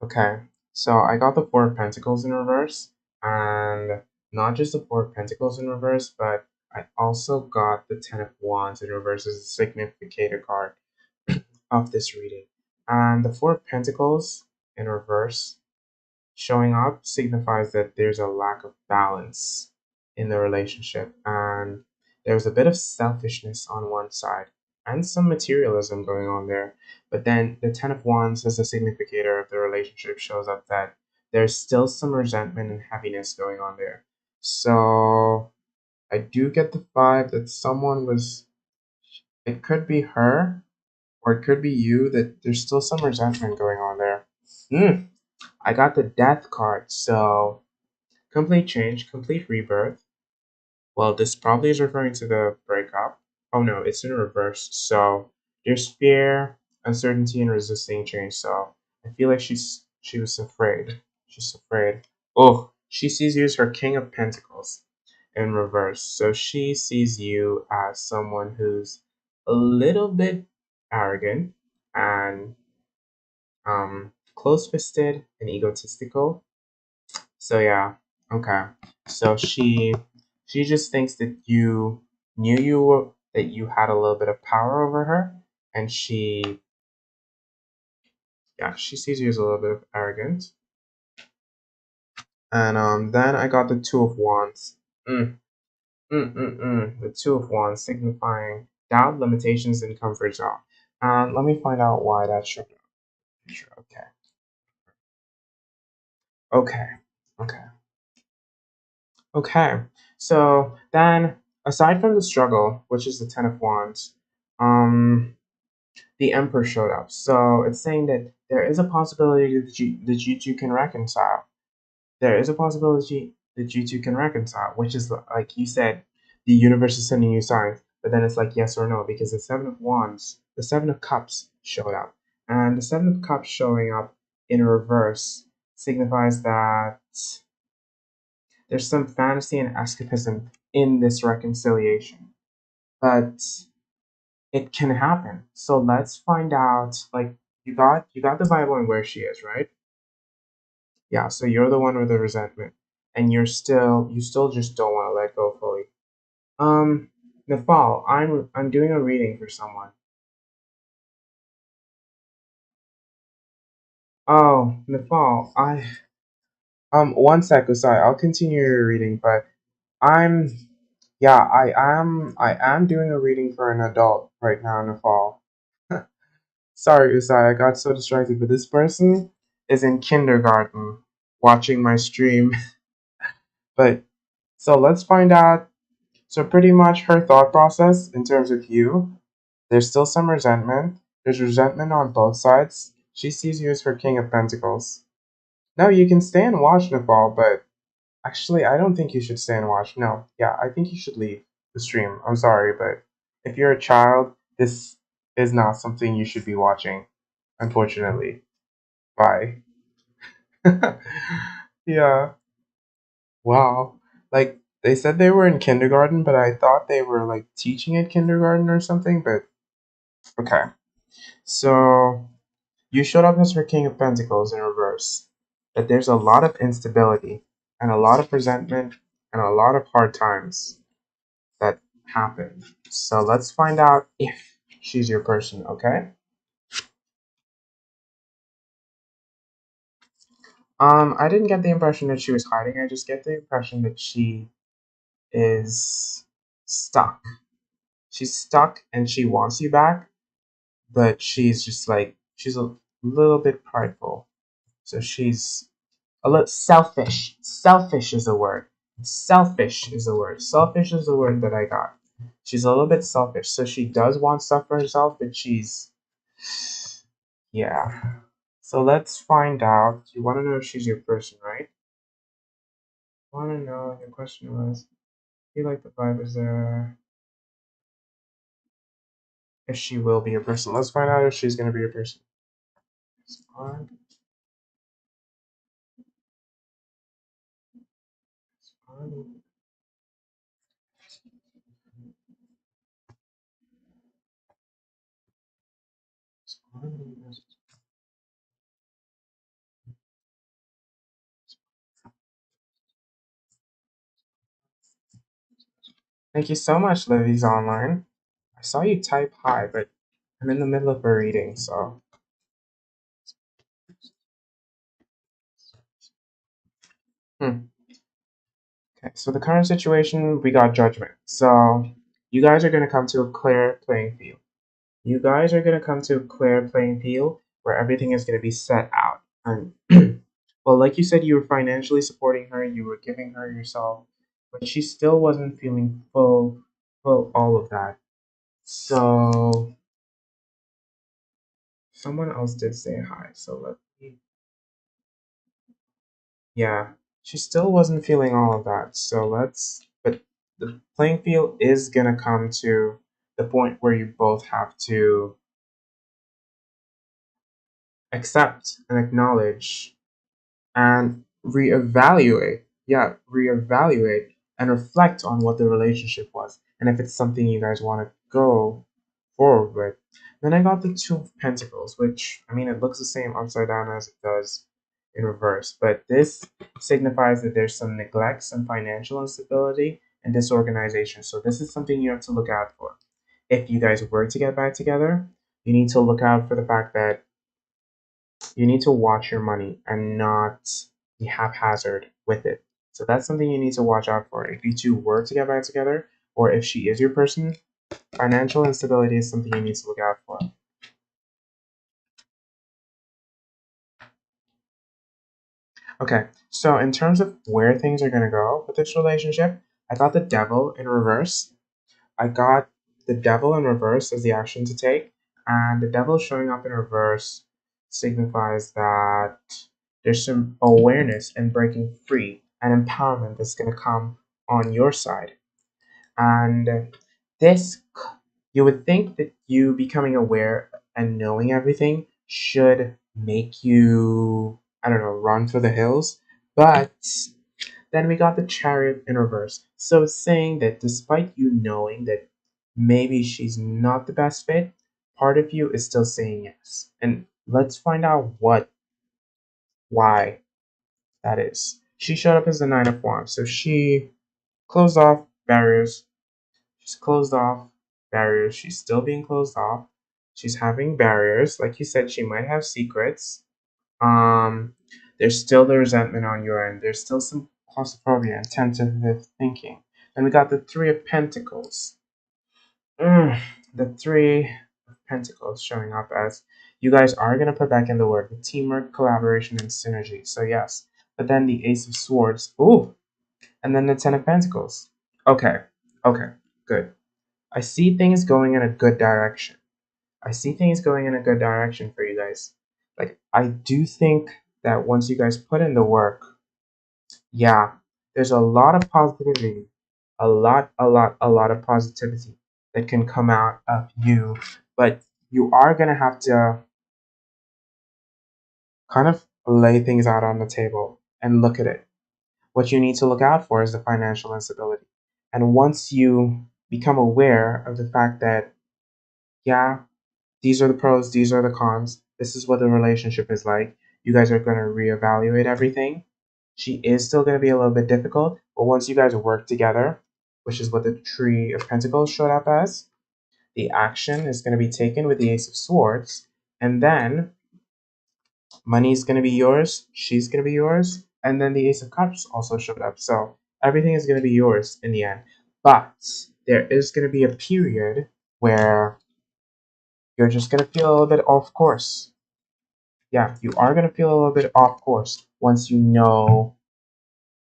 Speaker 2: Okay, so I got the Four of Pentacles in reverse, and not just the Four of Pentacles in reverse, but I also got the Ten of Wands in reverse as a significator card of this reading. And the Four of Pentacles in reverse showing up signifies that there's a lack of balance in the relationship, and there's a bit of selfishness on one side and some materialism going on there. But then the Ten of Wands as a significator of the relationship shows up that there's still some resentment and heaviness going on there. So I do get the vibe that someone was, it could be her or it could be you, that there's still some resentment going on there. Hmm. I got the Death card, so complete change, complete rebirth. Well, this probably is referring to the breakup. Oh no, it's in reverse. So there's fear, uncertainty, and resisting change. So I feel like she was afraid. She's afraid. Oh, she sees you as her King of Pentacles in reverse. So she sees you as someone who's a little bit arrogant and close-fisted and egotistical. So yeah, okay. So she just thinks that you knew you were, that you had a little bit of power over her, and she, yeah, she sees you as a little bit of arrogant. And then I got the Two of Wands. Mm, the Two of Wands signifying doubt, limitations, and comfort zone. And let me find out why that showed up. Sure, okay, okay, okay, okay. So then, aside from the struggle, which is the Ten of Wands, um, the Emperor showed up. So it's saying that there is a possibility that you two can reconcile. There is a possibility that you two can reconcile, which is like you said, the universe is sending you signs. But then it's like yes or no, because the Seven of Wands, the Seven of Cups showed up. And the Seven of Cups showing up in reverse signifies that there's some fantasy and escapism in this reconciliation. But it can happen. So let's find out. Like you got the Bible and where she is, right? Yeah. So you're the one with the resentment, and you still just don't want to let go fully. Um, Nafal, I'm doing a reading for someone. Oh, Nafal, I one sec, Usai. I'll continue your reading, but I'm yeah, I am doing a reading for an adult right now, Nafal. Sorry, Usai, I got so distracted, but this person is in kindergarten watching my stream. But so let's find out. So, pretty much her thought process in terms of you, there's still some resentment. There's resentment on both sides. She sees you as her King of Pentacles. No, you can stay and watch Nepal, but actually, I don't think you should stay and watch. No, yeah, I think you should leave the stream. I'm sorry, but if you're a child, this is not something you should be watching, unfortunately. Bye. Yeah. Wow. Like they said they were in kindergarten, but I thought they were like teaching at kindergarten or something, but okay. So you showed up as her King of Pentacles in reverse. That there's a lot of instability and a lot of resentment and a lot of hard times that happen. So let's find out if she's your person, okay? I didn't get the impression that she was hiding. I just get the impression that she is stuck. She's stuck and she wants you back, but she's just like she's a little bit prideful. So she's a little selfish. Selfish is a word. Selfish is a word. Selfish is the word that I got. She's a little bit selfish. So she does want stuff for herself, but she's yeah. So let's find out. You want to know if she's your person, right? Want to know? Your question was, I feel like the vibe is there. If she will be your person. Let's find out if she's gonna be your person. Respond. Respond. Respond. Thank you so much, Livy's online. I saw you type hi, but I'm in the middle of a reading, so. Hmm. Okay, so the current situation, we got judgment. So you guys are going to come to a clear playing field. You guys are going to come to a clear playing field where everything is going to be set out. And well, like you said, you were financially supporting her, you were giving her yourself, but she still wasn't feeling full all of that. So someone else did say hi. So let me, yeah, she still wasn't feeling all of that. So but the playing field is going to come to the point where you both have to accept and acknowledge and reevaluate. Yeah, reevaluate and reflect on what the relationship was and if it's something you guys want to go forward with. Then I got the Two of Pentacles, which, I mean, it looks the same upside down as it does in reverse, but this signifies that there's some neglect, some financial instability, and disorganization. So this is something you have to look out for. If you guys were to get back together, you need to look out for the fact that you need to watch your money and not be haphazard with it. So that's something you need to watch out for. If you two were to get back together, or if she is your person, financial instability is something you need to look out for. Okay, so in terms of where things are going to go with this relationship, I got the devil in reverse. I got the devil in reverse as the action to take, and the devil showing up in reverse signifies that there's some awareness and breaking free and empowerment that's going to come on your side. And this, you would think that you becoming aware and knowing everything should make you, I don't know, run for the hills. But then we got the chariot in reverse. So it's saying that despite you knowing that maybe she's not the best fit, part of you is still saying yes. And let's find out why that is. She showed up as the Nine of Wands. So she closed off barriers. She's closed off barriers. She's still being closed off. She's having barriers. Like you said, she might have secrets. Um, there's still the resentment on your end. There's still some claustrophobia and tentative thinking. And we got the Three of Pentacles. The Three of Pentacles showing up as you guys are going to put back in the word with teamwork, collaboration, and synergy. So, yes. But then the Ace of Swords. Ooh. And then the Ten of Pentacles. Okay. Okay. Good. I see things going in a good direction. I see things going in a good direction for you guys. Like, I do think that once you guys put in the work, yeah, there's a lot of positivity, a lot of positivity that can come out of you. But you are going to have to kind of lay things out on the table and look at it. What you need to look out for is the financial instability. And once you become aware of the fact that, yeah, these are the pros, these are the cons, this is what the relationship is like, you guys are going to reevaluate everything. She is still going to be a little bit difficult, but once you guys work together, which is what the Tree of Pentacles showed up as, the action is going to be taken with the Ace of Swords, and then money is going to be yours, she's going to be yours, and then the Ace of Cups also showed up. So everything is going to be yours in the end. But there is going to be a period where you're just going to feel a little bit off course. Yeah, you are going to feel a little bit off course once you know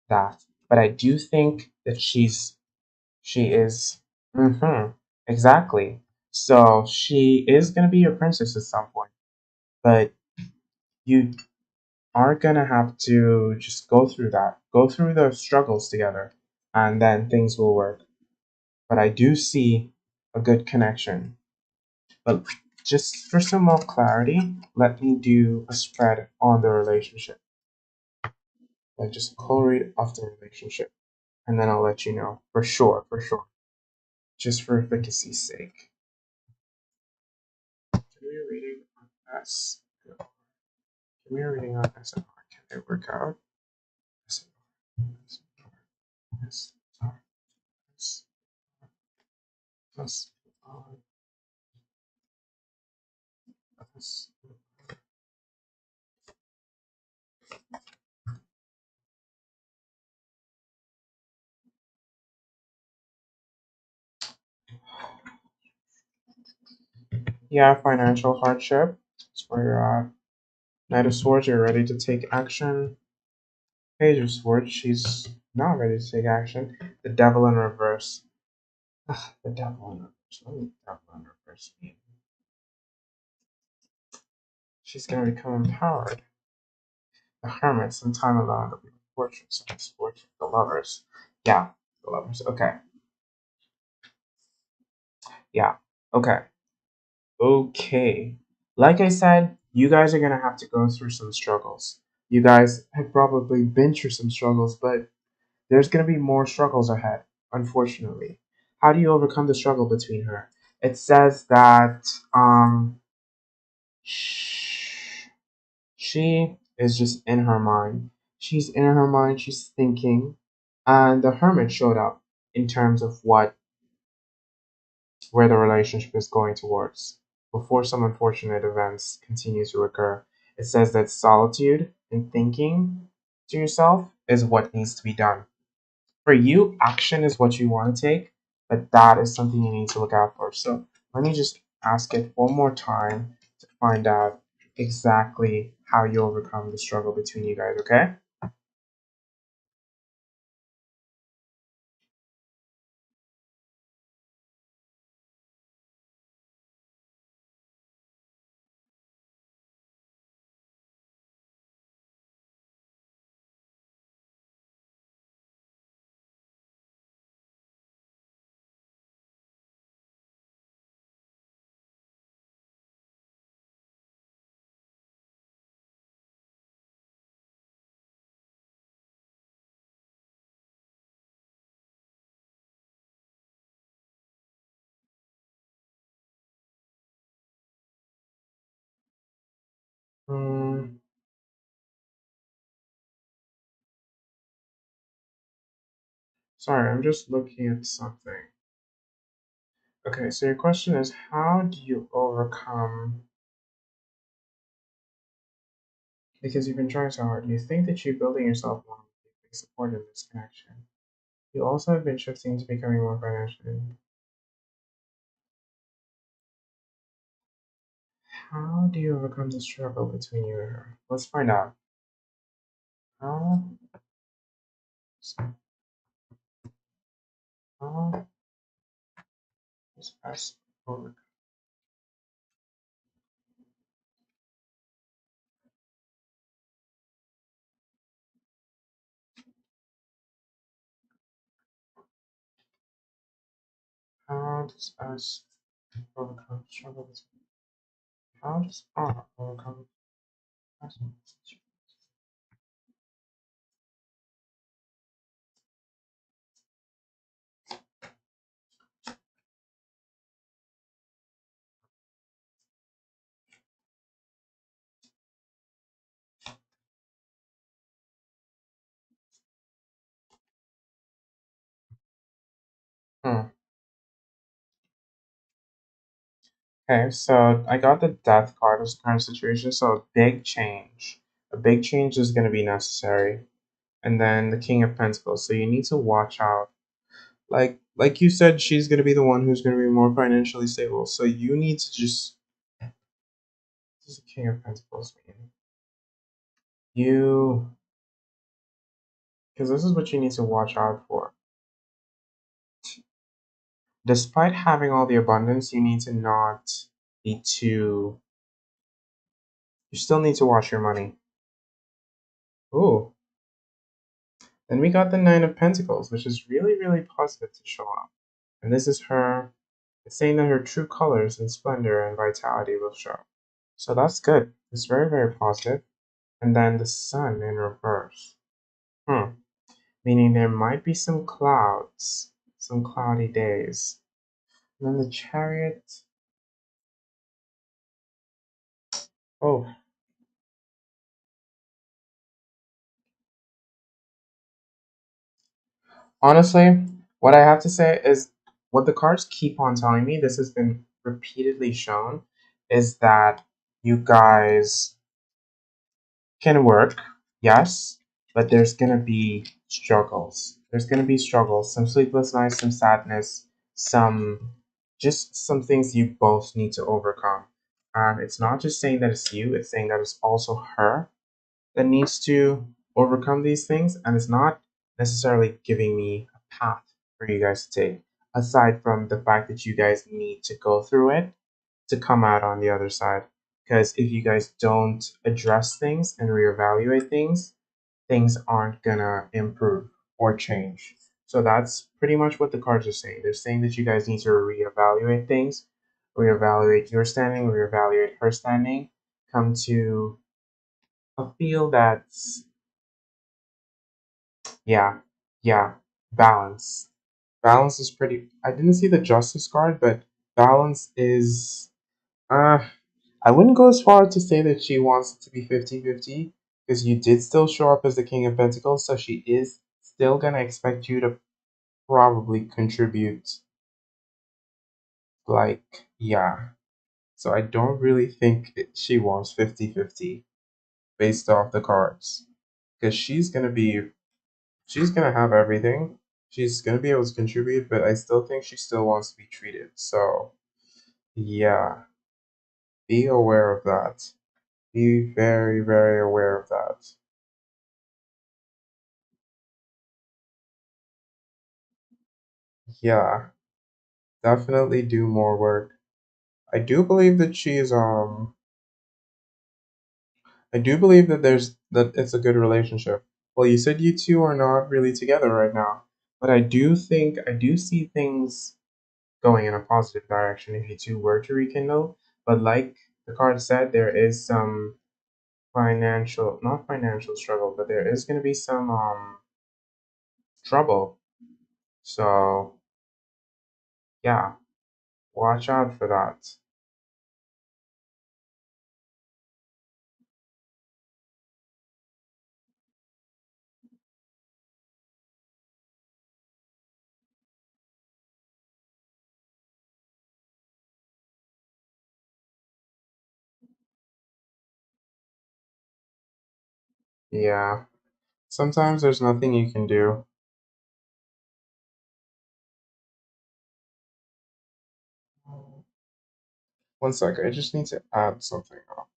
Speaker 2: that. But I do think that she is, exactly. So she is going to be your princess at some point. But you are gonna have to just go through that, go through the struggles together, and then things will work. But I do see a good connection. But just for some more clarity, let me do a spread on the relationship. Like just cold read of the relationship, and then I'll let you know for sure, just for efficacy's sake. Can we reading on S? Can we reading on SMR? Can they work out? SMR, SMR, plus plus Yeah, financial hardship. That's where you're at. Knight of Swords, you're ready to take action. Page of Swords, she's not ready to take action. The Devil in reverse. Ugh, the Devil in reverse. What does the Devil in reverse mean? She's gonna become empowered. The Hermit, some time alone. The Fortune, some sports. The Lovers. Yeah, the Lovers. Okay. Yeah. Okay. Okay. Like I said, you guys are gonna have to go through some struggles. You guys have probably been through some struggles, but there's gonna be more struggles ahead, unfortunately. How do you overcome the struggle between her? It says that she is just in her mind. She's in her mind, she's thinking, and the hermit showed up in terms of what where the relationship is going towards. Before some unfortunate events continue to occur, it says that solitude and thinking to yourself is what needs to be done. For you, action is what you want to take, but that is something you need to look out for. So let me just ask it one more time to find out exactly how you overcome the struggle between you guys, okay? Hmm, sorry, I'm just looking at something. Okay, so your question is how do you overcome because you've been trying so hard, you think that you building yourself more will support in this connection. You also have been shifting to becoming more financially. How do you overcome the struggle between you and her? Let's find out. How, how does us overcome? How does us overcome struggle between? How does R overcome? Hmm. Okay, so I got the death card as current situation, so a big change. A big change is going to be necessary. And then the King of Pentacles, so you need to watch out. Like you said, she's going to be the one who's going to be more financially stable. So you need to just. This is the King of Pentacles mean? You. Because this is what you need to watch out for. Despite having all the abundance, you need to not be too. You still need to watch your money. Ooh. Then we got the Nine of Pentacles, which is really, really positive to show up. And this is her. It's saying that her true colors and splendor and vitality will show. So that's good. It's very, very positive. And then the sun in reverse. Hmm. Meaning there might be some clouds, some cloudy days. And then the chariot. Oh, honestly, what I have to say is what the cards keep on telling me, this has been repeatedly shown, is that you guys can work, yes, but there's gonna be struggles. There's gonna be struggles, some sleepless nights, some sadness, some just some things you both need to overcome. And it's not just saying that it's you, it's saying that it's also her that needs to overcome these things. And it's not necessarily giving me a path for you guys to take, aside from the fact that you guys need to go through it to come out on the other side. Because if you guys don't address things and reevaluate things, things aren't gonna improve or change. So that's pretty much what the cards are saying. They're saying that you guys need to reevaluate things, reevaluate your standing, reevaluate her standing, come to a feel that's, yeah, yeah, balance. Balance is pretty. I didn't see the justice card, but balance is. Uh, I wouldn't go as far to say that she wants it to be 50-50, because you did still show up as the King of Pentacles, so she is still gonna expect you to probably contribute, like, yeah. So I don't really think she wants 50-50 based off the cards, because she's gonna have everything. She's gonna be able to contribute, but I still think she still wants to be treated. So yeah, be aware of that. Be very, very aware of that. Yeah, definitely do more work. I do believe that I do believe that it's a good relationship. Well, you said you two are not really together right now, but I do see things going in a positive direction if you two were to rekindle. But like the card said, there is some not financial struggle, but there is going to be some trouble. So yeah, watch out for that. Yeah, sometimes there's nothing you can do. One sec, I just need to add something up.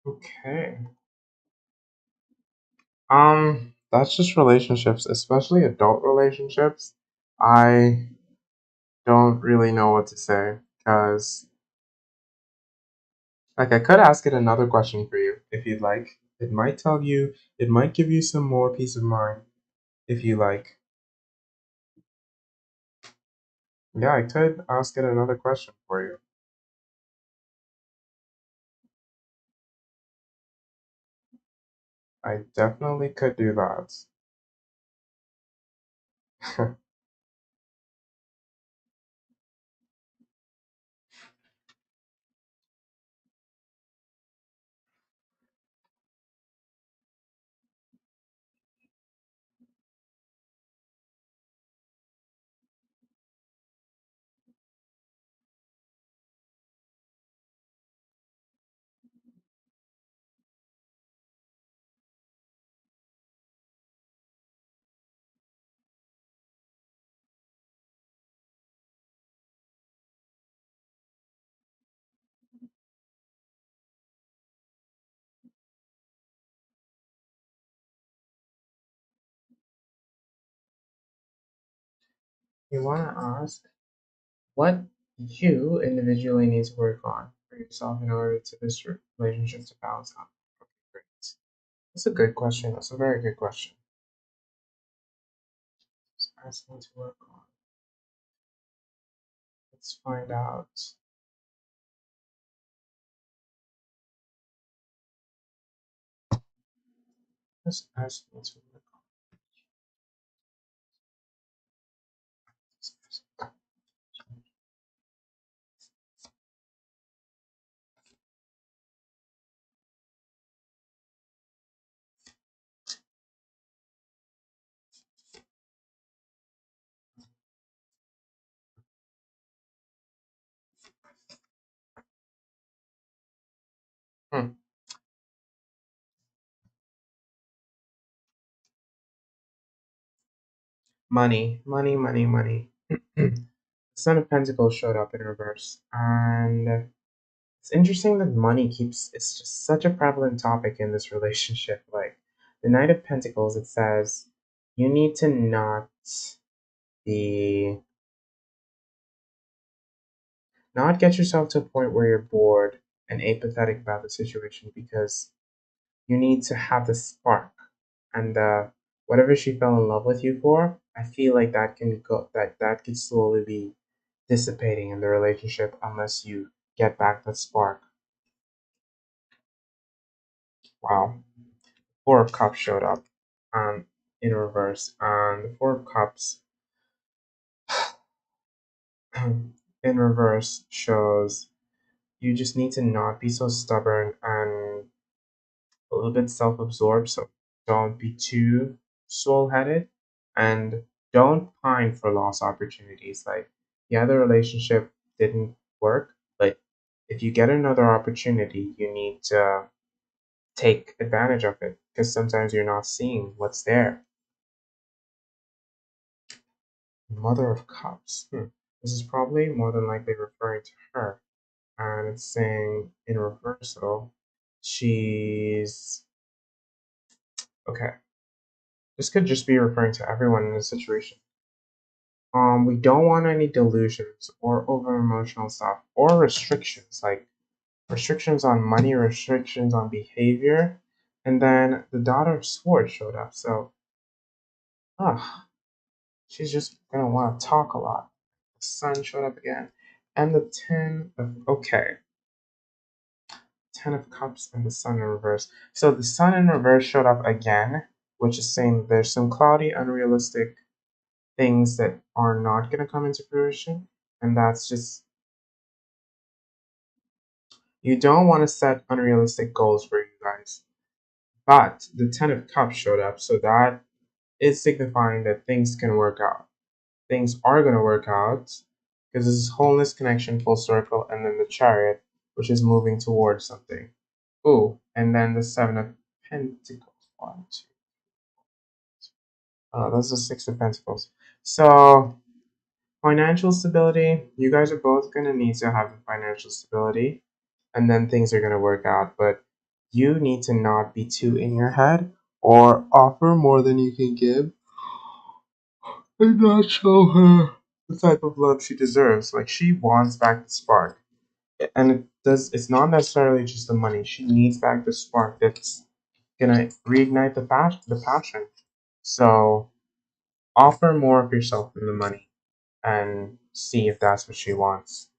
Speaker 2: Okay. That's just relationships, especially adult relationships. I don't really know what to say, because like I could ask it another question for you if you'd like. It might give you some more peace of mind if you like. Yeah, I could ask it another question for you. I definitely could do that. You want to ask what you individually need to work on for yourself in order to this relationship to balance out. Okay, great. That's a good question. That's a very good question. Just asking to work on. Let's find out. Just asking to work on. Hmm. Money, money, money, money. The Son of Pentacles showed up in reverse, and it's interesting that money keeps. It's just such a prevalent topic in this relationship. Like the Knight of Pentacles, it says you need to be not get yourself to a point where you're bored and apathetic about the situation because you need to have the spark and whatever she fell in love with you for. I feel like that could slowly be dissipating in the relationship unless you get back that spark. Wow. Four of Cups showed up in reverse, and the Four of Cups in reverse shows you just need to not be so stubborn and a little bit self absorbed, so don't be too soul headed and don't pine for lost opportunities. Like, yeah, the relationship didn't work, but if you get another opportunity, you need to take advantage of it because sometimes you're not seeing what's there. Mother of Cups. This is probably more than likely referring to her. And it's saying in reversal, she's okay. This could just be referring to everyone in the situation. We don't want any delusions or over emotional stuff or restrictions, like restrictions on money, restrictions on behavior. And then the Daughter of Swords showed up. So, ah, she's just gonna want to talk a lot. The Sun showed up again. And the Ten of, okay. Ten of Cups and the Sun in reverse. So the Sun in reverse showed up again, which is saying there's some cloudy, unrealistic things that are not going to come into fruition. And that's just, you don't want to set unrealistic goals for you guys. But the Ten of Cups showed up, so that is signifying that things can work out. Things are going to work out because this is wholeness, connection, full circle, and then the Chariot, which is moving towards something. Ooh, and then the Seven of Pentacles. One, two. That's the Six of Pentacles. So, financial stability. You guys are both going to need to have the financial stability, and then things are going to work out. But you need to not be too in your head or offer more than you can give and not show her the type of love she deserves. Like, she wants back the spark. And it's not necessarily just the money. She needs back the spark that's gonna reignite the passion. So offer more of yourself than the money and see if that's what she wants.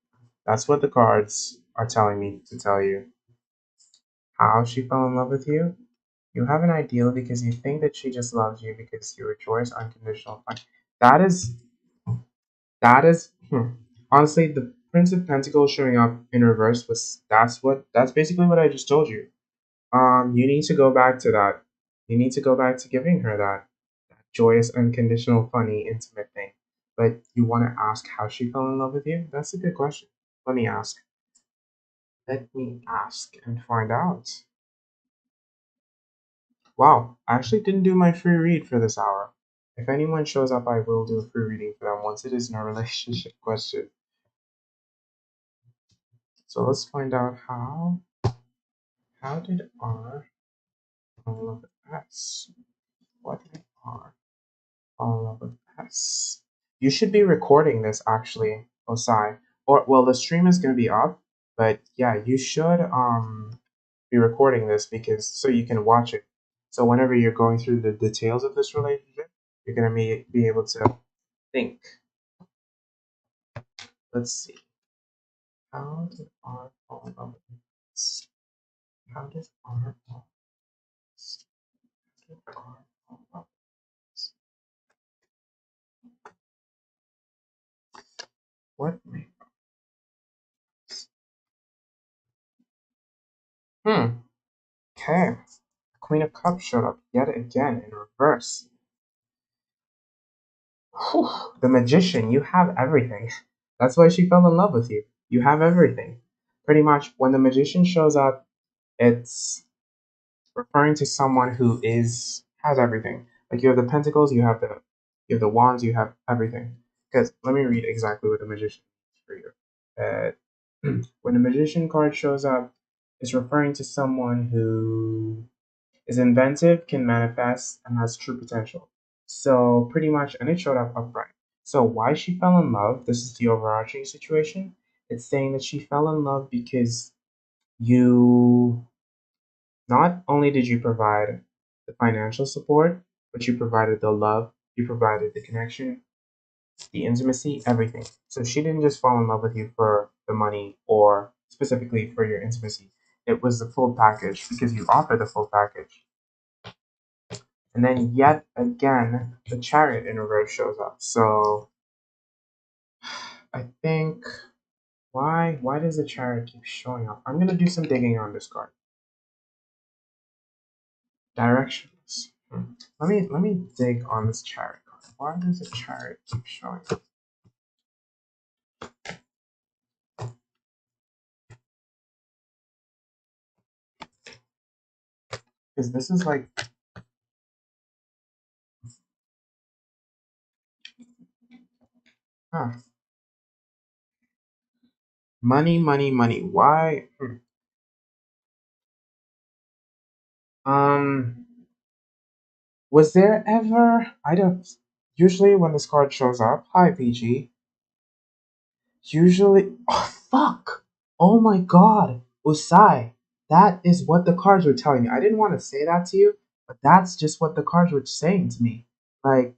Speaker 2: That's what the cards are telling me to tell you. How she fell in love with you? You have an ideal because you think that she just loves you because you're a joyous, unconditional fun. That is honestly the Prince of Pentacles showing up in reverse was that's basically what I just told you. You need to go back to that. You need to go back to giving her that joyous, unconditional, funny, intimate thing. But you want to ask how she fell in love with you? That's a good question. Let me ask. Let me ask and find out. Wow, I actually didn't do my free read for this hour. If anyone shows up, I will do a free reading for them once it is in a relationship question. So let's find out how did R fall in love with S? What did R fall in love with S? You should be recording this actually, Osai. Or well, the stream is gonna be up, but yeah, you should be recording this because so you can watch it. So whenever you're going through the details of this relationship, you're gonna be able to think. Let's see. How did R fall in love with this? How did R fall? How did R fall in love with this? What made this? Okay. Queen of Cups showed up yet again in reverse. Whew. The Magician, you have everything. That's why she fell in love with you. You have everything. Pretty much, when the Magician shows up, it's referring to someone who has everything. Like you have the Pentacles, you have the Wands, you have everything. Because let me read exactly what the Magician is for you. When the Magician card shows up, it's referring to someone who is inventive, can manifest, and has true potential. So pretty much, and it showed up upright. So why she fell in love? This is the overarching situation. It's saying that she fell in love because you not only did you provide the financial support, but you provided the love, you provided the connection, the intimacy, everything. So she didn't just fall in love with you for the money or specifically for your intimacy. It was the full package because you offer the full package. And then yet again, the Chariot in reverse shows up. So I think why does the Chariot keep showing up? I'm gonna do some digging on this card. Directions. Let me dig on this Chariot card. Why does the Chariot keep showing up? Because this is like huh. Money, money, money. Why? Was there ever I don't usually when this card shows up, hi PG. Usually oh fuck. Oh my god. Usai. That is what the cards were telling me. I didn't want to say that to you, but that's just what the cards were saying to me. Like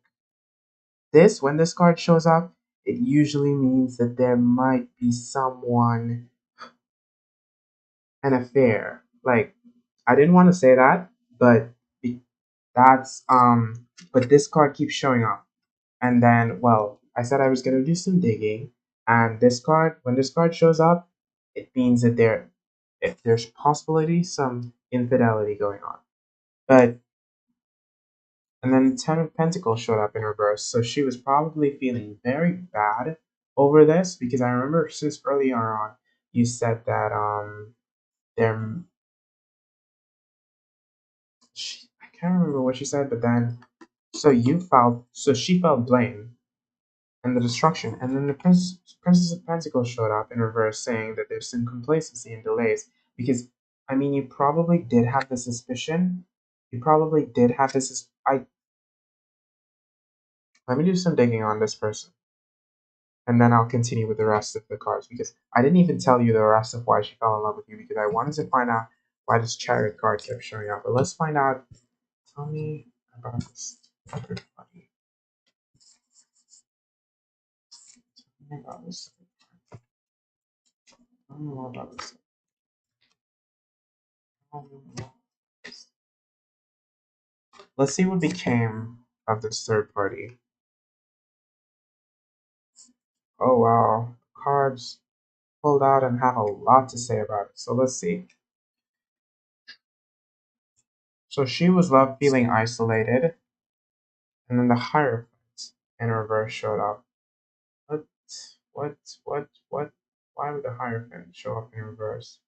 Speaker 2: this, when this card shows up, it usually means that there might be someone an affair. Like I didn't want to say that, but that's but this card keeps showing up. And then well, I said I was gonna do some digging, and this card when this card shows up, it means that if there's possibility some infidelity going on. But and then Ten of Pentacles showed up in reverse, so she was probably feeling very bad over this because I remember since earlier on you said that there I can't remember what she said, but then so she felt blame and the destruction, and then the Princess of Pentacles showed up in reverse, saying that there's some complacency and delays because I mean you probably did have the suspicion, you probably did have this. I let me do some digging on this person, and then I'll continue with the rest of the cards because I didn't even tell you the rest of why she fell in love with you because I wanted to find out why this Chariot card kept showing up. But let's find out. Tell me about this other party. Tell me about this. Tell me more about this. Tell me more about this. Let's see what became of this third party. Oh wow, cards pulled out and have a lot to say about it. So let's see. So she was left feeling isolated, and then the Hierophant in reverse showed up. What? What? Why would the Hierophant show up in reverse?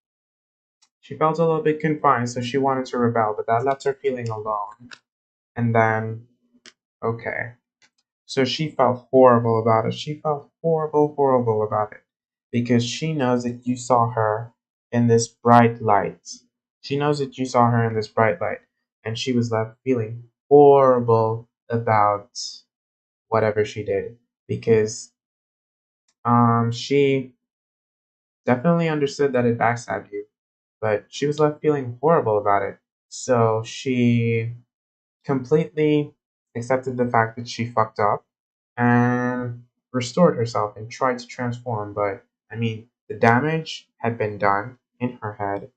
Speaker 2: She felt a little bit confined, so she wanted to rebel, but that left her feeling alone. And then, okay. So she felt horrible about it. She felt horrible about it. Because she knows that you saw her in this bright light. She knows that you saw her in this bright light. And she was left feeling horrible about whatever she did. because she definitely understood that it backstabbed you, but she was left feeling horrible about it. So she completely accepted the fact that she fucked up and restored herself and tried to transform. But I mean, the damage had been done in her head.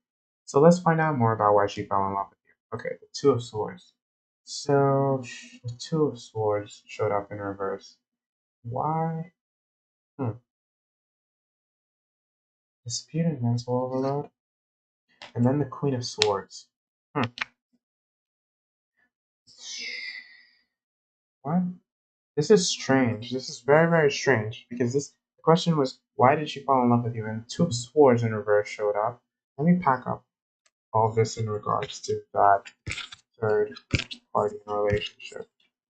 Speaker 2: So let's find out more about why she fell in love with you. Okay, the Two of Swords. So the Two of Swords showed up in reverse. Why? Hmm. Dispute and mental overload. And then the Queen of Swords. Hmm. What? This is strange. This is very, very strange because this the question was why did she fall in love with you? And Two of Swords in reverse showed up. Let me pack up all this in regards to that third party in a relationship.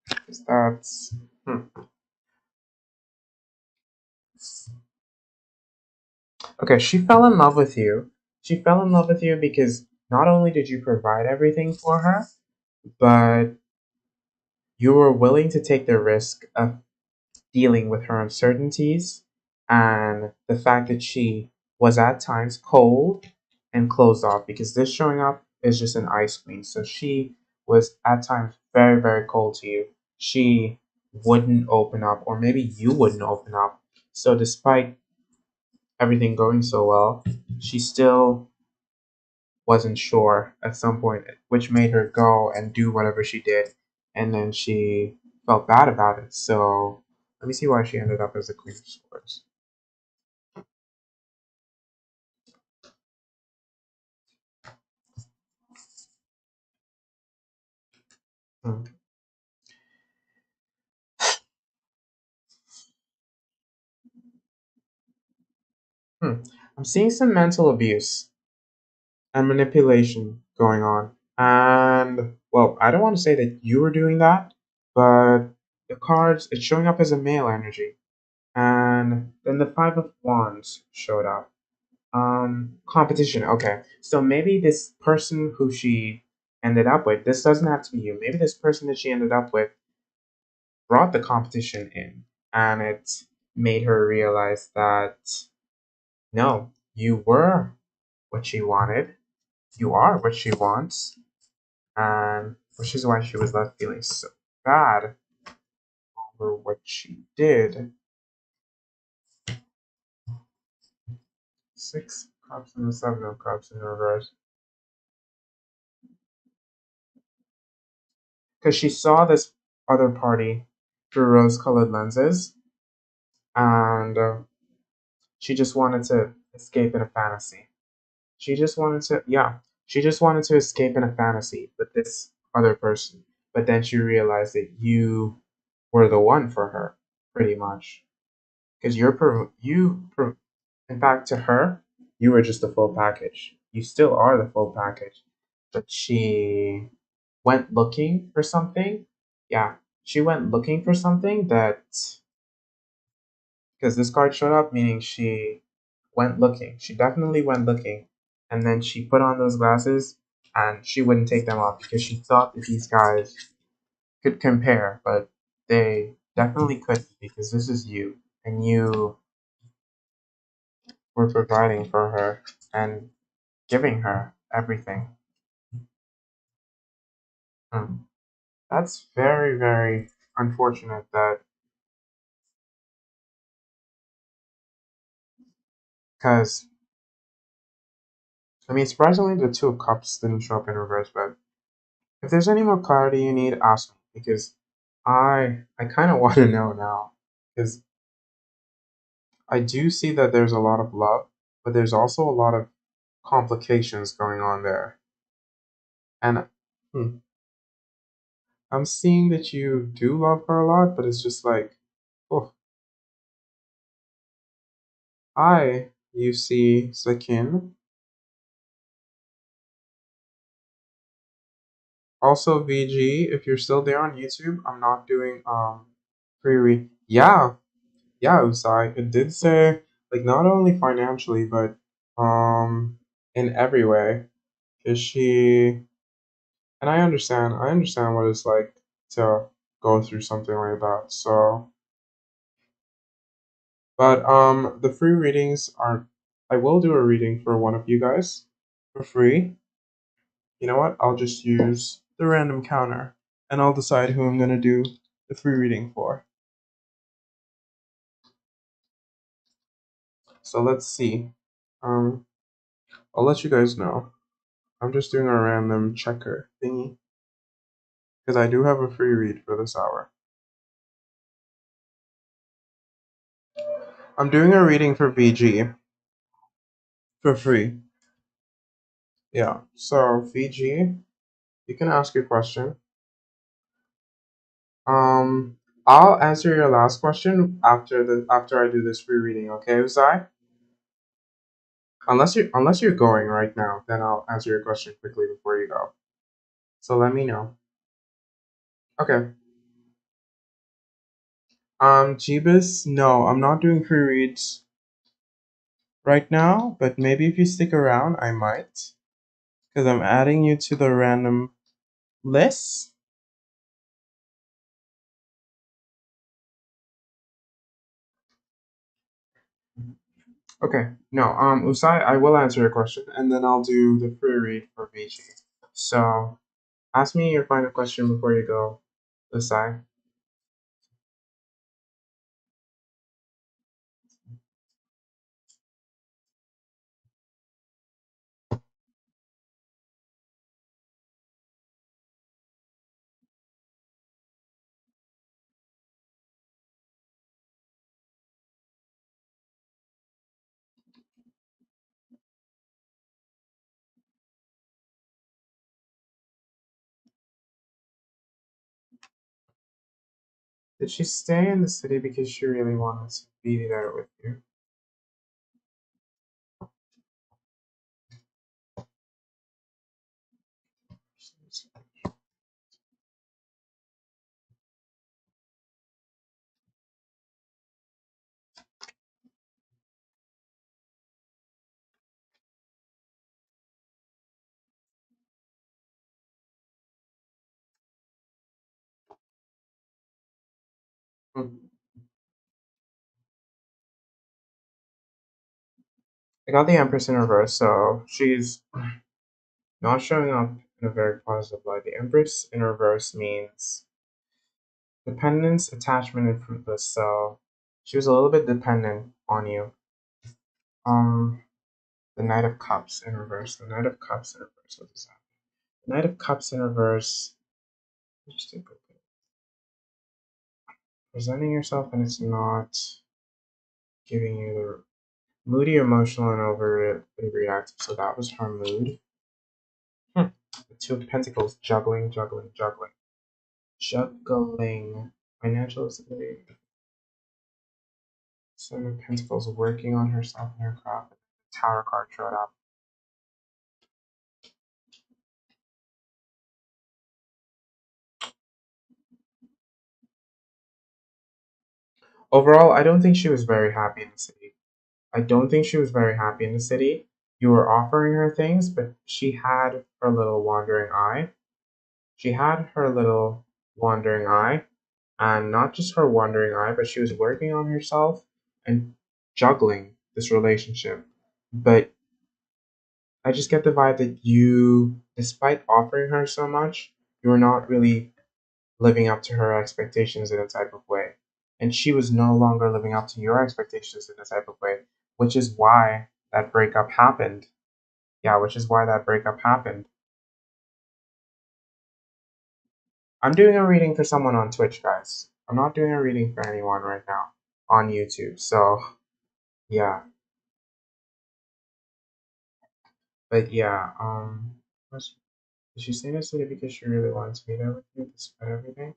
Speaker 2: Because that's hmm. Okay, she fell in love with you. She fell in love with you because not only did you provide everything for her, but you were willing to take the risk of dealing with her uncertainties and the fact that she was at times cold and closed off because this showing up is just an ice queen. So she was at times very, very cold to you. She wouldn't open up, or maybe you wouldn't open up. So, despite everything going so well, she still wasn't sure at some point, which made her go and do whatever she did. And then she felt bad about it. So let me see why she ended up as the Queen of Swords. Hmm. Hmm. I'm seeing some mental abuse and manipulation going on. And, well, I don't want to say that you were doing that, but the cards, it's showing up as a male energy. And then the Five of Wands showed up. Competition. Okay. So maybe this person who she ended up with, this doesn't have to be you. Maybe this person that she ended up with brought the competition in and it made her realize that no, you were what she wanted. You are what she wants. And which is why she was left feeling so bad over what she did. Six cups and the seven of cups in reverse. Because she saw this other party through rose colored lenses and she just wanted to escape in a fantasy. She just wanted to, yeah, she just wanted to escape in a fantasy with this other person. But then she realized that you were the one for her, pretty much. Because in fact, to her, you were just the full package. You still are the full package. But she went looking for something. Yeah, she went looking for something that because this card showed up, meaning she went looking. She definitely went looking. And then she put on those glasses and she wouldn't take them off because she thought that these guys could compare, but they definitely couldn't because this is you. And you were providing for her and giving her everything. Hmm. That's very, very unfortunate that, because, I mean, surprisingly, the Two of Cups didn't show up in reverse, but if there's any more clarity you need, ask me because I kind of want to know now because I do see that there's a lot of love, but there's also a lot of complications going on there. And hmm, I'm seeing that you do love her a lot, but it's just like, oh, hi, you see Sakin. Also, VG, if you're still there on YouTube, I'm not doing pre-read. Yeah, yeah, Usai. It did say like not only financially, but um in every way. Is she and I understand what it's like to go through something like that. So But the free readings are. I will do a reading for one of you guys for free. You know what? I'll just use the random counter, and I'll decide who I'm gonna do the free reading for. So let's see. Um, I'll let you guys know. I'm just doing a random checker thingy because I do have a free read for this hour. I'm doing a reading for VG for free. Yeah. So VG, you can ask your question. Um, I'll answer your last question after I do this free reading. Okay, Usai? Unless you're going right now, then I'll answer your question quickly before you go. So let me know. Okay. Jeebus, no, I'm not doing free reads right now, but maybe if you stick around, I might. Because I'm adding you to the random list. Okay, no, Usai, I will answer your question, and then I'll do the free read for VG. So, ask me your final question before you go, Usai. Did she stay in the city because she really wanted to be there with you? Hmm. I got the Empress in reverse, so she's not showing up in a very positive light. The Empress in reverse means dependence, attachment, and fruitless. So she was a little bit dependent on you. Um, the Knight of Cups in reverse. The Knight of Cups in reverse. What is that? The Knight of Cups in reverse. Just take a look. Presenting yourself and it's not giving you the moody, emotional, and overreactive. So that was her mood. The Two of Pentacles, juggling, juggling, juggling, juggling. Financial stability. Seven of Pentacles, working on herself and her craft. The Tower card showed up. Overall, I don't think she was very happy in the city. I don't think she was very happy in the city. You were offering her things, but she had her little wandering eye. She had her little wandering eye, and not just her wandering eye, but she was working on herself and juggling this relationship. But I just get the vibe that you, despite offering her so much, you were not really living up to her expectations in a type of way. And she was no longer living up to your expectations in a type of way, which is why that breakup happened. Yeah, which is why that breakup happened. I'm doing a reading for someone on Twitch, guys. I'm not doing a reading for anyone right now on YouTube. So, yeah. But yeah, did she say this today because she really wanted to be there with you despite everything?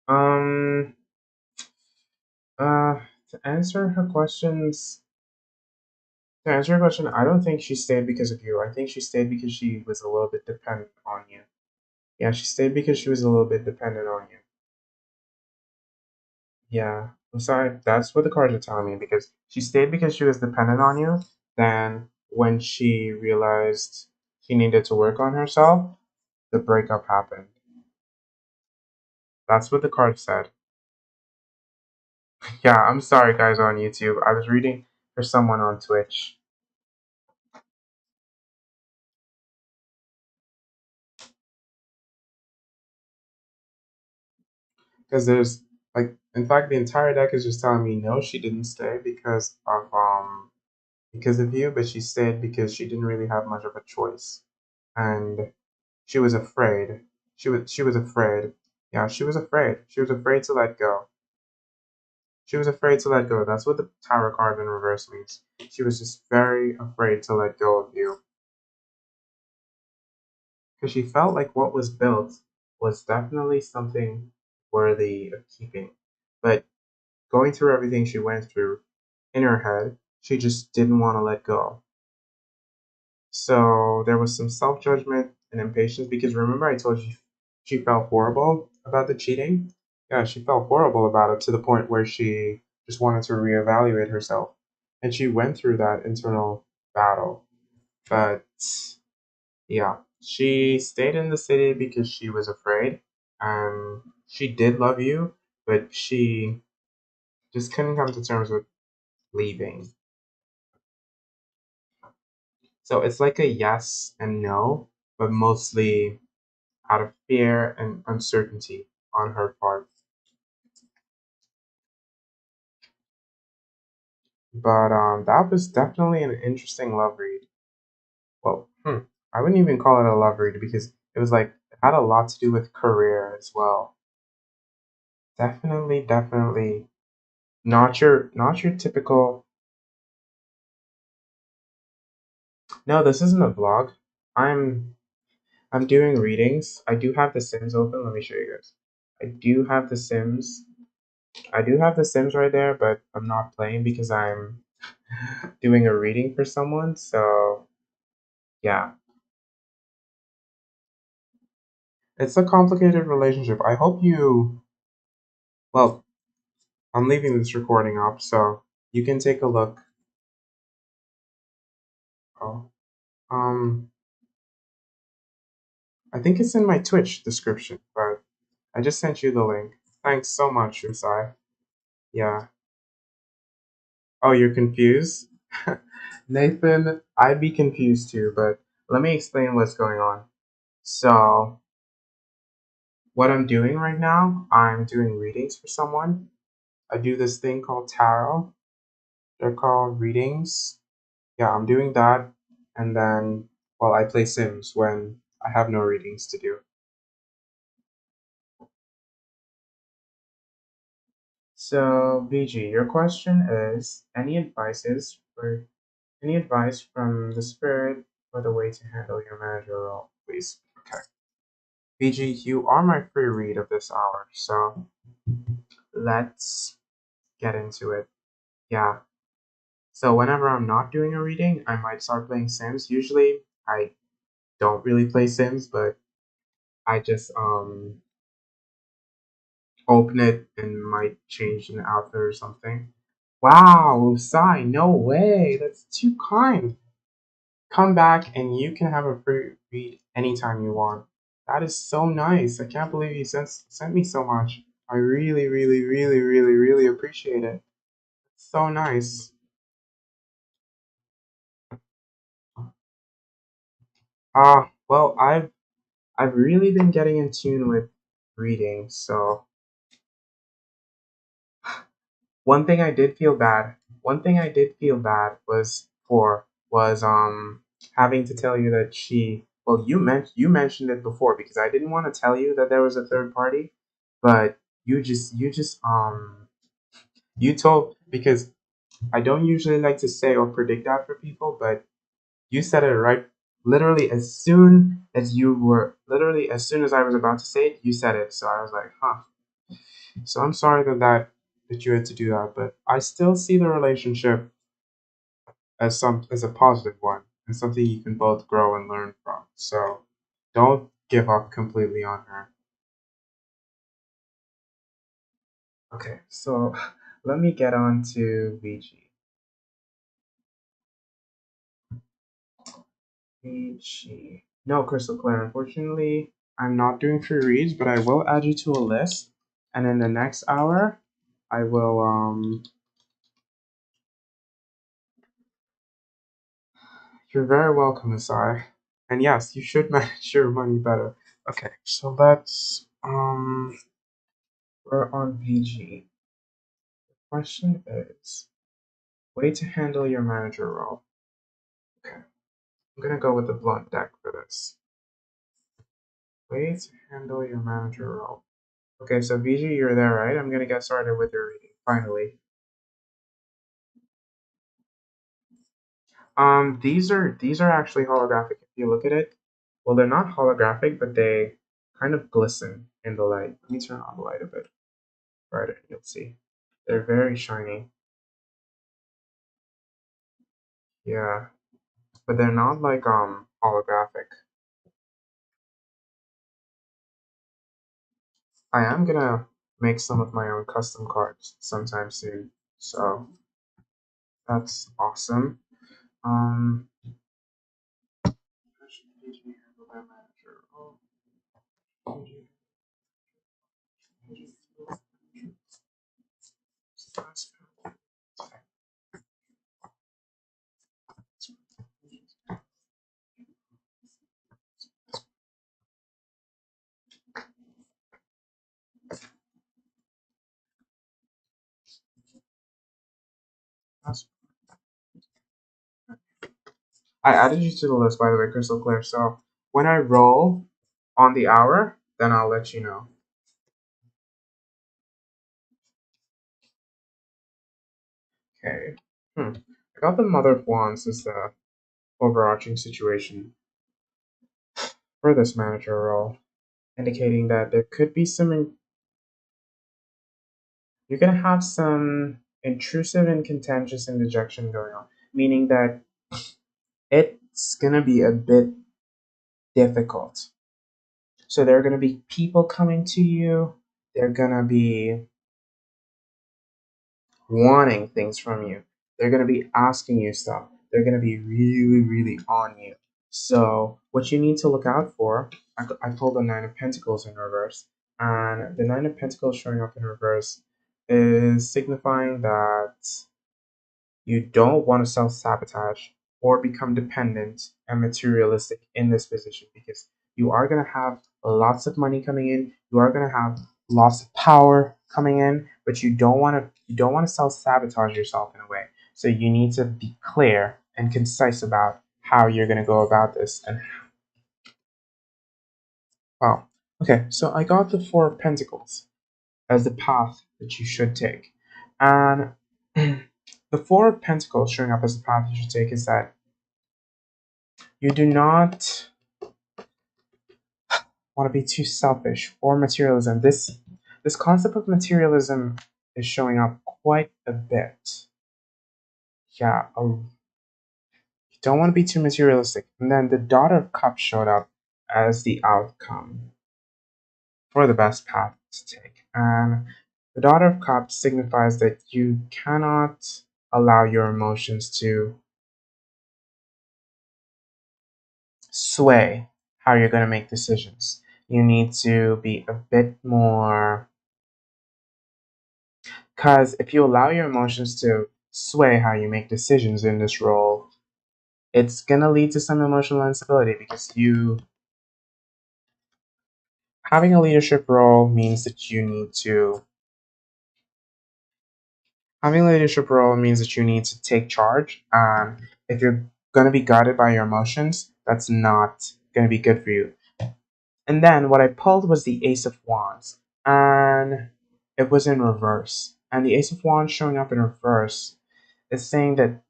Speaker 2: Um, to answer her questions, To answer your question, I don't think she stayed because of you. I think she stayed because she was a little bit dependent on you. Yeah, she stayed because she was a little bit dependent on you. Yeah, I'm sorry. That's what the cards are telling me because she stayed because she was dependent on you. Then, when she realized she needed to work on herself, the breakup happened. That's what the card said. Yeah, I'm sorry, guys, on YouTube. I was reading for someone on Twitch. Because there's, like, in fact, the entire deck is just telling me no, she didn't stay because of you, but she stayed because she didn't really have much of a choice. And she was afraid. She was afraid. Yeah, she was afraid. She was afraid to let go. She was afraid to let go. That's what the Tower card in reverse means. She was just very afraid to let go of you. Because she felt like what was built was definitely something worthy of keeping. But going through everything she went through in her head, she just didn't want to let go. So there was some self judgment and impatience because remember I told you she felt horrible about the cheating? Yeah, she felt horrible about it to the point where she just wanted to reevaluate herself. And she went through that internal battle. But yeah, she stayed in the city because she was afraid. She did love you, but she just couldn't come to terms with leaving. So it's like a yes and no, but mostly out of fear and uncertainty on her part. But that was definitely an interesting love read. Well, I wouldn't even call it a love read because it was like it had a lot to do with career as well. Definitely, definitely not your typical. No, this isn't a vlog. I'm I'm doing readings. I do have The Sims open. Let me show you guys. I do have The Sims. I do have The Sims right there, but I'm not playing because I'm doing a reading for someone. So yeah, it's a complicated relationship. I hope you. Well, I'm leaving this recording up, so you can take a look. Oh, um, I think it's in my Twitch description, but I just sent you the link. Thanks so much, Usai. Yeah. Oh, you're confused? Nathan, I'd be confused too, but let me explain what's going on. So, what I'm doing right now, I'm doing readings for someone. I do this thing called tarot. They're called readings. Yeah, I'm doing that. And then, well, I play Sims when I have no readings to do. So, VG, your question is any advice from the spirit for the way to handle your manager role, please? Okay. VG, you are my free read of this hour, so let's get into it. Yeah. So whenever I'm not doing a reading, I might start playing Sims. Usually I don't really play Sims, but I just open it and might change an outfit or something. Wow, Sai, no way. That's too kind. Come back and you can have a free read anytime you want. That is so nice. I can't believe you sent me so much. I really, really, really, really, really appreciate it. So nice. Well, I've really been getting in tune with reading, so one thing I did feel bad. One thing I did feel bad was having to tell you that she. Well, you mentioned it before because I didn't want to tell you that there was a third party, but you told because I don't usually like to say or predict that for people, but you said it right. Literally as soon as I was about to say it, you said it. So I was like, huh. So I'm sorry that you had to do that, but I still see the relationship as a positive one and something you can both grow and learn from. So don't give up completely on her. Okay, so let me get on to VG. VG. No, Crystal Claire, unfortunately, I'm not doing free reads, but I will add you to a list. And in the next hour, I will You're very welcome, Asai. And yes, you should manage your money better. Okay, so let's we're on VG. The question is way to handle your manager role. Okay, I'm gonna go with the blunt deck for this. Way to handle your manager role. Okay, so VG, you're there, right? I'm gonna get started with your reading, finally. These are actually holographic if you look at it. Well, they're not holographic, but they kind of glisten in the light. Let me turn on the light a bit brighter, you'll see. They're very shiny. Yeah. But they're not like holographic. I am gonna make some of my own custom cards sometime soon. So that's awesome. Um I added you to the list, by the way, Crystal Clear. So when I roll on the hour, then I'll let you know. Okay. I got the Mother of Wands as the overarching situation for this manager role, indicating that there could be you're gonna have some intrusive and contentious interjection going on, meaning that it's gonna be a bit difficult. So there are gonna be people coming to you, they're gonna be wanting things from you. They're going to be asking you stuff. They're going to be really, really on you. So, what you need to look out for, I pulled the Nine of Pentacles in reverse, and the Nine of Pentacles showing up in reverse is signifying that you don't want to self sabotage or become dependent and materialistic in this position because you are going to have lots of money coming in. You are going to have lots of power coming in, but you don't want to self sabotage yourself in a way. So you need to be clear and concise about how you're going to go about this. And wow, okay, so I got the Four of Pentacles as the path that you should take, and the Four of Pentacles showing up as the path you should take is that you do not want to be too selfish or materialism. This concept of materialism is showing up quite a bit. Yeah, you don't want to be too materialistic. And then the Daughter of Cups showed up as the outcome for the best path to take. And the Daughter of Cups signifies that you cannot allow your emotions to sway how you're going to make decisions. You need to be a bit more. Because if you allow your emotions to sway how you make decisions in this role, it's going to lead to some emotional instability because having a leadership role means that you need to. Having a leadership role means that you need to take charge. And if you're going to be guided by your emotions, that's not going to be good for you. And then what I pulled was the Ace of Wands, and it was in reverse. And the Ace of Wands showing up in reverse is saying that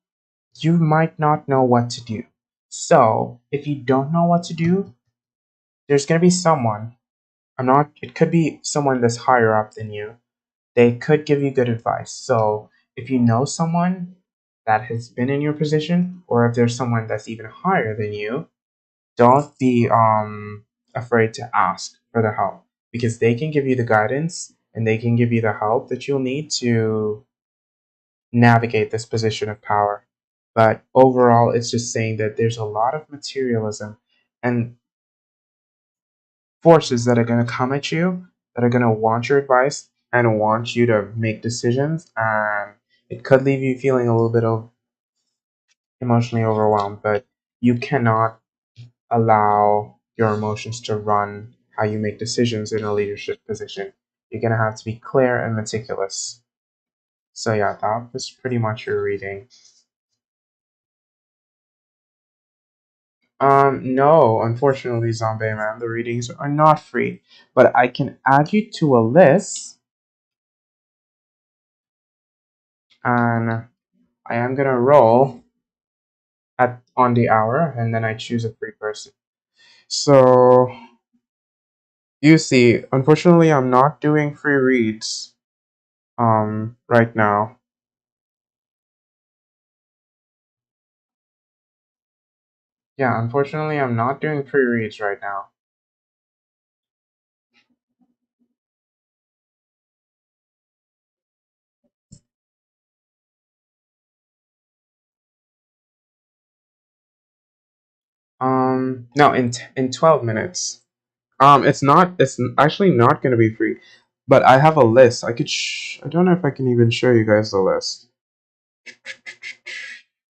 Speaker 2: you might not know what to do. So, if you don't know what to do, there's going to be someone. It could be someone that's higher up than you. They could give you good advice. So, if you know someone that has been in your position, or if there's someone that's even higher than you, don't be afraid to ask for the help because they can give you the guidance and they can give you the help that you'll need to navigate this position of power. But overall, it's just saying that there's a lot of materialism and forces that are going to come at you, that are going to want your advice,
Speaker 1: and want you to make decisions, and it could leave you feeling a little bit of emotionally overwhelmed, but you cannot allow your emotions to run how you make decisions in a leadership position. You're gonna have to be clear and meticulous. So yeah, that was pretty much your reading. No, unfortunately, Zombie Man, the readings are not free, but I can add you to a list, and I am gonna roll at on the hour, and then I choose a free person. So you see, unfortunately, I'm not doing free reads right now. Yeah, unfortunately, I'm not doing free reads right now. No, in 12 minutes. It's not. It's actually not going to be free, but I have a list. I could. I don't know if I can even show you guys the list.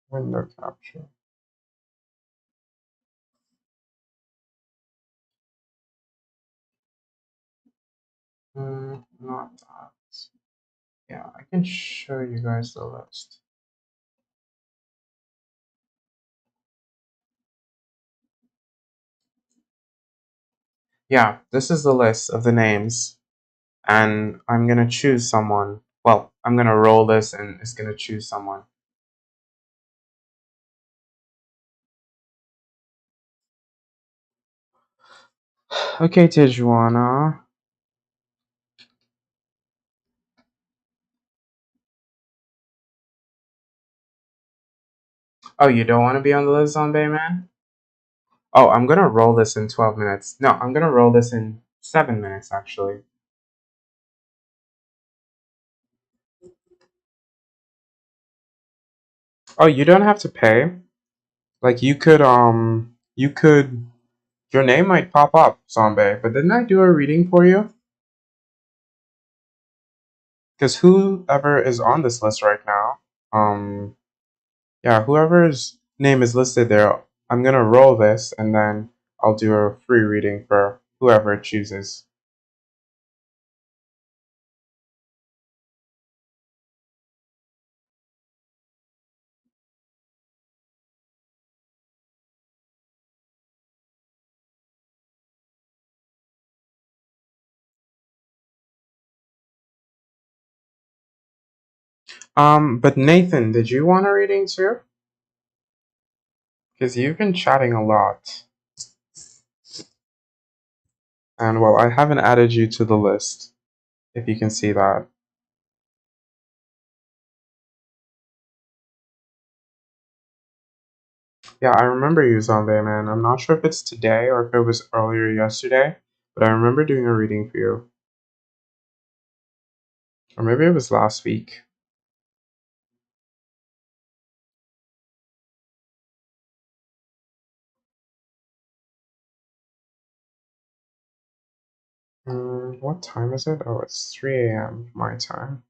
Speaker 1: Window capture. Not that. Yeah, I can show you guys the list. Yeah, this is the list of the names, and I'm gonna choose someone. Well, I'm gonna roll this, and it's gonna choose someone. Okay, Tijuana. Oh, you don't want to be on the list, Zombie Man? Oh, I'm gonna roll this in 12 minutes. No, I'm gonna roll this in 7 minutes, actually. Oh, you don't have to pay. Like, your name might pop up, Zombie, but didn't I do a reading for you? Because whoever is on this list right now, yeah, whoever's name is listed there, I'm gonna roll this and then I'll do a free reading for whoever chooses. But Nathan, did you want a reading too? Because you've been chatting a lot. And well, I haven't added you to the list, if you can see that. Yeah, I remember you, Zombie Man. I'm not sure if it's today or if it was earlier yesterday, but I remember doing a reading for you. Or maybe it was last week. What time is it? Oh, it's 3 a.m. my time.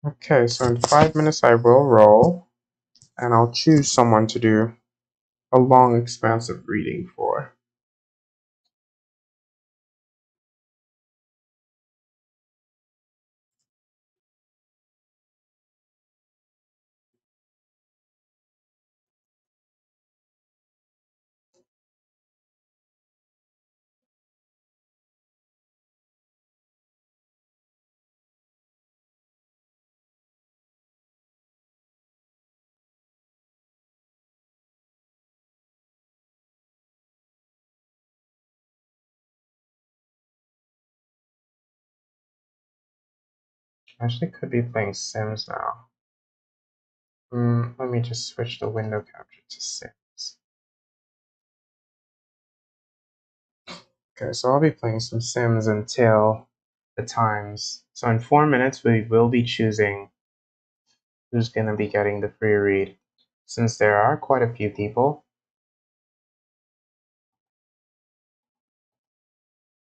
Speaker 1: Okay, so in 5 minutes I will roll, and I'll choose someone to do a long, expansive reading for.
Speaker 2: Actually could be playing Sims now. Let me just switch the window capture to Sims. Okay, so I'll be playing some Sims until the times. So in 4 minutes, we will be choosing who's going to be getting the free read. Since there are quite a few people,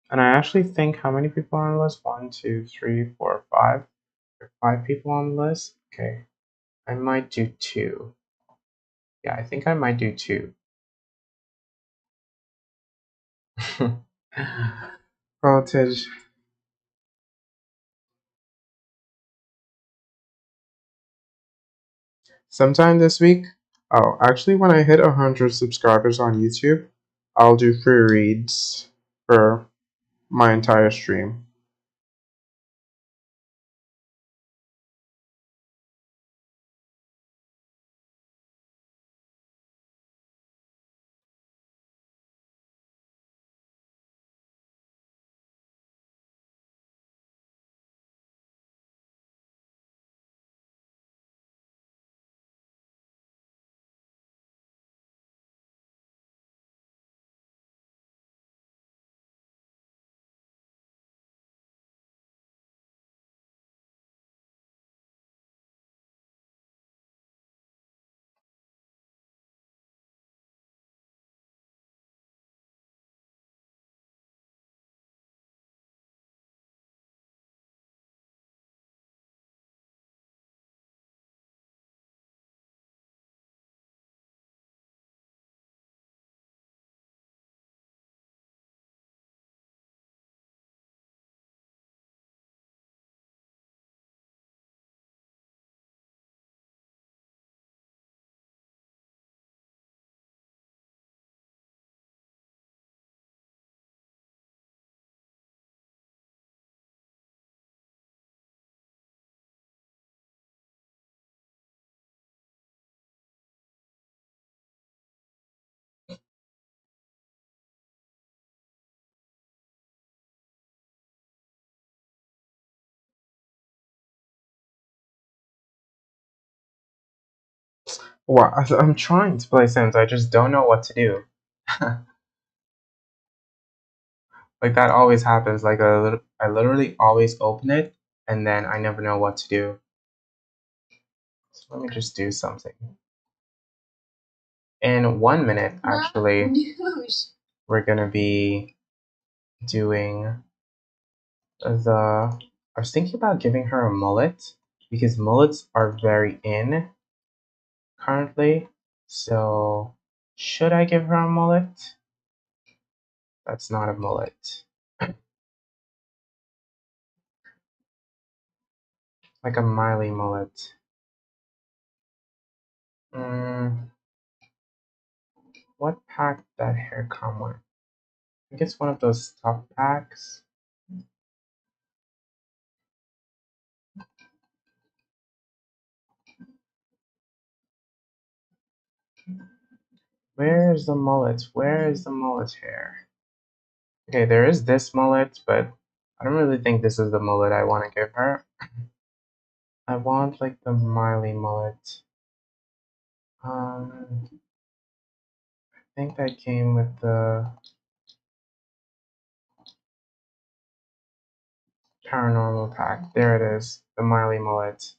Speaker 2: and I actually think how many people are on the list? 1, 2, 3, 4, 5. There are 5 people on the list. Okay, I might do 2. Yeah, I think I might do 2. Voltage. Sometime this week. Oh, actually, when I hit 100 subscribers on YouTube, I'll do free reads for my entire stream. Well, I'm trying to play Sims. I just don't know what to do. Like that always happens. Like I literally always open it and then I never know what to do. So let me just do something. In 1 minute, actually, we're gonna be doing the. I was thinking about giving her a mullet because mullets are very in currently. So should I give her a mullet? That's not a mullet. Like a Miley mullet. Mm, what pack did that hair come with? I think it's one of those stuff packs. Where is the mullet? Where is the mullet hair? Okay, there is this mullet, but I don't really think this is the mullet I want to give her. I want like the Miley mullet. I think that came with the paranormal pack. There it is, the Miley mullet.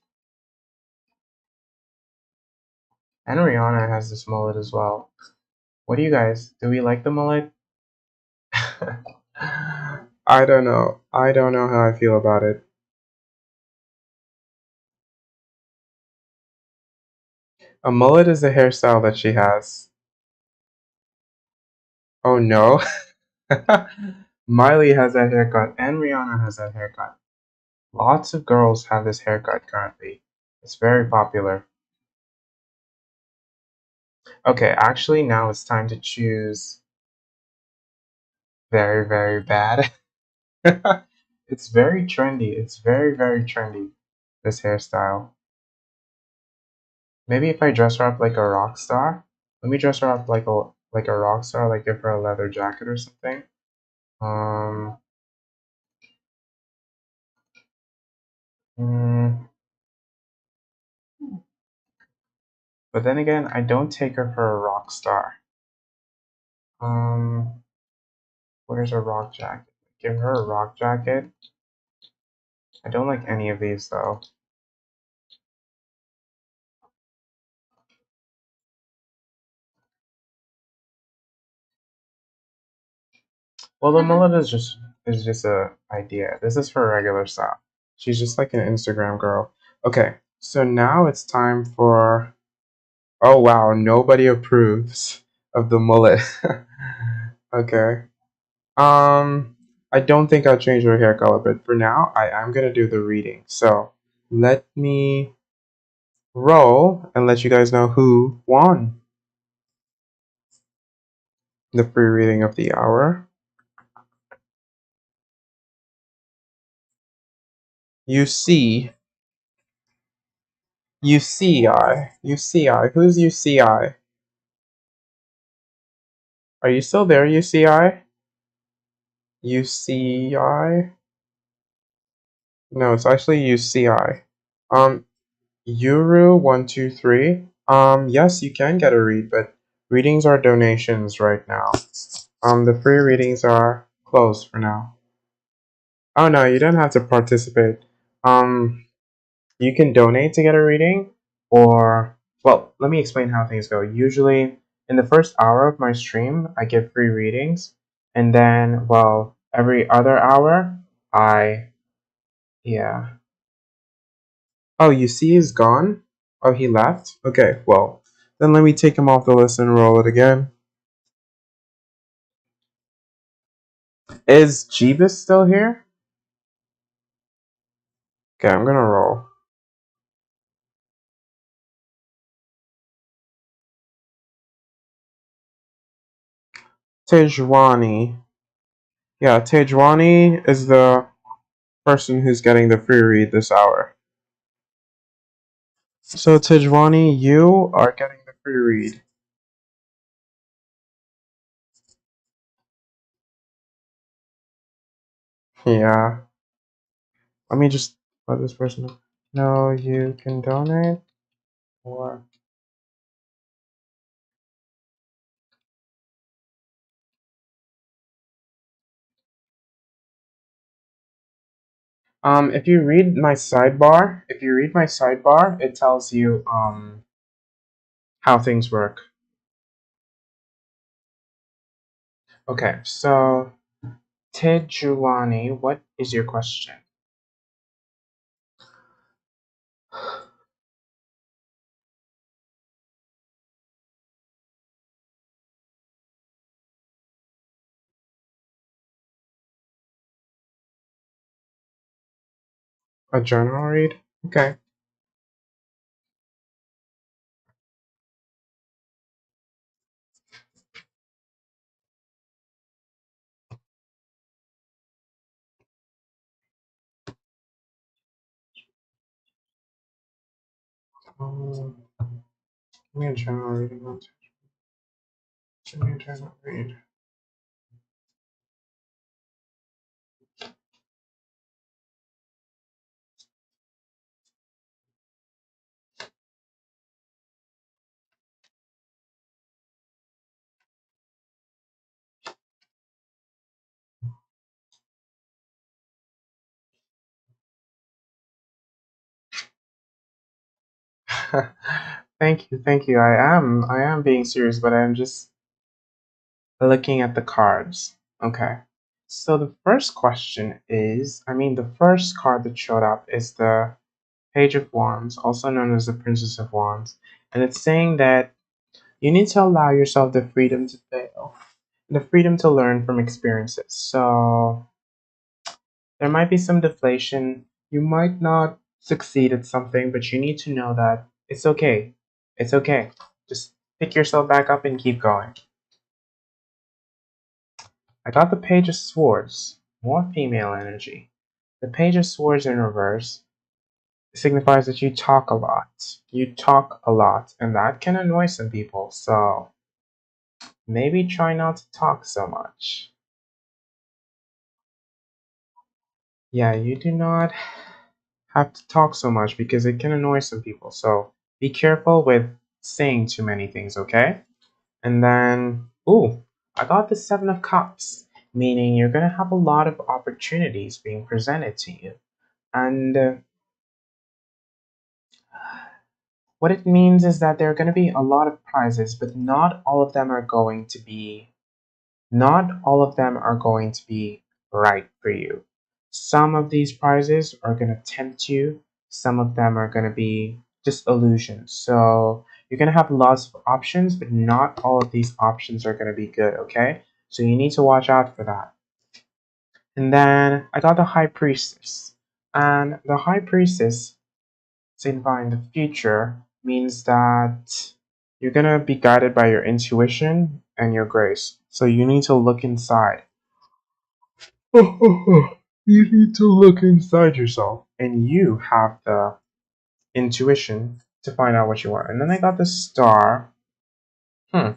Speaker 2: And Rihanna has this mullet as well. What do you guys? Do we like the mullet? I don't know. I don't know how I feel about it. A mullet is a hairstyle that she has. Oh no. Miley has that haircut and Rihanna has that haircut. Lots of girls have this haircut currently. It's very popular. Okay, actually now it's time to choose very, very bad. It's very trendy. It's very, very trendy, this hairstyle. Maybe if I dress her up like a rock star. Let me dress her up like a rock star, like give her a leather jacket or something. Um Mm, but then again, I don't take her for a rock star. Um, where's a rock jacket? Give her a rock jacket. I don't like any of these though. Well, the mullet is just a idea. This is for regular style. She's just like an Instagram girl. Okay, so now it's time for. Oh wow, nobody approves of the mullet. Okay. I don't think I'll change her hair color, but for now, I am gonna do the reading. So let me roll and let you guys know who won the free reading of the hour. You see, UCI. Who's UCI? Are you still there, UCI? UCI? No, it's actually UCI. Yuru123. Yes, you can get a read, but readings are donations right now. The free readings are closed for now. Oh no, you don't have to participate. Um, you can donate to get a reading, or well, let me explain how things go. Usually, in the first hour of my stream, I give free readings, and then, well, every other hour, I yeah. Oh, you see, he's gone. Oh, he left. Okay, well, then let me take him off the list and roll it again. Is Jeebus still here? Okay, I'm gonna roll. Tejwani. Yeah, Tejwani is the person who's getting the free read this hour. So Tejwani, you are getting the free read. Yeah. Let me just let this person know. No, you can donate or if you read my sidebar, it tells you how things work. Okay, so Tejwani, what is your question? A journal read? Okay. Give me a journal reading. Give me a journal read. Thank you. I am being serious, but I'm just looking at the cards. Okay. So the first question is, the first card that showed up is the Page of Wands, also known as the Princess of Wands, and it's saying that you need to allow yourself the freedom to fail, the freedom to learn from experiences. So there might be some deflation. You might not succeed at something, but you need to know that it's okay. It's okay. Just pick yourself back up and keep going. I got the Page of Swords, more female energy. The Page of Swords in reverse signifies that you talk a lot. You talk a lot, and that can annoy some people, so maybe try not to talk so much. Yeah, you do not have to talk so much because it can annoy some people. So be careful with saying too many things, okay? And then, ooh, I got the Seven of Cups, meaning you're gonna have a lot of opportunities being presented to you. And what it means is that there are gonna be a lot of prizes, but not all of them are going to be right for you. Some of these prizes are going to tempt you, some of them are going to be just illusions. So you're going to have lots of options, but not all of these options are going to be good, okay? So you need to watch out for that. And then I got the High Priestess. And the High Priestess, signifying the future, means that you're going to be guided by your intuition and your grace. So you need to look inside. You need to look inside yourself, and you have the intuition to find out what you want. And then I got the star, hmm,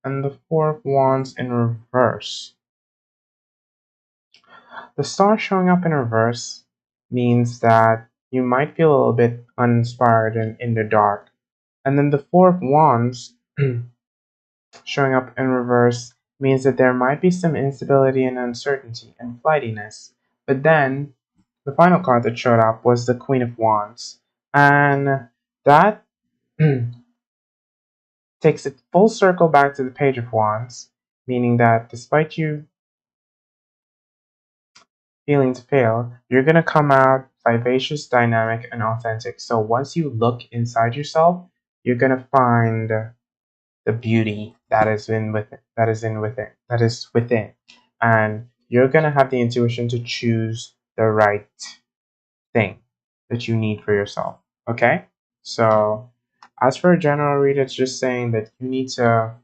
Speaker 2: and the Four of Wands in reverse. The star showing up in reverse means that you might feel a little bit uninspired and in the dark. And then the Four of Wands showing up in reverse means that there might be some instability and uncertainty and flightiness. But then the final card that showed up was the Queen of Wands. And that takes it full circle back to the Page of Wands, meaning that despite you feeling to fail, you're going to come out vivacious, dynamic, and authentic. So once you look inside yourself, you're going to find the beauty that is within, and you're going to have the intuition to choose the right thing that you need for yourself. Okay? So, as for a general read, it's just saying that you need to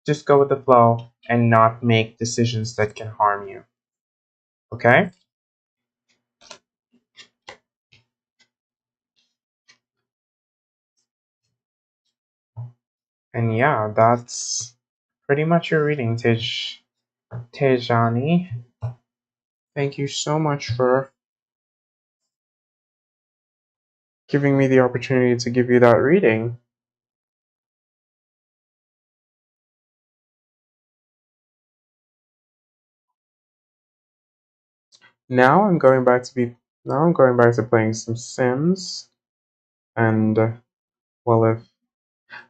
Speaker 2: just go with the flow and not make decisions that can harm you. Okay? And yeah, that's pretty much your reading, Tejani. Thank you so much for giving me the opportunity to give you that reading. Now I'm going back to be now I'm going back to playing some Sims and well if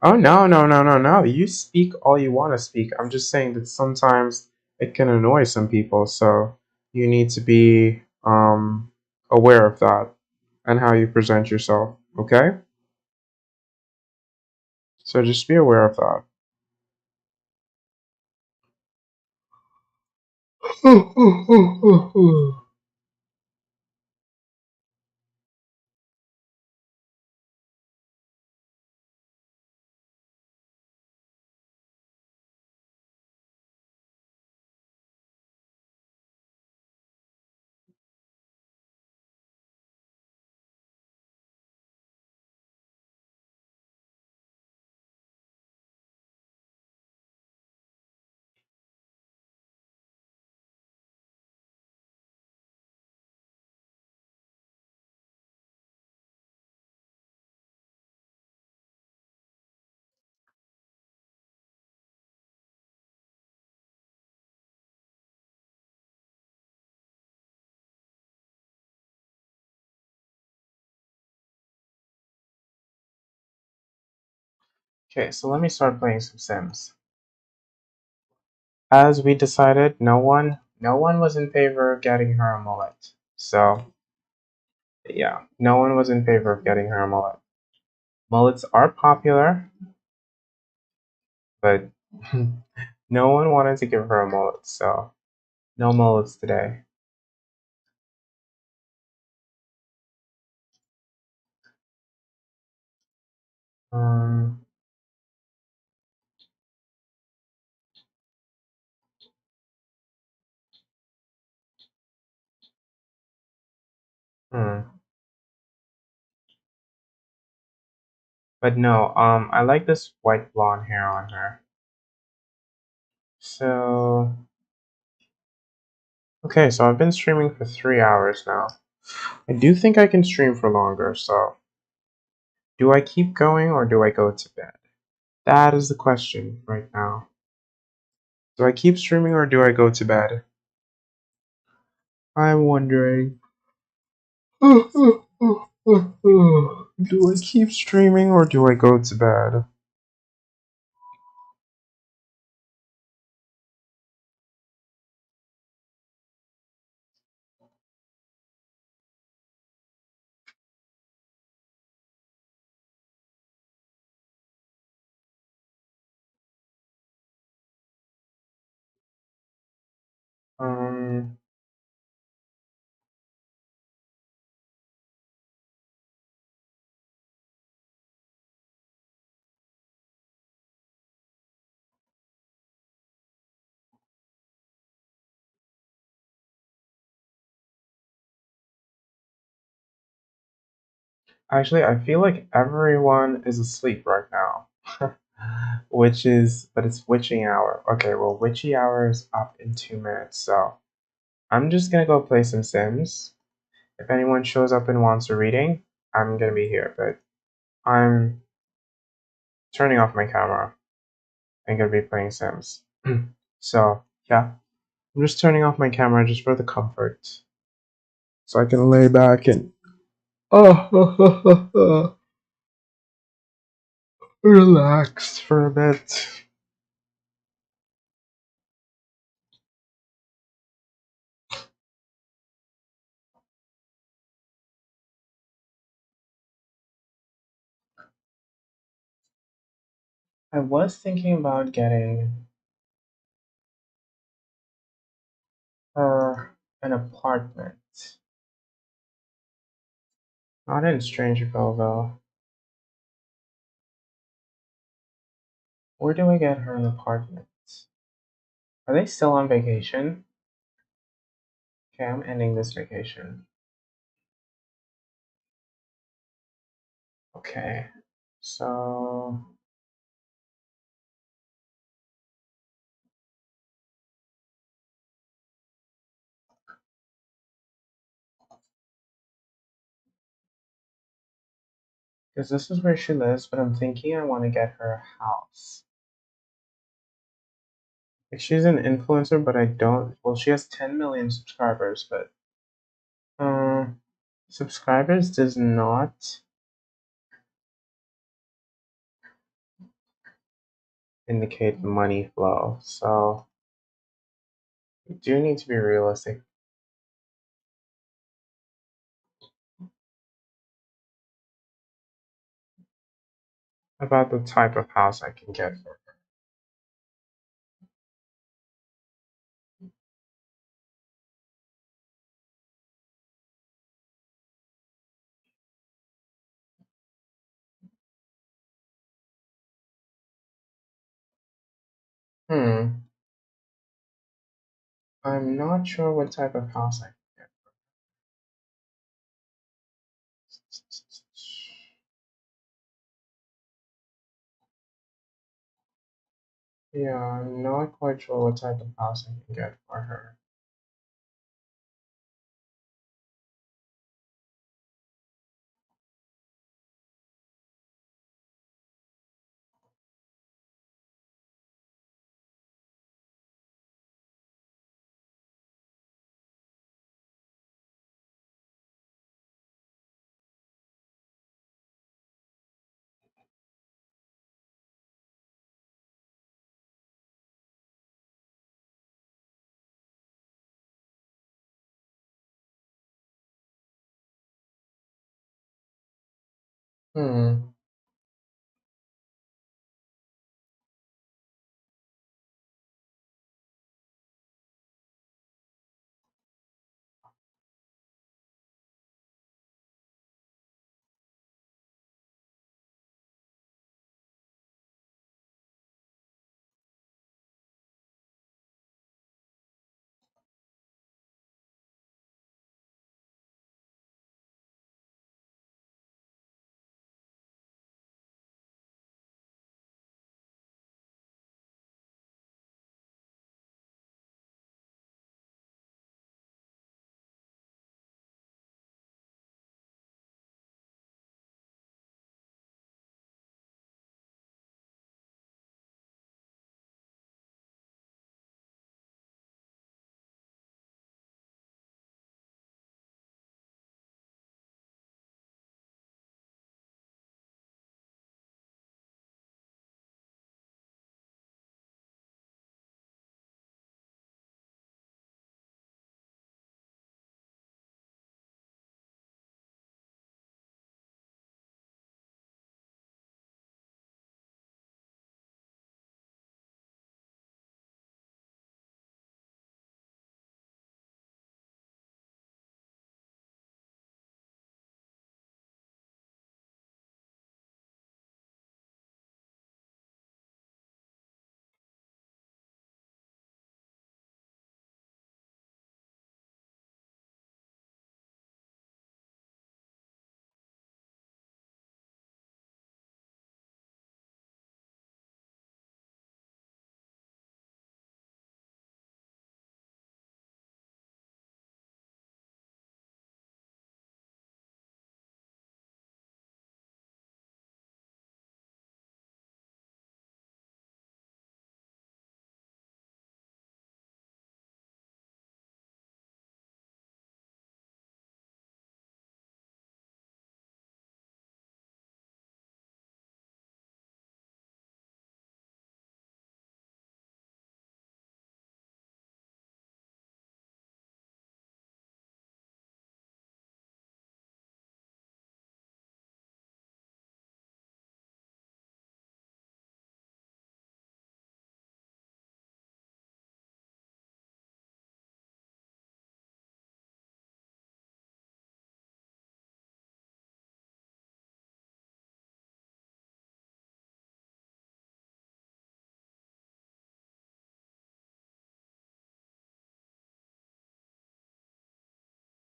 Speaker 2: oh no. You speak all you want to speak. I'm just saying that sometimes it can annoy some people, so you need to be aware of that and how you present yourself, okay? So just be aware of that. Okay, so let me start playing some Sims. As we decided, no one was in favor of getting her a mullet. So yeah, no one was in favor of getting her a mullet. Mullets are popular, but no one wanted to give her a mullet, so no mullets today. Um, hmm. But no, I like this white blonde hair on her. So, okay, so I've been streaming for 3 hours now. I do think I can stream for longer, so do I keep going or do I go to bed? That is the question right now. Do I keep streaming or do I go to bed? I'm wondering. Do I keep streaming or do I go to bed? Um, Actually, I feel like everyone is asleep right now. But it's witching hour. Okay, well, witchy hour is up in 2 minutes, so I'm just gonna go play some Sims. If anyone shows up and wants a reading, I'm gonna be here, but I'm turning off my camera and gonna be playing Sims. So, yeah, I'm just turning off my camera just for the comfort, so I can lay back and relax for a bit. I was thinking about getting her an apartment. Not in Strangeville, though. Where do I get her an apartment? Are they still on vacation? Okay, I'm ending this vacation. Okay, so because this is where she lives, but I'm thinking I want to get her a house. Like, she's an influencer, but I don't. Well, she has 10 million subscribers, but uh, subscribers does not indicate money flow. So you do need to be realistic about the type of house I can get for her. I'm not sure what type of house I can get. Yeah, I'm not quite sure what type of house I can get for her. Hmm.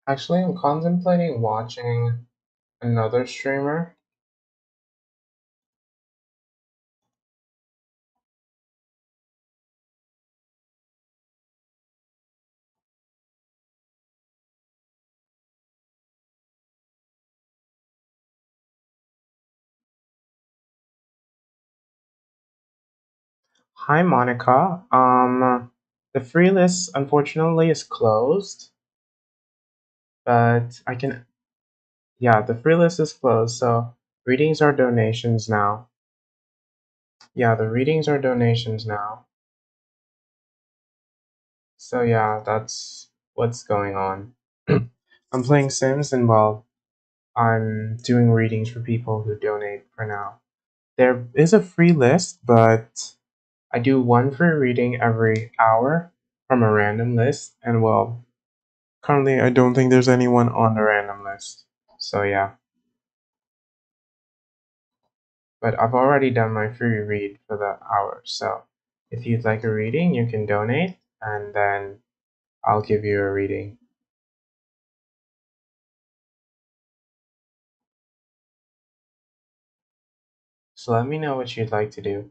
Speaker 2: Actually, I'm contemplating watching another streamer. Hi, Monica. The free list unfortunately is closed, but I can. Yeah, the free list is closed, so readings are donations now. Yeah, the readings are donations now. So yeah, that's what's going on. I'm playing Sims, and well, I'm doing readings for people who donate for now. There is a free list, but I do one free reading every hour from a random list, and well, currently I don't think there's anyone on the random list. So yeah, but I've already done my free read for the hour, so if you'd like a reading, you can donate, and then I'll give you a reading. So let me know what you'd like to do.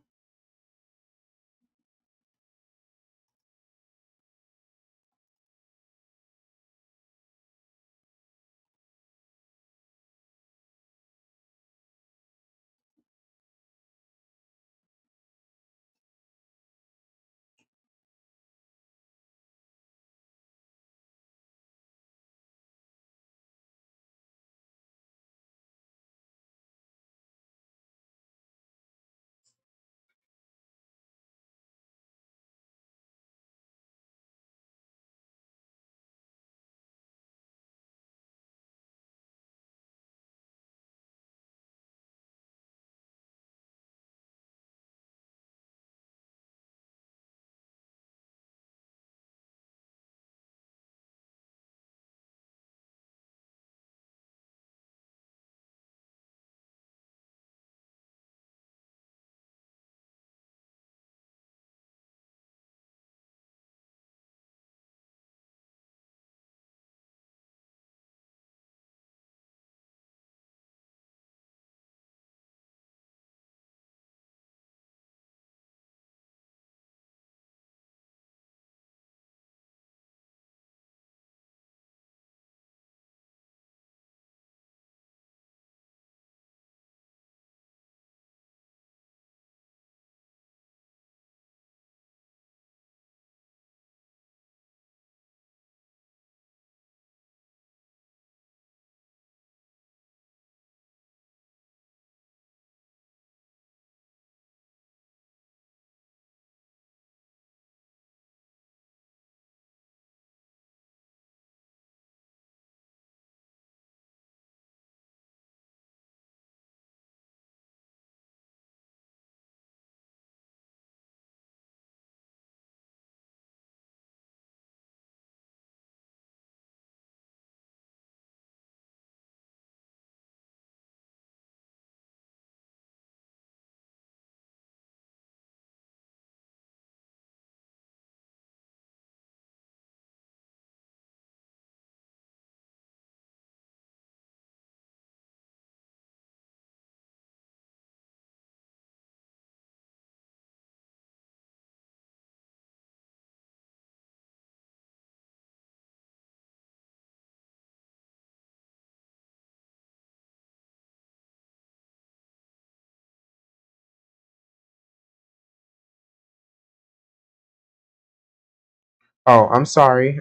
Speaker 2: Oh, I'm sorry.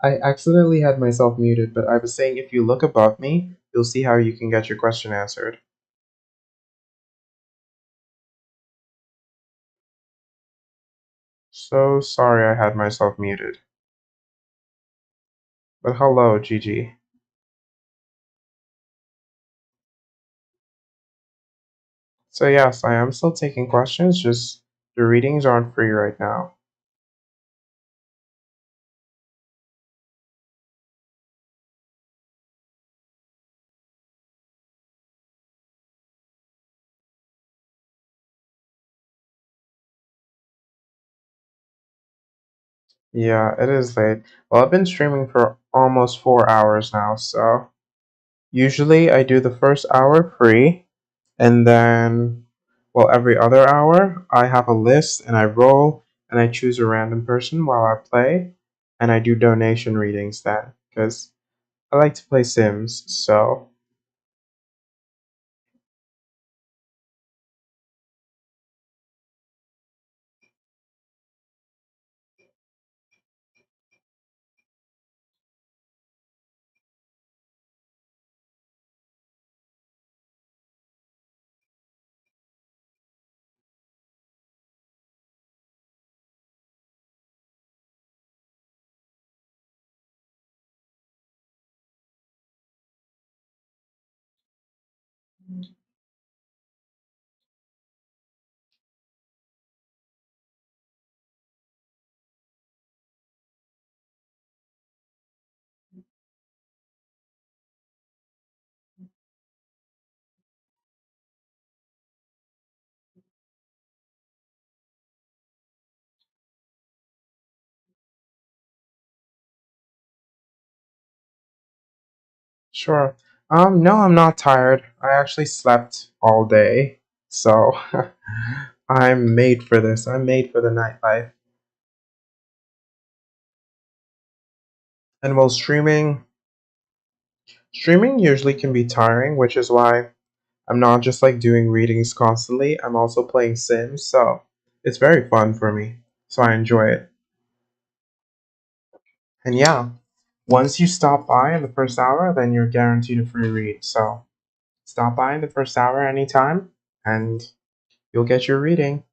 Speaker 2: I accidentally had myself muted, but I was saying if you look above me, you'll see how you can get your question answered. So sorry I had myself muted. But hello, Gigi. So yes, I am still taking questions, just the readings aren't free right now. Yeah, it is late. Well, I've been streaming for almost 4 hours now, so usually I do the first hour free, and then, well, every other hour I have a list and I roll and I choose a random person while I play, and I do donation readings then, because I like to play Sims, so sure. No, I'm not tired. I actually slept all day, so I'm made for this. I'm made for the nightlife. And while streaming usually can be tiring, which is why I'm not just like doing readings constantly. I'm also playing Sims, so it's very fun for me. So I enjoy it. And yeah, once you stop by in the first hour, then you're guaranteed a free read. So stop by in the first hour anytime, and you'll get your reading.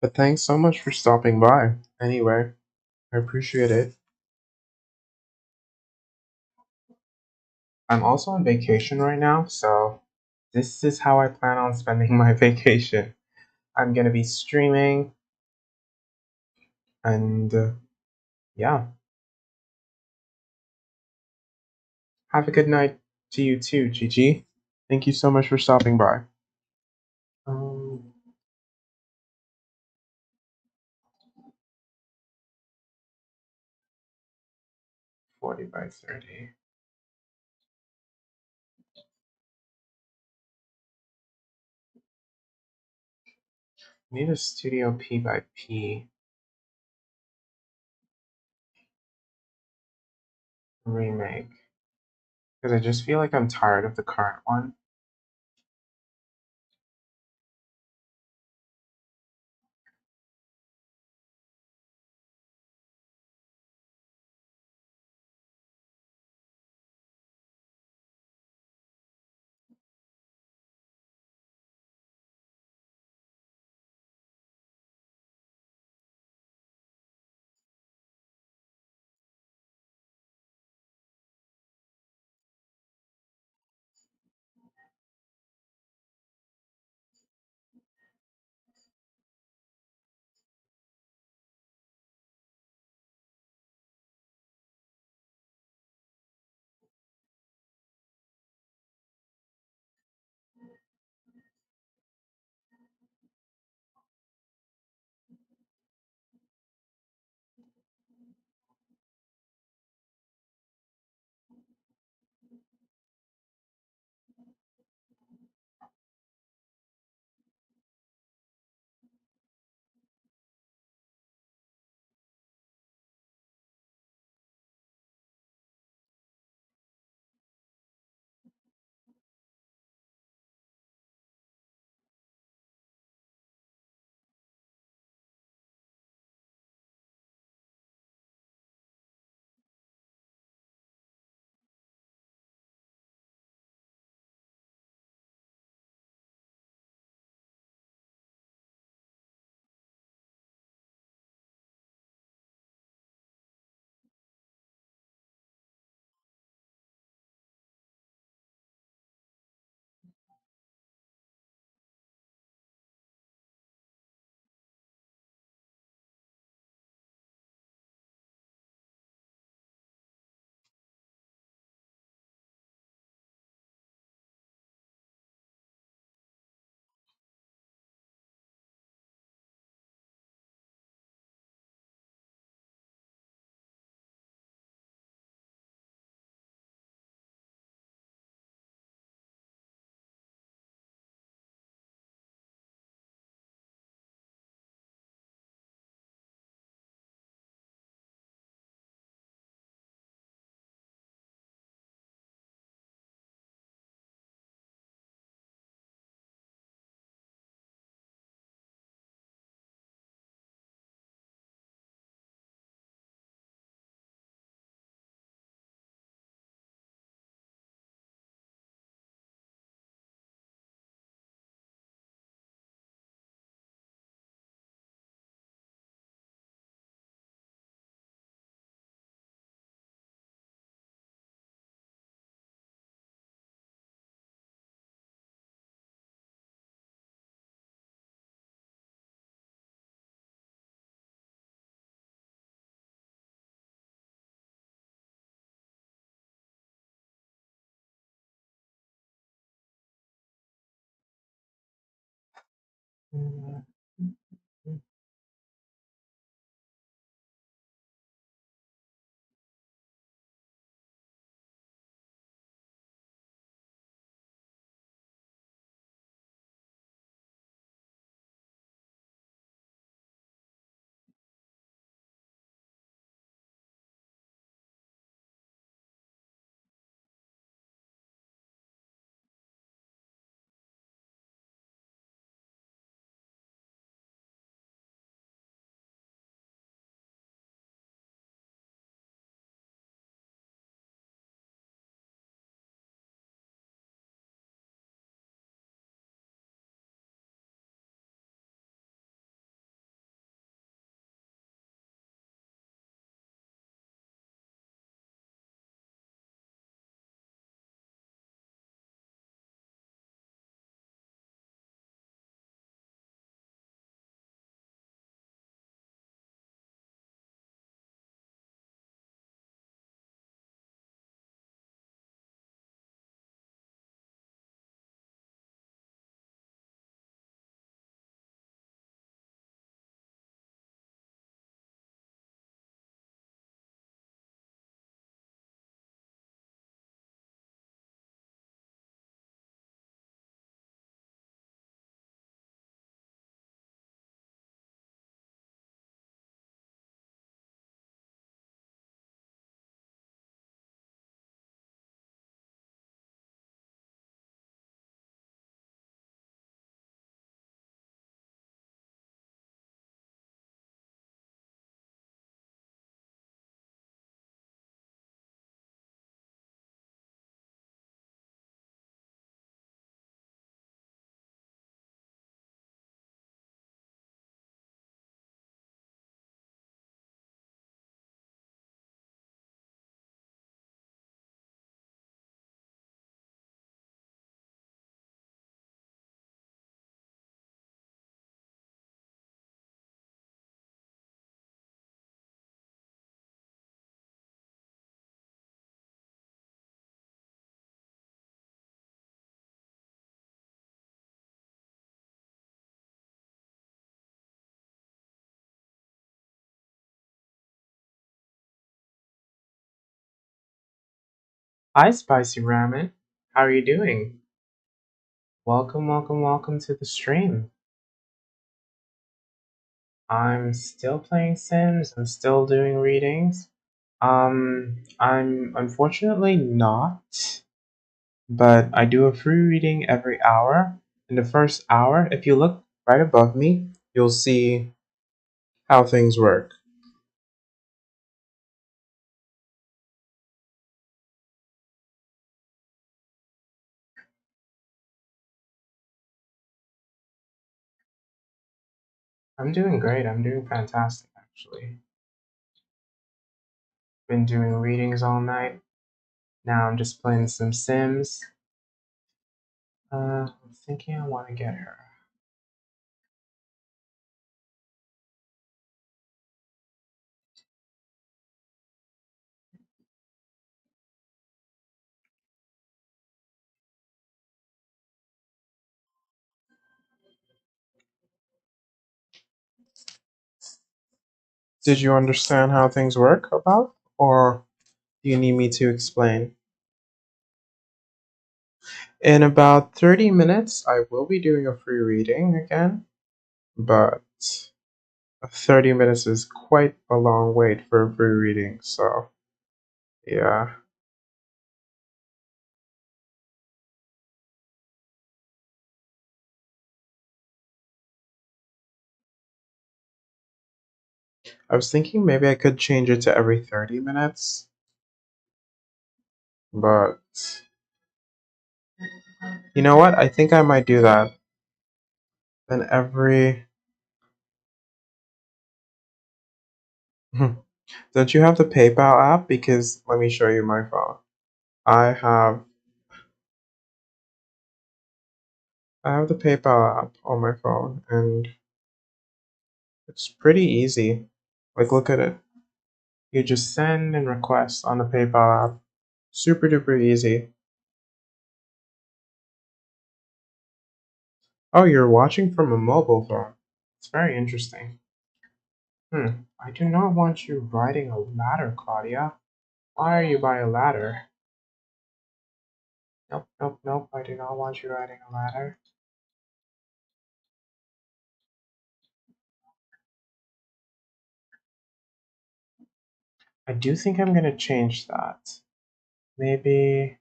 Speaker 2: But thanks so much for stopping by. Anyway, I appreciate it. I'm also on vacation right now, so this is how I plan on spending my vacation. I'm gonna be streaming, and yeah, have a good night to you too, Gigi. Thank you so much for stopping by. Um, 40 by 30. Need a Studio P by P remake because I just feel like I'm tired of the current one. Hi, Spicy Ramen. How are you doing? Welcome, welcome, welcome to the stream. I'm still playing Sims. I'm still doing readings. I'm unfortunately not, but I do a free reading every hour. In the first hour, if you look right above me, you'll see how things work. I'm doing great. I'm doing fantastic, actually. Been doing readings all night. Now I'm just playing some Sims. I'm thinking I want to get her. Did you understand how things work about? Or do you need me to explain? In about 30 minutes, I will be doing a free reading again, but 30 minutes is quite a long wait for a free reading, so yeah. I was thinking maybe I could change it to every 30 minutes, but you know what? I think I might do that. Then every. Don't you have the PayPal app? Because let me show you my phone. I have I have the PayPal app on my phone, and it's pretty easy. Like, look at it. You just send and request on the PayPal app. Super duper easy. Oh, you're watching from a mobile phone. It's very interesting. I do not want you riding a ladder, Claudia. Why are you by a ladder? Nope, nope, nope. I do not want you riding a ladder. I do think I'm gonna change that. Maybe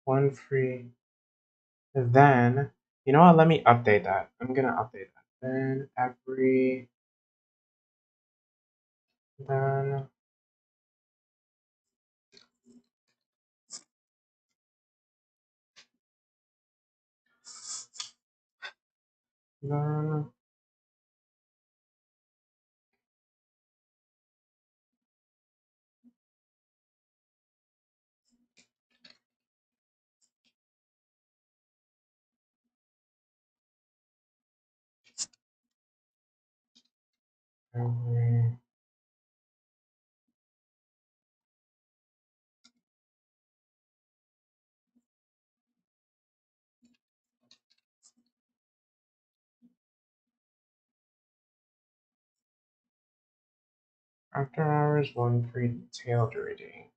Speaker 2: one free. Then, you know what? Let me update that. I'm gonna update that. Then every. Then. Then. Every. After hours, one free detailed reading.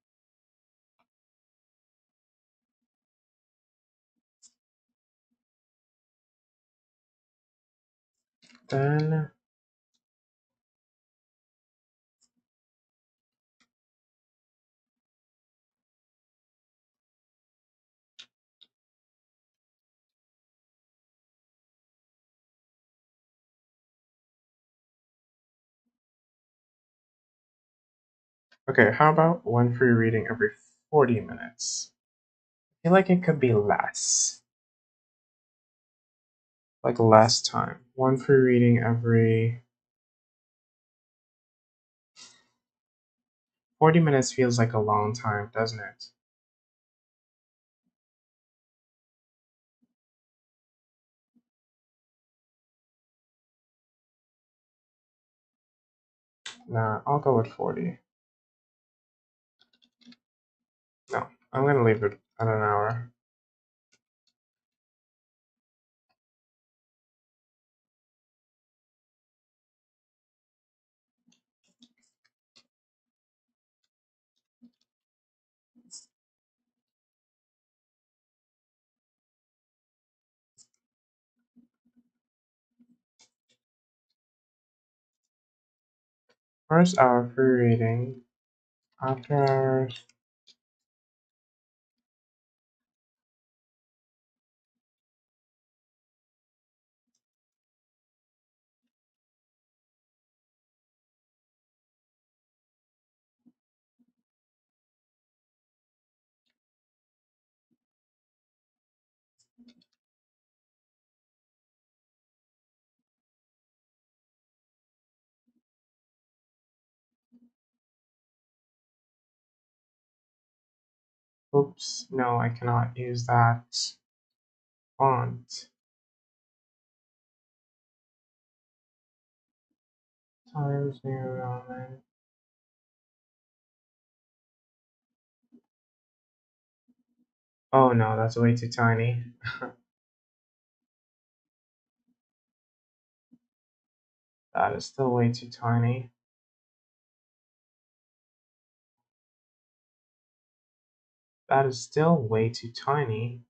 Speaker 2: Then. Okay, how about one free reading every 40 minutes? I feel like it could be less. Like less time. One free reading every 40 minutes feels like a long time, doesn't it? Nah, I'll go with 40. No, I'm gonna leave it at an hour. First hour free reading. After hours. Oops, no, I cannot use that font. Times New Roman. Oh no, that's way too tiny. That is still way too tiny. That is still way too tiny.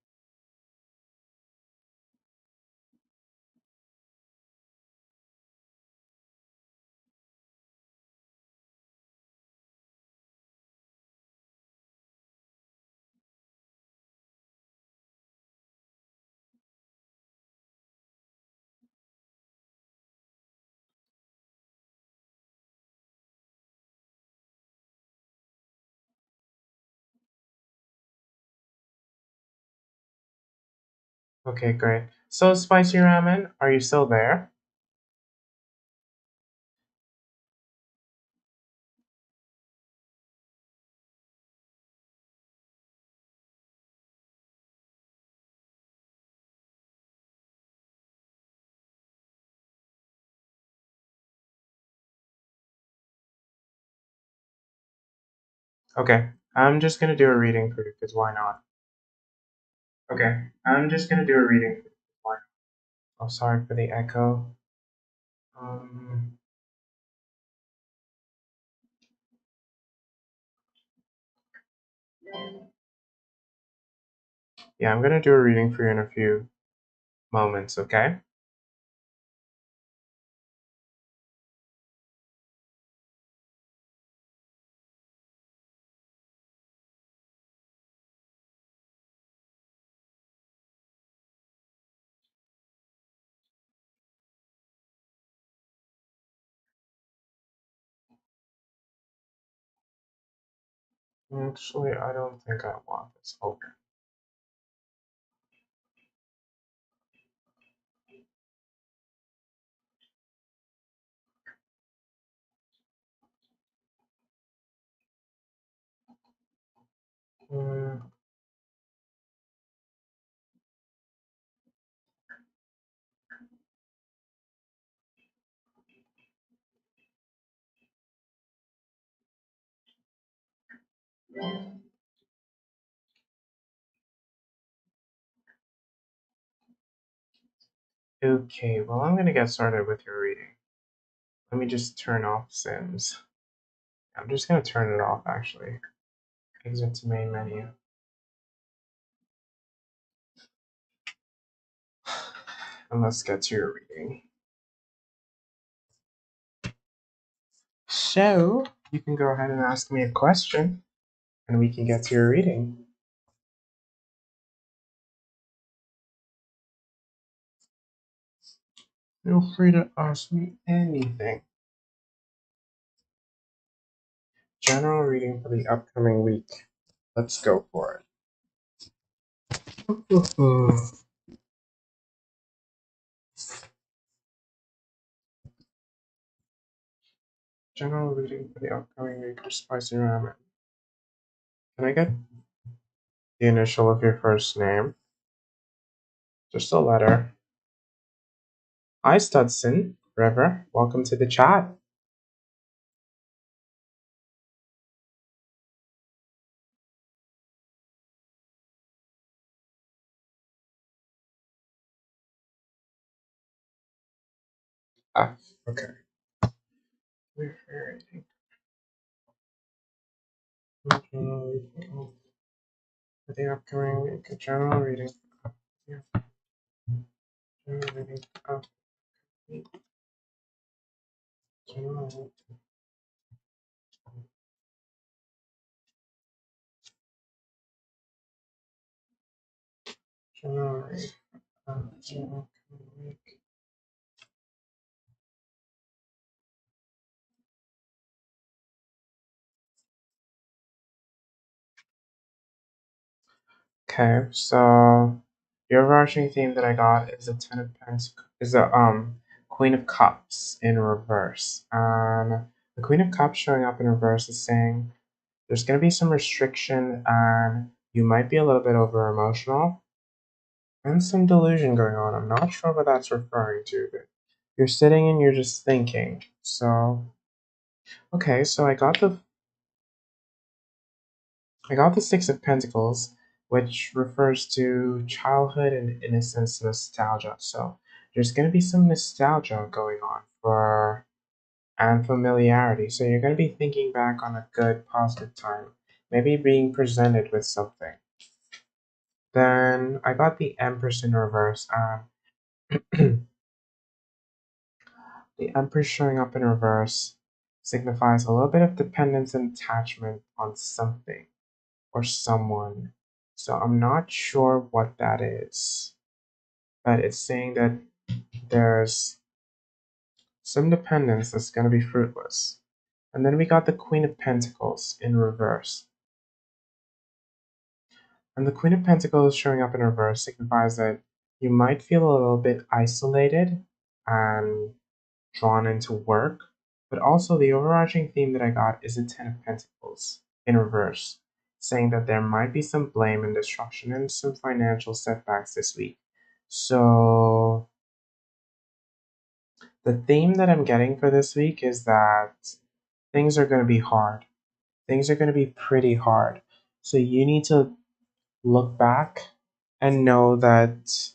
Speaker 2: Okay, great. So, Spicy Ramen, are you still there? Okay, I'm just gonna do a reading for you, because why not? Okay, I'm just gonna do a reading for you. Why not? Oh, sorry for the echo. Um, yeah, I'm gonna do a reading for you in a few moments, okay? Actually, I don't think I want this open. Hmm, okay, well, I'm gonna get started with your reading. Let me just turn off Sims. I'm just gonna turn it off actually. Exit to main menu. And let's get to your reading. So, you can go ahead and ask me a question, and we can get to your reading. Feel free to ask me anything. General reading for the upcoming week. Let's go for it. General reading for the upcoming week of Spicy Ramen. Can I get the initial of your first name? Just a letter. Hi, Studson. River, welcome to the chat. Ah, okay. General reading for the upcoming week. General reading. Yeah, general reading. General. General reading. General week. Okay, so the overarching theme that I got is the Ten of Pentacles, is the Queen of Cups in reverse. And the Queen of Cups showing up in reverse is saying there's going to be some restriction and you might be a little bit over emotional and some delusion going on. I'm not sure what that's referring to, but you're sitting and you're just thinking. So, okay, so I got the Six of Pentacles, which refers to childhood and innocence nostalgia. So there's going to be some nostalgia going on for and familiarity. So you're going to be thinking back on a good, positive time, maybe being presented with something. Then I got the Empress in reverse. The Empress showing up in reverse signifies a little bit of dependence and attachment on something or someone. So I'm not sure what that is, but it's saying that there's some dependence that's going to be fruitless. And then we got the Queen of Pentacles in reverse. And the Queen of Pentacles showing up in reverse signifies that you might feel a little bit isolated and drawn into work, but also the overarching theme that I got is the Ten of Pentacles in reverse, saying that there might be some blame and destruction and some financial setbacks this week. So, the theme that I'm getting for this week is that things are going to be hard. Things are going to be pretty hard. So, you need to look back and know that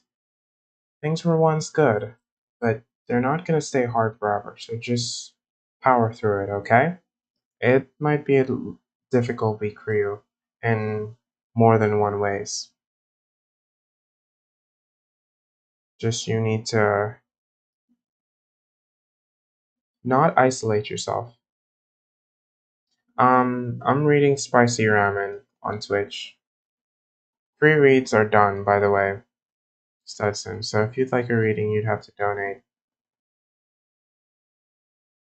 Speaker 2: Things were once good, but they're not going to stay hard forever, so just power through it, okay? It might be a difficult week for you in more than one ways. Just you need to not isolate yourself. I'm reading Spicy Ramen on Twitch. Free reads are done, by the way, Studson. So if you'd like a reading, you'd have to donate.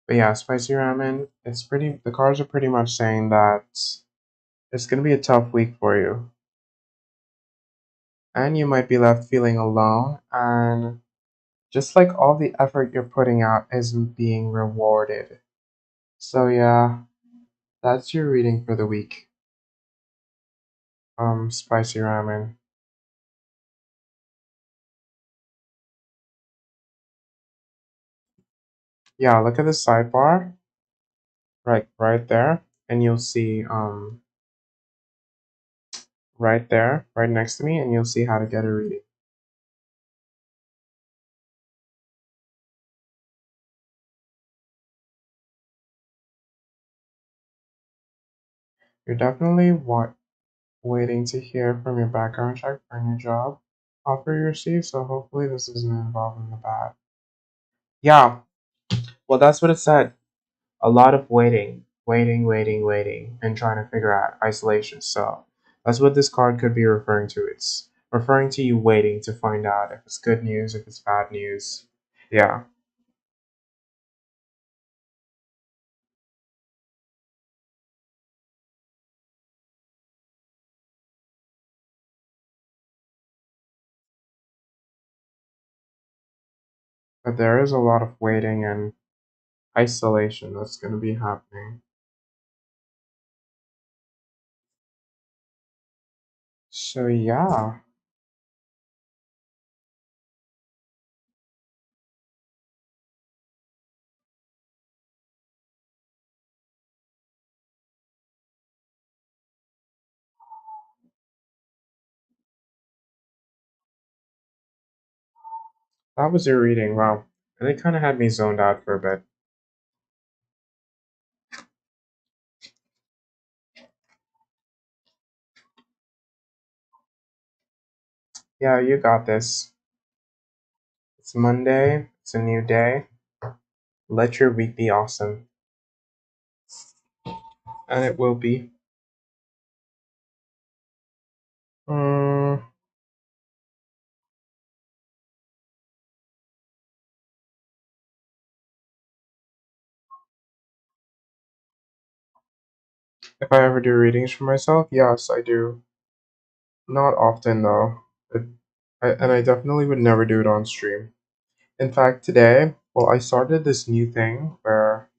Speaker 2: But yeah, Spicy Ramen, the cards are pretty much saying that it's gonna be a tough week for you. And you might be left feeling alone, and just like all the effort you're putting out isn't being rewarded. So yeah, that's your reading for the week. Spicy Ramen. Yeah, look at the sidebar, right there, and you'll see right there, right next to me, and you'll see how to get a reading. You're definitely waiting to hear from your background check for a new job offer you received, so hopefully this isn't involving the bad. Yeah, well, that's what it said. A lot of waiting, and trying to figure out isolation. So that's what this card could be referring to. It's referring to you waiting to find out if it's good news, if it's bad news. Yeah, but there is a lot of waiting and isolation that's going to be happening. So yeah, that was your reading. Wow, and it kind of had me zoned out for a bit. Yeah, you got this. It's Monday. It's a new day. Let your week be awesome, and it will be. Mm, if I ever do readings for myself, yes, I do. Not often though. And I definitely would never do it on stream. In fact, today, well, I started this new thing where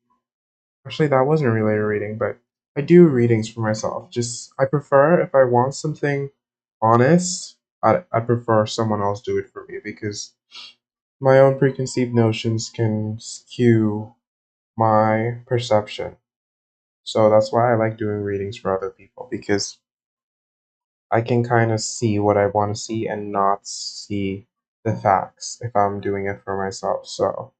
Speaker 2: actually that wasn't really a reading, but I do readings for myself. Just I prefer if I want something honest, I prefer someone else do it for me because my own preconceived notions can skew my perception. So that's why I like doing readings for other people because I can kind of see what I want to see and not see the facts if I'm doing it for myself. So,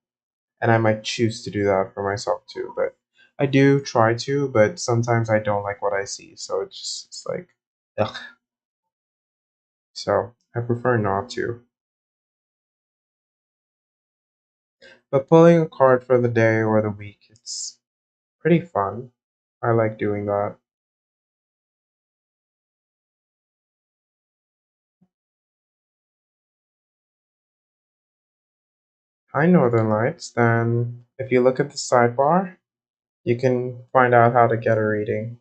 Speaker 2: and I might choose to do that for myself too, but I do try to, but sometimes I don't like what I see. So it's like, ugh. So I prefer not to. But pulling a card for the day or the week, it's pretty fun. I like doing that. Hi, Northern Lights. Then if you look at the sidebar, you can find out how to get a reading.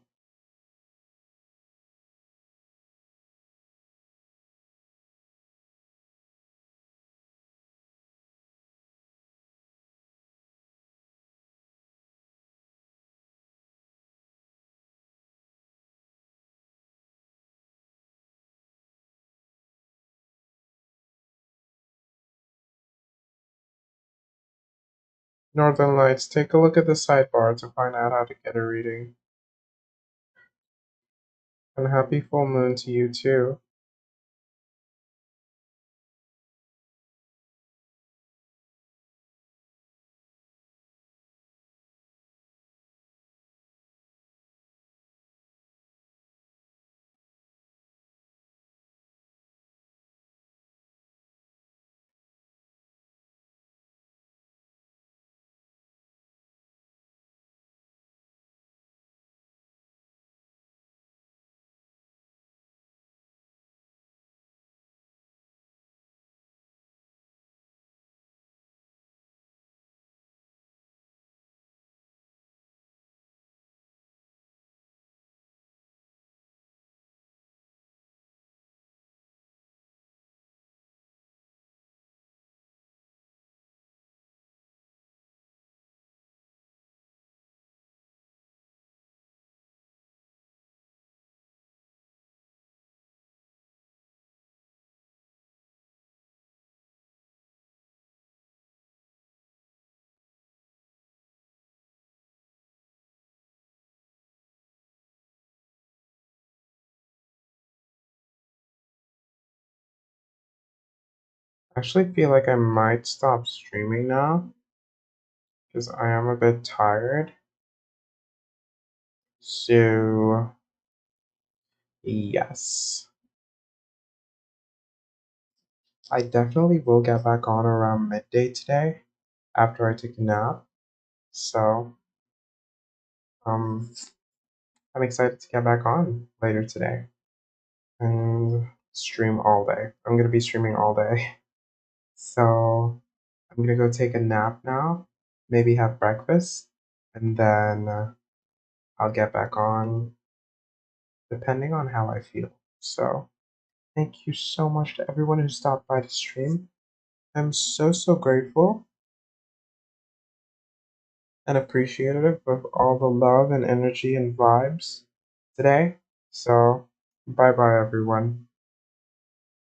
Speaker 2: Northern Lights, take a look at the sidebar to find out how to get a reading. And happy full moon to you too. I actually feel like I might stop streaming now because I am a bit tired. So, yes. I definitely will get back on around midday today after I take a nap. So, um, I'm excited to get back on later today and stream all day. I'm gonna be streaming all day. So, I'm gonna go take a nap now, maybe have breakfast, and then I'll get back on depending on how I feel. So, thank you so much to everyone who stopped by the stream. I'm so grateful and appreciative of all the love and energy and vibes today. So, bye bye, everyone.